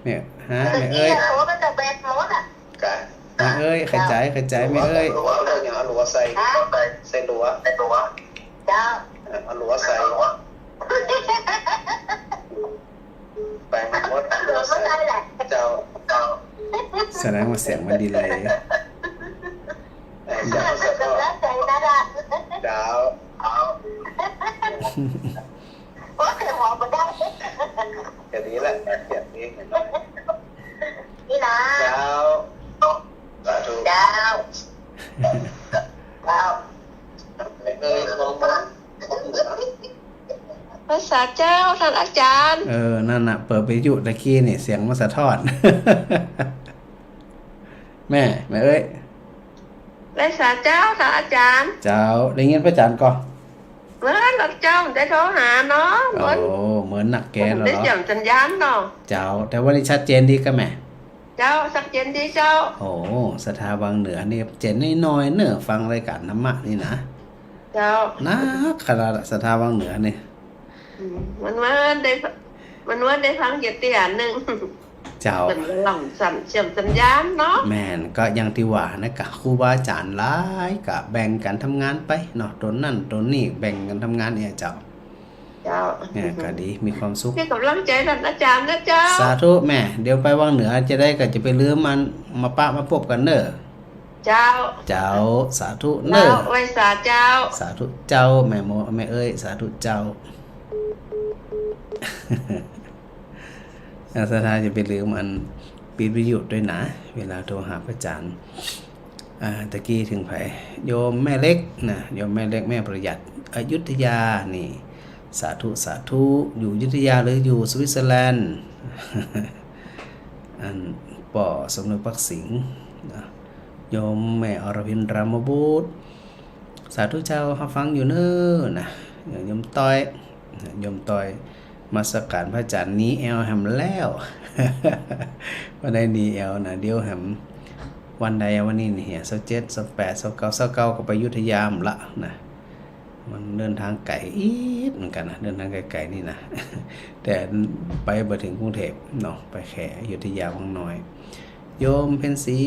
เนี่ยฮะแม่เอ้ย โอ้มันจะแบนหมดอ่ะ กะ แม่เอ้ยขจายแม่เอ้ย หลัวเรื่องอย่างเอาหลัวใส่ใส่หลัว เจ้า เอาหลัวใส่ไปมันมดเอาหลัว ไม่ ใส่ ใช่แหละ เจ้า แสดงว่าเสียงมันดีเลย เจ้าสะท้อน ใจนะดัน ดาว โอ้ยหัวบ่ได้ ก็ดีละเขียดดีแม่น้อย นี่นะ เจ้าสาธุ เจ้าเจ้า ไม่เอ้ยมองมัน ภาษาเจ้าท่านอาจารย์ นั่นน่ะเปิดวิทยุตะกี้นี่เสียงมันสะท้อน แม่เอ้ย ภาษาเจ้าท่านอาจารย์ เจ้าได้ยินพระอาจารย์ก่อน เมื่อหลักเจ้าได้โทรหาเนาะ โอ้เหมือนหนักแกแล้ว ได้ เหรอ เสียงสัญญาณเนาะ เจ้าแต่ว่านี่ชัดเจนดีก็แม่ เจ้าสักเจนดีเจ้า โอ้สถาบังเหนือนี่เจนน้อยๆเนอะฟังรายการน้ำมะนี่นะ เจ้า นะขนาดสถาบังเหนือนี่ มันว่าได้ฟังเกียรติอันหนึ่ง เจ้า เหมือนหล่องสั่นเชื่อมสัญญาณเนาะ แม่นก็อยังที่ว่านะกะครูบาอาจารย์หลายกะแบ่งกันทำงานไปเนาะตัวนั่นตัวนี่แบ่งกันทำงานเนี่ยเจ้า เจ้า เนี่ยก็ดีมีความสุข พี่กำลังใจท่านอาจารย์นะเจ้า สาธุแม่เดี๋ยวไปวังเหนือจะได้ก็จะไปลืมมันมาปะมาพบกันเนอะ เจ้า เจ้าสาธุเน เจ้า อะ ไว้สาเจ้า สาธุเจ้าแม่โมแม่เอ้ยสาธุเจ้า สถาจะไปลืมมันปิดวิทยุด้วยนะ เวลาโทรหาพระอาจารย์ตะกี้ถึงไผโยมแม่เล็กนะโยมแม่เล็กแม่ประหยัดอยุธยานี่สาธุสาธุอยู่อยุธยาหรืออยู่สวิตเซอร์แลนด์ อันป่อสมนึกปักสิงห์นะโยมแม่อรพินรามบุตรสาธุเจ้าเฮาฟังอยู่เน้อนะโยมต้อยมาสักการพระอาจารย์นี้แอลแฮมแล้ววันใดนี้แอลนะเดี๋ยวแฮมวันใดวันนี้นี่27 28 29 29ก็ไปอยุธยามละนะมันเดินทางไกลอีกเหมือนกันนะเดินทางไกลๆนี่นะ แต่ไปบ่ถึงกรุงเทพเนาะไปแค่อยุธยาวังน้อยโยมเป็นสี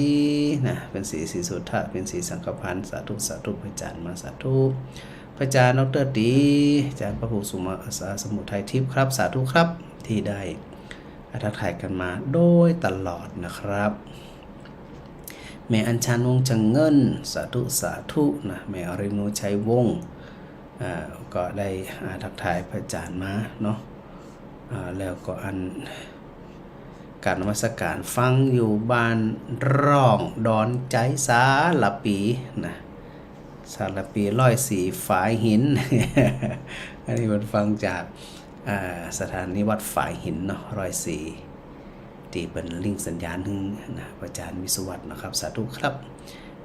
นะเป็นสีศรีสุทธะเป็นสีสังฆพันธ์สาธุสาธุพระอาจารย์มาสาธุพระอาจารย์ดร.ตีอาจารย์พระครูสุมาสมุทัยทิพย์ครับสาธุครับที่ได้ทักทายกันมาโดยตลอดนะครับแม่อัญชันวงศ์จังเงินสาธุสาธุนะแม่อริโนชัยวงศ์ก็ได้ทักทายพระอาจารย์มาเนาะแล้วก็อันการนมัสการฟังอยู่บ้านร่องดอนใจสาลปีนะสารปี104ฝายหิน อันนี้มันฟังจากสถานีวัดฝายหินเนาะ104ที่เป็นลิงก์สัญญาณถึงนะพระอาจารย์วิสุวัตนะครับสาธุครับ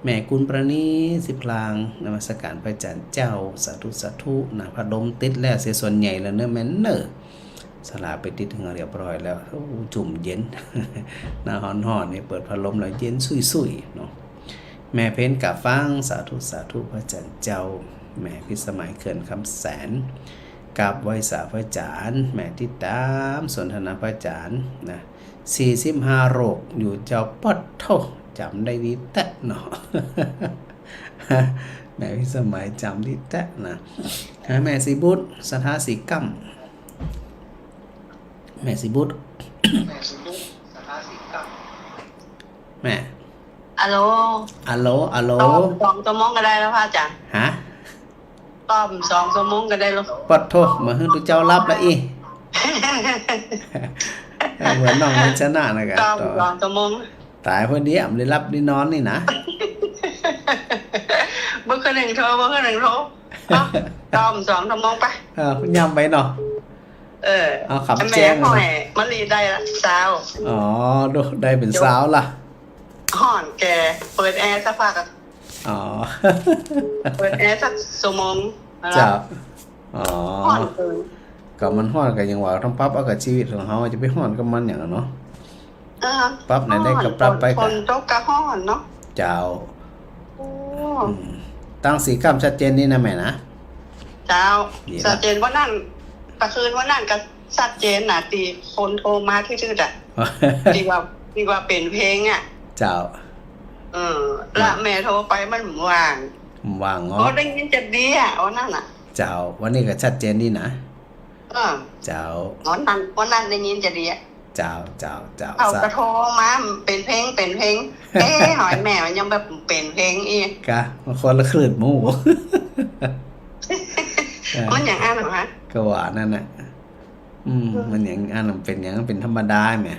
แม่กุลประณีสิพลางนมัสการพระอาจารย์เจ้าสาธุสาธุนะพระดมติดแล้วเสียส่วนใหญ่แล้วเนื้อแม่นเนอสลาไปติดถึงเรียบร้อยแล้วจุ่มเย็น หน้าฮ้อนๆนี่เปิดพัดลมแล้วเย็นสุยๆเนาะแม่เพ้นกะฟังสาธุสาธุพระอาจารย์เจ้าแม่พิสมัยเขื่อนคำแสนกับไวสาพระอาจารย์แม่ติดตามสนทนาพระอาจารย์นะ45โรคอยู่เจ้าปัดโทจำได้ดีแตะเนาะ แม่พิสมัยจำดีแตะนะแม่สีบุตรสถาสีกัมแม่สีบุตร แม่อัลโหล อัลโหลอัลโหล ต้อม2 ชั่วโมงก็ได้แล้วพระอาจารย์ ฮะ ต้อม2 ชั่วโมงก็ได้แล้ว ปัดโทมาให้ทุกเจ้ารับแล้วอี เหมือนน้องมันชนะนะกัน ต้อม2 ชั่วโมง ตายคนเดียวได้รับได้นอนนี่นะ บ่เคยหนึ่งโทรบ่เคยหนึ่งโทร ตอม2 ชั่วโมงไป ย่ำไปเนาะ เอาขับแจ้ง แม่หอยมะลีได้ละสาว อ๋อดูได้เป็นสาวล่ะ ห่อนแกเปิดแอร์สักพักอะ อ๋อ เปิดแอร์สักชั่วโมงนะ เจ้าอ๋อ ห่อนเกิน ก็มันฮ้อนก็ยังว่าต้องปรับเอากับชีวิตของเฮาจะไปฮ้อนกับมันหยังอะเนาะ ปรับไหนได้ก็ปรับไป ฝนตกก็ห่อนเนาะ เจ้า โอ้ ตั้งสีกำชัดเจนนี่นะแม่นะ เจ้า ดีละ ชัดเจนว่านั่นตะคืนว่านั่นก็ชัดเจนน่ะตีคนโทรมาที่ชื่ออ่ะดีกว่าเป็นเพลงอ่ะ เจ้า ละแม่โทรไปมันว่าง ว่าง โอ้ เงาะ ได้ยินจะดีอ่ะว่านั่นอ่ะ เจ้า วันนี้ก็ชัดเจนนี่นะ เจ้า วันนั้นได้ยินจะดีอ่ะ เจ้าเอา สาก ระโทรมาเป็นเพลงหอยแม่มันยังแบบเป็นเพลงอีก กะมันคนละคลื่นหมู่ มันอย่างนั้นเหรอฮะ ก็ว่านั่นน่ะมันอย่างอันนั้นเป็นอย่างนั้นเป็นธรรมดาแหม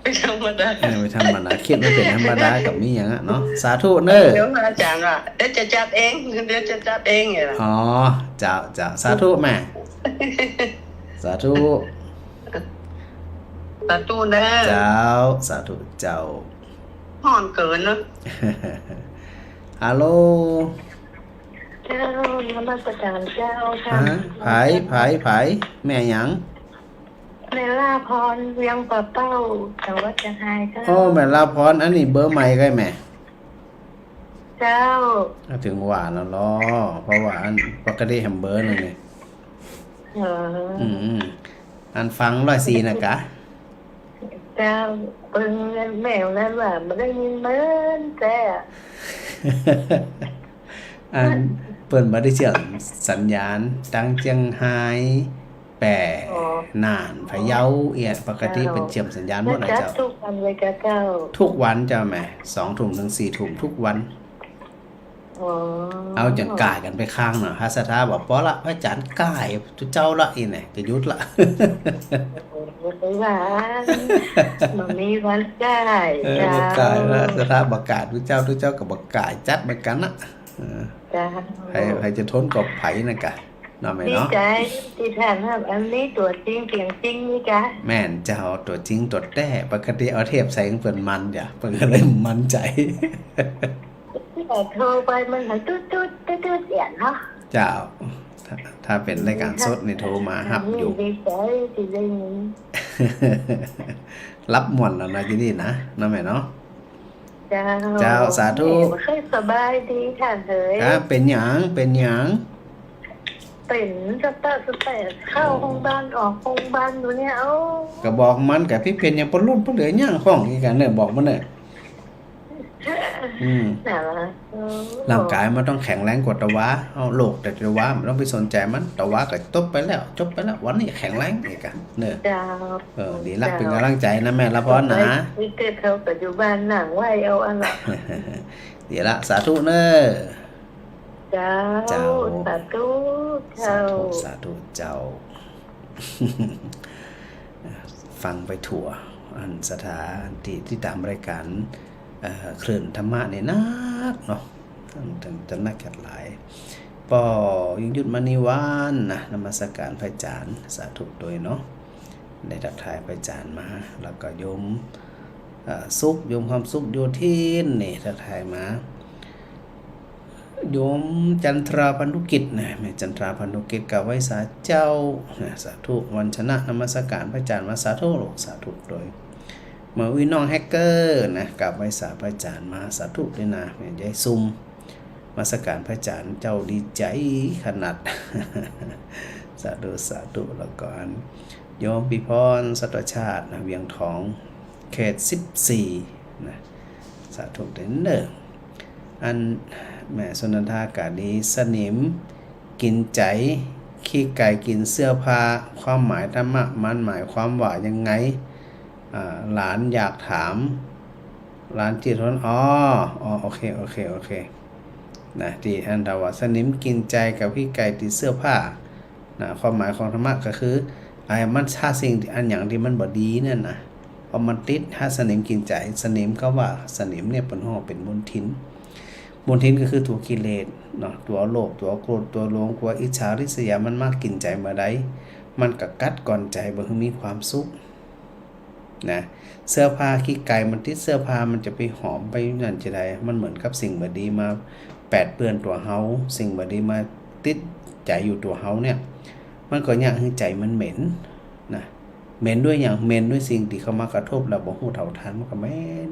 ไม่ธรรมดา ไม่ธรรมดาคิดว่าเป็นธรรมดากับมีอย่างอ่ะเนาะสาธุเน้อ เดี๋ยวอาจารย์ว่าเดี๋ยวจะจัดเองไงล่ะ อ๋อเจ้าสาธุแม่สาธุ ประตูเด้อ เจ้าสาธุเจ้า ห่อนเกินเนาะ ฮัลโหล เจ้านมัสการเจ้าค่ะ ฮะไผแม่หยัง เวลาพรเวียงปะเป้าแต่ว่าจะหายเจ้า โอ้แม่ลาพรอันนี้เบอร์ใหม่ใกล้แม่ เจ้า ถึงหวานแล้วล้อเพราะว่าอันปกติแฮมเบอร์นึงนี่ อันฟัง104นะกะ เจ้าเปิงเงินแมวนั้นว่ามันได้ยินเหมือนแต่ อันเปิ้นบ่ได้เชื่อมสัญญาณดังเจียงไฮ้แปะน่านพะเยาเอียดปกติเป็นเชื่อมสัญญาณหม แล้ ด ว นะ จัด เจ้า ทุกวันเลยกับเจ้า ทุกวันเจ้าแม่2 ทุ่มถึง4 ทุ่มทุกวัน เอาจังกายกันไปข้างเนาะฮาสถาบอกพอละพระอาจารย์กายทุเจ้าละอีเนี่ยก็หยุดละ ไปหวานมันมีวันได้ บ่กายละสถาประกาศทุเจ้าก็บ่กายจัดเหมือนกันนะจ้า ใครจะทนกับไผน่ะกะเนาะแม่ ดี เนาะ ใจที่ท่านครับอันนี้ตัวจริงเสียงจริงนี่จ้ะ แม่นเจ้าตัวจริงตัวแท้ปกติเอาเทปใส่เพิ่นมันจ้ะเพิ่นก็เลยมั่นใจ แต่โทรไปมันหายตุ๊ดเสียงเนาะ เจ้าถ้าเป็นรายการสดนี่โทรมาฮับอยู่ ดีใจที่ได้ยิน รับม่วนแล้วนะที่นี่นะเนาะแม่เนาะ เจ้า สาธุ เคยสบายดีท่านเอ๋ย ครับเป็นหยัง เป็นสเตอร์เข้าห้องบ้านออกห้องบ้านอยู่เนี่ยเอ้า ก็บอกมันกับพี่เป็นหยังปนรุ่นปนเหลือหยังห้องอีกกันเด้อบอกมันเด้อ น่ะ ร่างกายมันต้องแข็งแรงกว่าตะวะเอาโลกแต่ตะวะมันต้องไปสนใจมันตะวะก็จบไปแล้ววันนี้แข็งแรงอีกอ่ะเด้อ เจ้า ดีละเป็นกำลังใจนะแม่ละพรนะ ไปเกิดเขาปัจจุบันหนังไหวเอาอะไร ดีละสาธุเด้อ เจ้า เจ้า สาธุเจ้า สาธุเจ้า ฟังไปถั่วอันสถานที่ตามรายการคลื่นธรรมะเนี่ยนักเนาะจะนักแค่หลายปอยิ่งยุดมณีวานนะนมัสการพระอาจารย์สาธุโดยเนาะได้ทักทายพระอาจารย์มาแล้วก็โยมสุขโยมความสุขโยทินนี่ทักทายมาโยมจันทราพันธุกิจนะแม่จันทราพันธุกิจกับไว้สาเจ้าสาธุวันชนะนมัสการพระอาจารย์มาสาธุโลกสาธุโดยเมื่อวิน้องแฮกเกอร์นะกับไว้สาพระอาจารย์มาสาธุด้วยนะแม่ยายซุ่มมาสการพระอาจารย์เจ้าดีใจขนาด สาธุแล้วก็โยมปิพรสัตวชาตินะเวียงทองเขต14นะสาธุเด้ออันแม่สนันทากาดีสนิมกินใจขี้ไก่กินเสื้อผ้าความหมายธรรมะมันหมายความว่ายังไงหลานอยากถามหลานจิตทนโอเคนะที่อันตว่าสนิมกินใจกับขี้ไก่ติดเสื้อผ้านะความหมายของธรรมะก็คือไอ้มันถ้าสิ่งอันอย่างที่มันบ่ดีนั่นนะพอมันติดถ้าสนิมกินใจสนิมเขาว่าสนิมเนี่ยเป็นห้อเป็นมลทิน มลทินก็คือตัวกิเลสเนาะตัวโลภตัวโกรธตัวหลงตัวอิจฉาริษยามันมากกินใจมาได้มันก็กัดก่อนใจบ่ให้มีความสุขนะเสื้อผ้าขี้ไก่มันติดเสื้อผ้ามันจะไปหอมไปนั่นจะได้มันเหมือนกับสิ่งบ่ดีมาแปดเปื้อนตัวเฮาสิ่งบ่ดีมาติดใจอยู่ตัวเฮาเนี่ยมันก็อยากให้ใจมันเหม็นนะเหม็นด้วยอย่างเหม็นด้วยสิ่งที่เข้ามากระทบเราบ่ฮู้เท่าทันมันก็เหม็น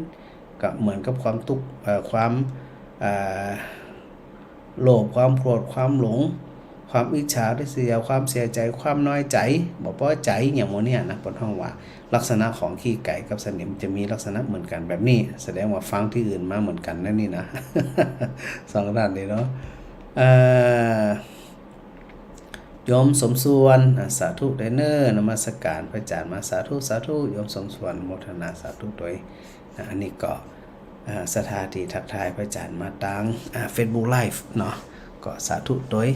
ก็เหมือนกับความทุกข์ความโลภความโกรธความหลงความอิจฉาริษยาความเสียใจความน้อยใจบ่พอใจอย่างโมเนี่ยนะเพิ่นฮ้องว่าลักษณะของขี้ไก่กับสนิมจะมีลักษณะเหมือนกันแบบนี้แสดงว่าฟังที่อื่นมาเหมือนกันนั่นนี่นะ สองด้านนี้เนาะโยมสมส่วนสาธุได้เนอนมัสการพระอาจารย์มาสาธุสาธุโยมสมส่วนโมทนาสาธุด้วยอันนี้ก็สถาที่ทักทายพระอาจารย์มาตังFacebook Live เนาะก็สาธุด้วย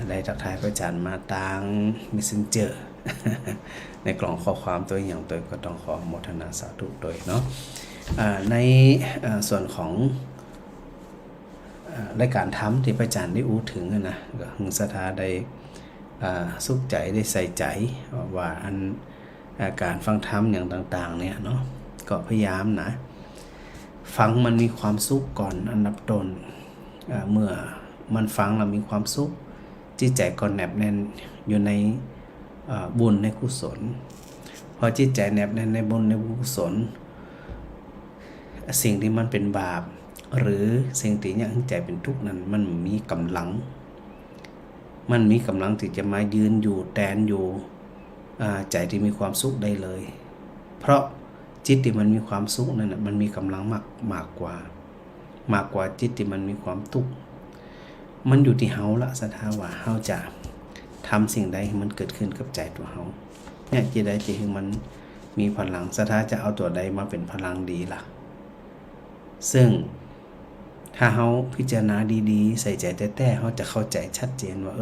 ได้ทักทายพระอาจารย์มาตัง Messenger ในกล่องข้อความตัวอย่างตัวก็ต้องขอโมทนาสาธุด้วยเนาะในส่วนของรายการธรรมที่พระอาจารย์ได้อู้ถึงนะก็หึงศรัทธาได้สุขใจได้ใส่ใจว่าอันการฟังธรรมอย่างต่างๆเนี่ยเนาะก็พยายามนะฟังมันมีความสุขก่อนอันดับต้นเมื่อมันฟังแล้วมีความสุขจิตใจก็แนบแน่นอยู่ในบุญในกุศลพอจิตใจแนบแน่นในบุญในกุศลสิ่งที่มันเป็นบาปหรือสิ่งที่ยังใจเป็นทุกข์นั้นมันมีกำลังที่จะมายืนอยู่แตนอยู่ใจที่มีความสุขได้เลยเพราะจิตที่มันมีความสุขนั่นมันมีกำลังมากกว่าจิตที่มันมีความทุกข์มันอยู่ที่เฮาละศรัทธาว่าเฮาจะทำสิ่งใดให้มันเกิดขึ้นกับใจตัวเฮาเนี่ยจิตใดที่มันมีพลังศรัทธาจะเอาตัวใดมาเป็นพลังดีล่ะซึ่งถ้าเฮาพิจารณาดีๆใส่ใจแต่เฮาจะเข้าใจชัดเจนว่า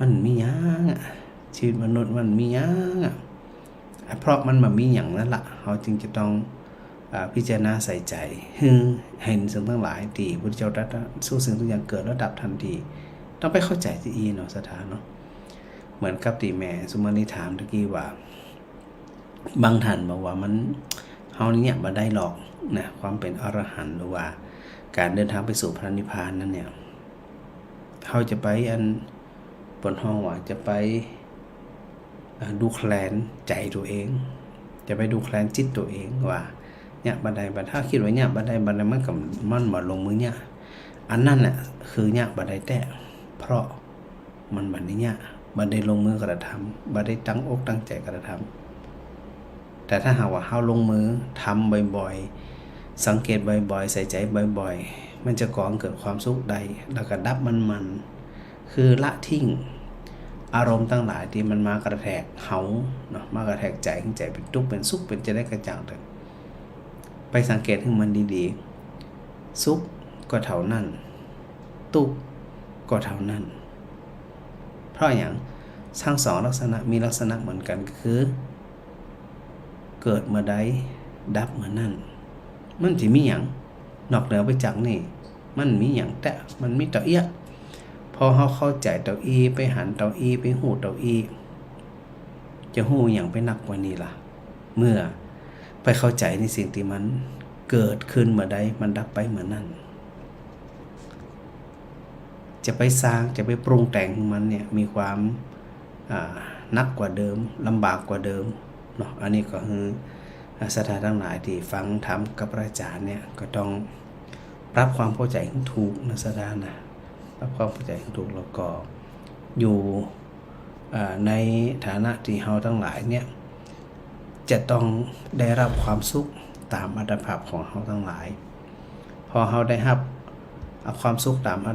มันมีหยังชีวิตมนุษย์มันมีหยังเพราะมันมีหยังนั่นล่ะเฮาจึงจะต้องพิจารณาใส่ใจเห็นสิ่งทั้งหลายที่พระพุทธเจ้าตรัสสู้สิ่งทุกอย่างเกิดแล้วดับทันทีต้องไปเข้าใจที่เนาะศรัทธาเนาะเหมือนกับที่แม่สุมาณีถามตะกี้ว่าบางท่านบอกว่ามันเฮาเนี่ยบ่ได้หรอกนะความเป็นอรหันต์หรือว่าการเดินทางไปสู่พระนิพพานนั้นเนี่ยเขาจะไปบนห้องว่าจะไปดูแคลนใจตัวเองจะไปดูแคลนจิตตัวเองว่าเนี่ยบันไดถ้าคิดว่าเนี่ยบันไดมันกับมันมาลงมือเนี่ยอันนั้นน่ะคือเนี่ยบันไดแต่เพราะมันบันนี้เนี่ยบันไดลงมือกระทำบันไดตั้งอกตั้งใจกระทำแต่ถ้าหากว่าเขาลงมือทำบ่อยๆสังเกตบ่อยๆใส่ใจบ่อยๆมันจะก่อเกิดความสุขใดแล้วก็ดับมันคือละทิ้งอารมณ์ทั้งหลายที่มันมากระแทกเฮาเนาะมากระแทกใจเป็นทุกข์เป็นสุขเป็นจะได้กระจ่างเถิดไปสังเกตให้มันดีๆสุขก็เท่านั้นทุกข์ก็เท่านั้นเพราะอย่างทั้งสองลักษณะมีลักษณะเหมือนกันคือเกิดเมื่อใดดับเมื่อนั้นมันสิมีหยังนอกเหนือไปจากนี่มันมีหยังแต่มันมีเต่าเอี้ยพอเขาเข้าใจเต่าอีไปหันเต่าอีไปหูเต่าอีจะหูหยังไปหนักกว่านี้ล่ะเมื่อไปเข้าใจในสิ่งที่มันเกิดขึ้นเมื่อใดมันดับไปเมื่อนั้นจะไปสร้างจะไปปรุงแต่งมันเนี่ยมีความนักกว่าเดิมลำบากกว่าเดิมเนาะอันนี้ก็คือศรัทธาทั้งหลายที่ฟังธรรมกับพระอาจารย์เนี่ยก็ต้องปรับความเข้าใจให้ถูกนะศรัทธานะปรับความเข้าใจให้ถูกแล้วก็อยู่ในฐานะที่เฮาทั้งหลายเนี่ยจะต้องได้รับความสุขตามอัตภาพของเฮาทั้งหลายพอเฮาได้รับความสุขตามอั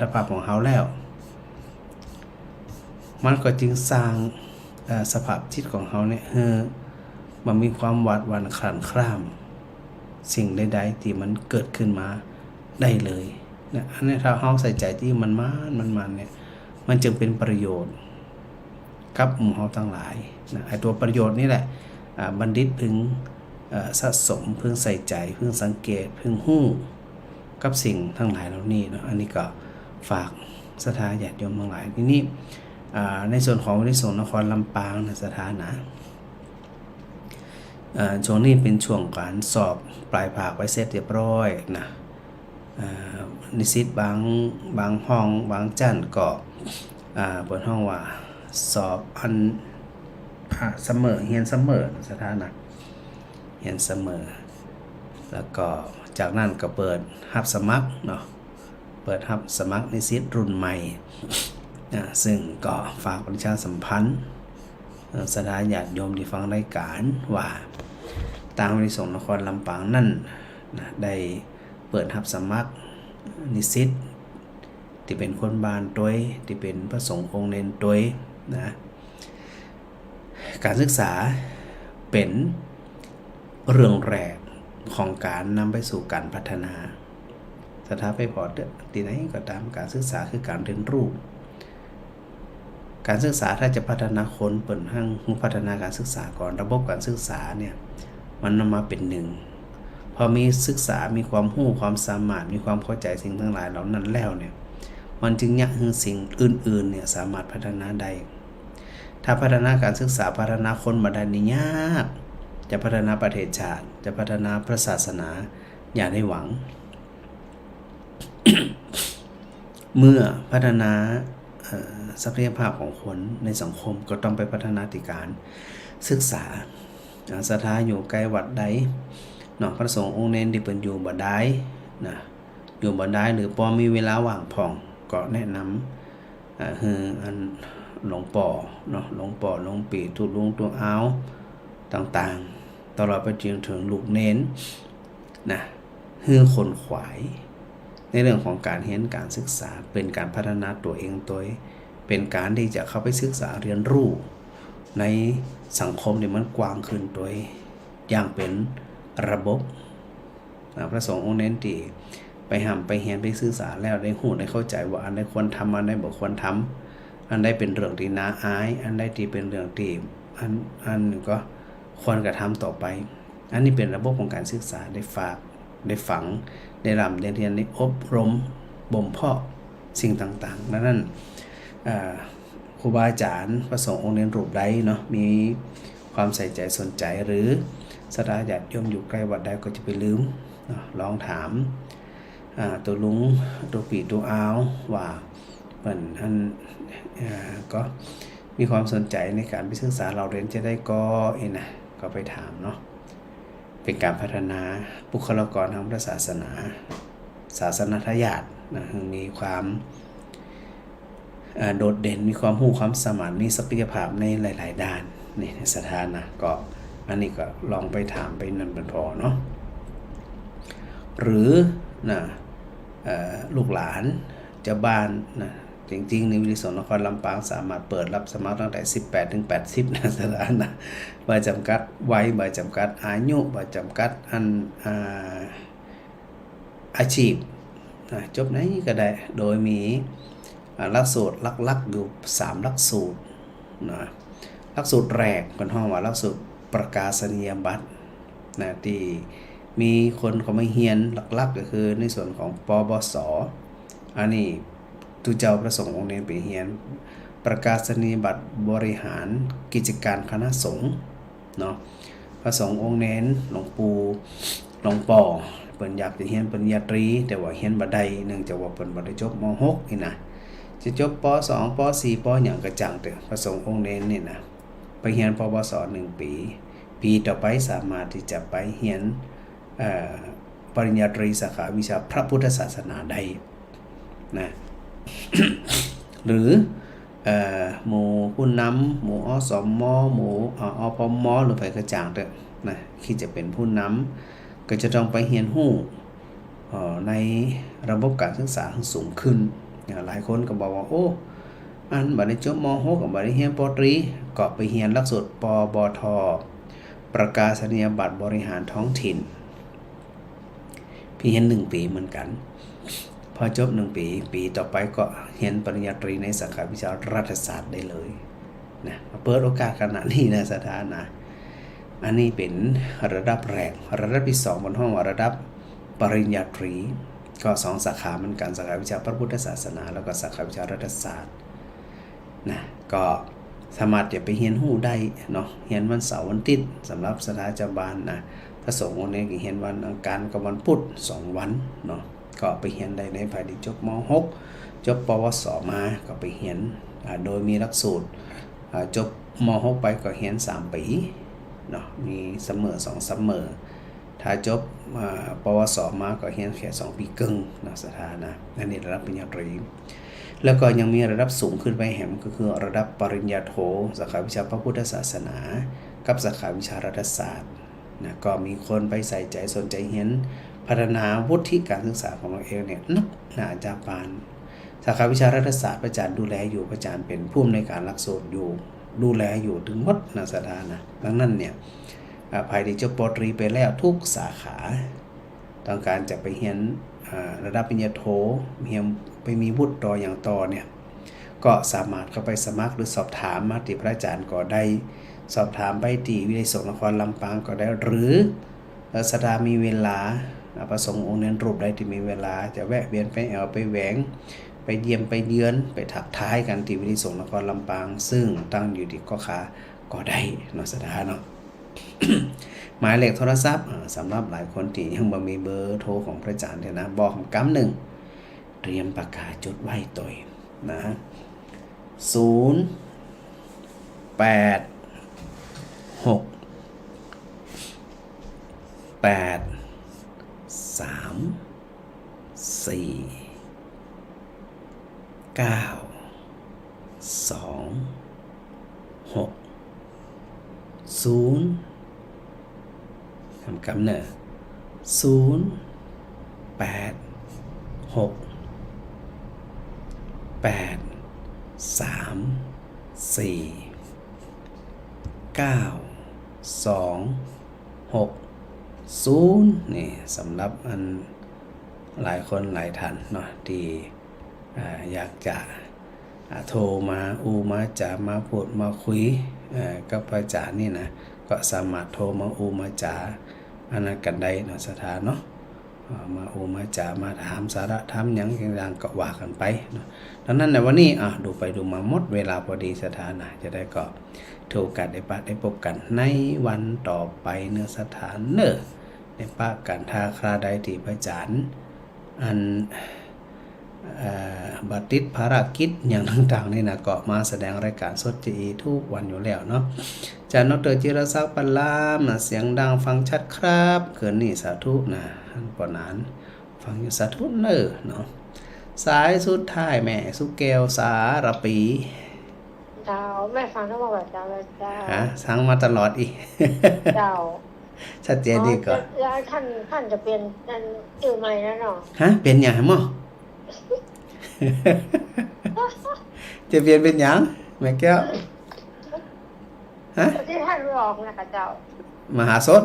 ตภาพของเฮาแล้วมันก็จึงสร้างสภาพจิตของเฮาเนี่ยมันมีความหวาดหวั่นครั่นคร่ามสิ่งใดๆที่มันเกิดขึ้นมาได้เลยนะอันนี้ถ้าเฮาใส่ใจที่มันเนี่ยมันจึงเป็นประโยชน์กับหมู่เฮาทั้งหลายนะไอ้ตัวประโยชน์นี่แหละบัณฑิตพึงสะสมพึงใส่ใจพึงสังเกตพึงฮู้ กับสิ่งทั้งหลายเหล่านี้เนาะอันนี้ก็ฝากศรัทธาญาติโยมทั้งหลายทีนี้ในส่วนของวิสุทธินครลำปางนะศรัทธานะช่วงนี้เป็นช่วงการสอบปลายภาคไว้เสร็จเรียบร้อยนะนิสิตบางห้องบางจั่นก็เปิดห้องว่าสอบอันเสมอเรียนเสมอสถานะเรียนเสมอแล้วก็จากนั้นก็เปิดรับสมัครเนาะเปิดรับสมัครนิสิตรุ่นใหม่ซึ่งก็ฝากประชาสัมพันธ์สถาญาติโยมที่ฟังรายการว่าทางวิสุทธินครลำปางนั่นนะได้เปิดรับสมัครนิสิตที่เป็นคนบ้านตัวที่เป็นพระสงฆ์องค์เนนตัวนะการศึกษาเป็นเรื่องแรกของการนำไปสู่การพัฒนาสถาไปพอดที่ไหนก็ตามการศึกษาคือการเรียนรู้การศึกษาถ้าจะพัฒนาคนเปิดห้างพัฒนาการศึกษาก่อนระบบการศึกษาเนี่ยมันนำมาเป็นหนึ่งพอมีศึกษามีความรู้ความสามารถมีความเข้าใจสิ่งทั้งหลายเหล่านั้นแล้วเนี่ยมันจึงยักให้สิ่งอื่นๆเนี่ยสามารถพัฒนาได้ถ้าพัฒนาการศึกษาพัฒนาคนมาได้นี่ยากจะพัฒนาประเทศชาติจะพัฒนาพระศาสนาอย่าได้หวัง เมื่อพัฒนาศักยภาพของคนในสังคมก็ต้องไปพัฒนาที่การศึกษาศรัทธาอยู่ใกล้วัดใดเนาะพระสงฆ์องค์เน้นที่เป็นอยู่บ่ได้นะอยู่บ่ได้หรือพอมีเวลาว่างผ่องก็แนะนำอันหลวงป่อเนาะหลวงป่อหลวงปีทุลุงตัวอ้าวต่างๆตลอดไปจนถึงลูกเน้นนะคนขวายในเรื่องของการเรียนการศึกษาเป็นการพัฒนาตัวเองตัวเป็นการที่จะเข้าไปศึกษาเรียนรู้ในสังคมที่มันกว้างขึ้นโดยอย่างเป็นระบบพระสงฆ์องค์เน้นที่ไปห้ามไปเรียนไปศึกษาแล้วได้หูได้เข้าใจว่าอันใดควรทำอันใดบ่ควรทำอันใดเป็นเรื่องที่น่าอายอันใดที่เป็นเรื่องที่อันก็ควรกระทำต่อไปอันนี้เป็นระบบของการศึกษาได้ฝากได้ฝังได้รำได้เรียนได้อบรมบ่มเพาะสิ่งต่างๆดังนั้นครูบาอาจารย์พระสงฆ์องค์เน้นรูปใดเนาะมีความใส่ใจสนใจหรือศรัทธาญาติโยมอยู่ใกล้วัดใดก็จะไปลืมลองถามตัวลุงตัวปีตัวอ้าวว่าเหมือนอันก็มีความสนใจในการไปศึกษาเราเรียนจะได้ก็นะก็ไปถามเนาะเป็นการพัฒนาบุคลากรทางพระศาสนาศาสนทายาทนะมีความโดดเด่นมีความรู้ความสามารถมีศักยภาพในหลายๆด้านนี่ในสถานะก็อันนี้ก็ลองไปถามไปนั่นเป็นพอเนาะหรือนะลูกหลานเจ้าบ้านนะจริงๆในวิสุทธินครลำปางสามารถเปิดรับสมัครตั้งแต่18ถึง80นะสถานะบ่จำกัดวัยบ่จำกัดอายุบ่จำกัดอาชีพจบไหนก็ได้โดยมีหลักสูตรหลักๆอยู่3หลักสูตรนะหลักสูตรแรกคนห้องว่าหลักสูตรประกาศนียบัตรนะที่มีคนเขามาเรียนหลักๆก็คือในส่วนของปบส.อันนี้ทุเจ้าพระสงฆ์องค์เน้นไปเรียนประกาศนียบัตรบริหารกิจการคณะสงฆ์เนาะพระสงฆ์องค์เน้นหลวงปู่หลวงป่อเพิ่นอยากจะเรียนปริญญาตรีแต่ว่าเรียนบ่ได้เนื่องจากว่าเพิ่นบ่ได้จบม.6 นี่นะจะจบป.2 ป.4 ป.หยังก็จังเด้อพระสงฆ์องค์เน้นนี่นะไปเรียนปวส1ปีต่อไปสามารถที่จะไปเรียนปริญญาตรีสาขาวิชาพระพุทธศาสนาได้นะ หรือหมู่ผู้นำหมู่อสมหมู่อพมหรือไปกระจ่างเด้อนะที่จะเป็นผู้นำก็จะต้องไปเรียนรู้ในระบบการศึกษาสูงขึ้นหลายคนก็บอกว่าโอ้อันบัดนี้จบม.6 กับบัดนี้เรียนป.ตรีก็ไปเรียนหลักสูตรปบทประกาศนียบัตรบริหารท้องถิ่นพี่เรียน1 ปีเหมือนกันพอจบ1 ปีต่อไปก็เรียนปริญญาตรีในสาขาวิชารัฐศาสตร์ได้เลยนะเปิดโอกาสขนาดนี้นะสถานะอันนี้เป็นระดับแรกระดับที่2บนห้องระดับปริญญาตรี ก็2สาขาเหมือนกันสาขาวิชาพระพุทธศาสนาแล้วก็สาขาวิชารัฐศาสตร์นะก็สามารถจะไปเรียนรู้ได้เนาะเรียนวันเสาร์วันอาทิตย์สำหรับสถาจบาลนะพระสงฆ์องค์นี้ก็เรียนวันอังคารกับวันพุธ2วันเนาะก็ไปเรียนได้ในภายในจบม.6 จบปวสมาก็ไปเรียนโดยมีหลักสูตรจบม.6 ไปก็เรียน3 ปีเนาะมีเสมอ2เสมอถ้าจบปวสมาก็เรียนแค่2 ปีครึ่งเนาะสถานะนั่นนี่ระดับปริญญาตรีแล้วก็ยังมีระดับสูงขึ้นไปแหมก็คือระดับปริญญาโทสาขาวิชาพระพุทธศาสนากับสาขาวิชารัฐศาสตร์นะก็มีคนไปใส่ใจสนใจเรียนพัฒนาวุฒิการศึกษาของเราเองเนี่ยนักอาจารย์ปานสาขาวิชารัฐศาสตร์อาจารย์ดูแลอยู่อาจารย์เป็นผู้อำนวยการหลักสูตรอยู่ดูแลอยู่ถึงหมดนะสถานะดังนั้นเนี่ยภายในจบปตรีไปแล้วทุกสาขาต้องการจะไปเรียนระดับปริญญาโทเรียนไปมีวุฒิต่ออย่างต่อเนี่ยก็สามารถเข้าไปสมัครหรือสอบถามมาที่พระอาจารย์ก็ได้สอบถามไปที่วิทยาลัยสงฆ์นครลำปางก็ได้หรือสถามีเวลาประสงค์องค์เน้นรูปได้ที่มีเวลาจะแวะเวียนไปแอวไปแหวงไปเยี่ยมไปเยือนไปถักท้ายกันที่วิทยาลัยสงฆ์นครลำปางซึ่งตั้งอยู่ที่ก็ขาก็ได้เนาะสถาเนาะ หมายเลขโทรศัพท์สำหรับหลายคนที่ยังบ่มีเบอร์โทรของพระอาจารย์เนี่ยนะบอกคำหนึ่งเตรียมปากกาจดไว้ตัวนะทำกำเนิดนี่สำหรับอันหลายคนหลายท่านเนาะที่อยากจะโทรมามาจะมาพูดมาคุยกับพระอาจารย์นี่นะก็สามารถโทรมามาจาอันนั้นกันได้เนาะสถานเนาะมามาจามาถามสาระถามหยังอย่างก็ว่ากันไปเนาะดังนั้นในวันนี้ดูไปดูมาหมดเวลาพอดีสถานะจะได้ก็ถูกกันได้พบกันในวันต่อไปเนื้อสถานเนอะได้ปะกันทาคราใดที่พระอาจารย์อันบัติดภารกิจอย่างต่างๆนี่นะก็มาแสดงรายการสดจีทุกวันอยู่แล้วเนาะอาจารย์ดร.จิรศักดิ์ ปัลลามนะเสียงดังฟังชัดครับเกินนี่สาธุนะท่านปนานฟังอยู่สาธุเนอเนาะสายสุดท้ายแม่สุแก้วสารปี เจ้าแม่ฟังทั้งหมดแบบเจ้าเลยเจ้า สั่งมาตลอดอีก เจ้า ชัดเจนดีก่อน แล้วท่านจะเปลี่ยนอันอื่นใหม่แล้วเนาะ เป็นอย่างมั้ง จะเปลี่ยนเป็นอย่างแม่แก้วที่ท่านไม่ออกนะคะเจ้าม หาสน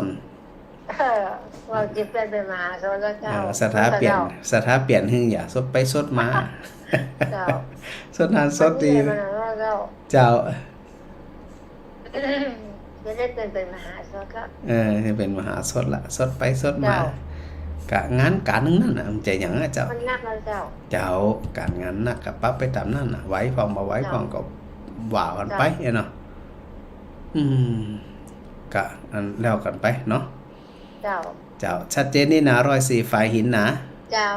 เราจิตเป็นมหาโซนแล้วเจ้า สถาเปลี่ยนหึ่งอย่าสดไปสดมา เจ้า สดนานสดดี เจ้า เจ้า จะได้เป็นมหาโซนก็ จะเป็นมหาสดละสดไปสดมากะงานการนึงนั่นน่ะมันใจอย่างนะเจ้า มันนักแล้วเจ้า เจ้าการงานนักกับปั๊บไปตามนั่นน่ะไว้พองมาไว้พองก็ว่ากันไปเนาะกะอันแล้วกันไปเนาะ เจ้า เจ้าชัดเจนนี่นะ104ฝ่ายหินนะ เจ้า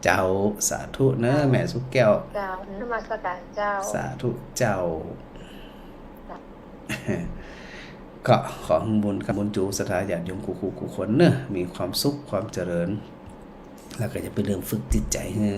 เจ้าสาธุเนอะแม่สุแก้ว เจ้านมัสการเจ้า สาธุเจ้า ก็ขอบุญกับบุญจูสถาญาติโยมคู่คนเนอะมีความสุขความเจริญแล้วก็จะไปเริ่มฝึกจิตใจให้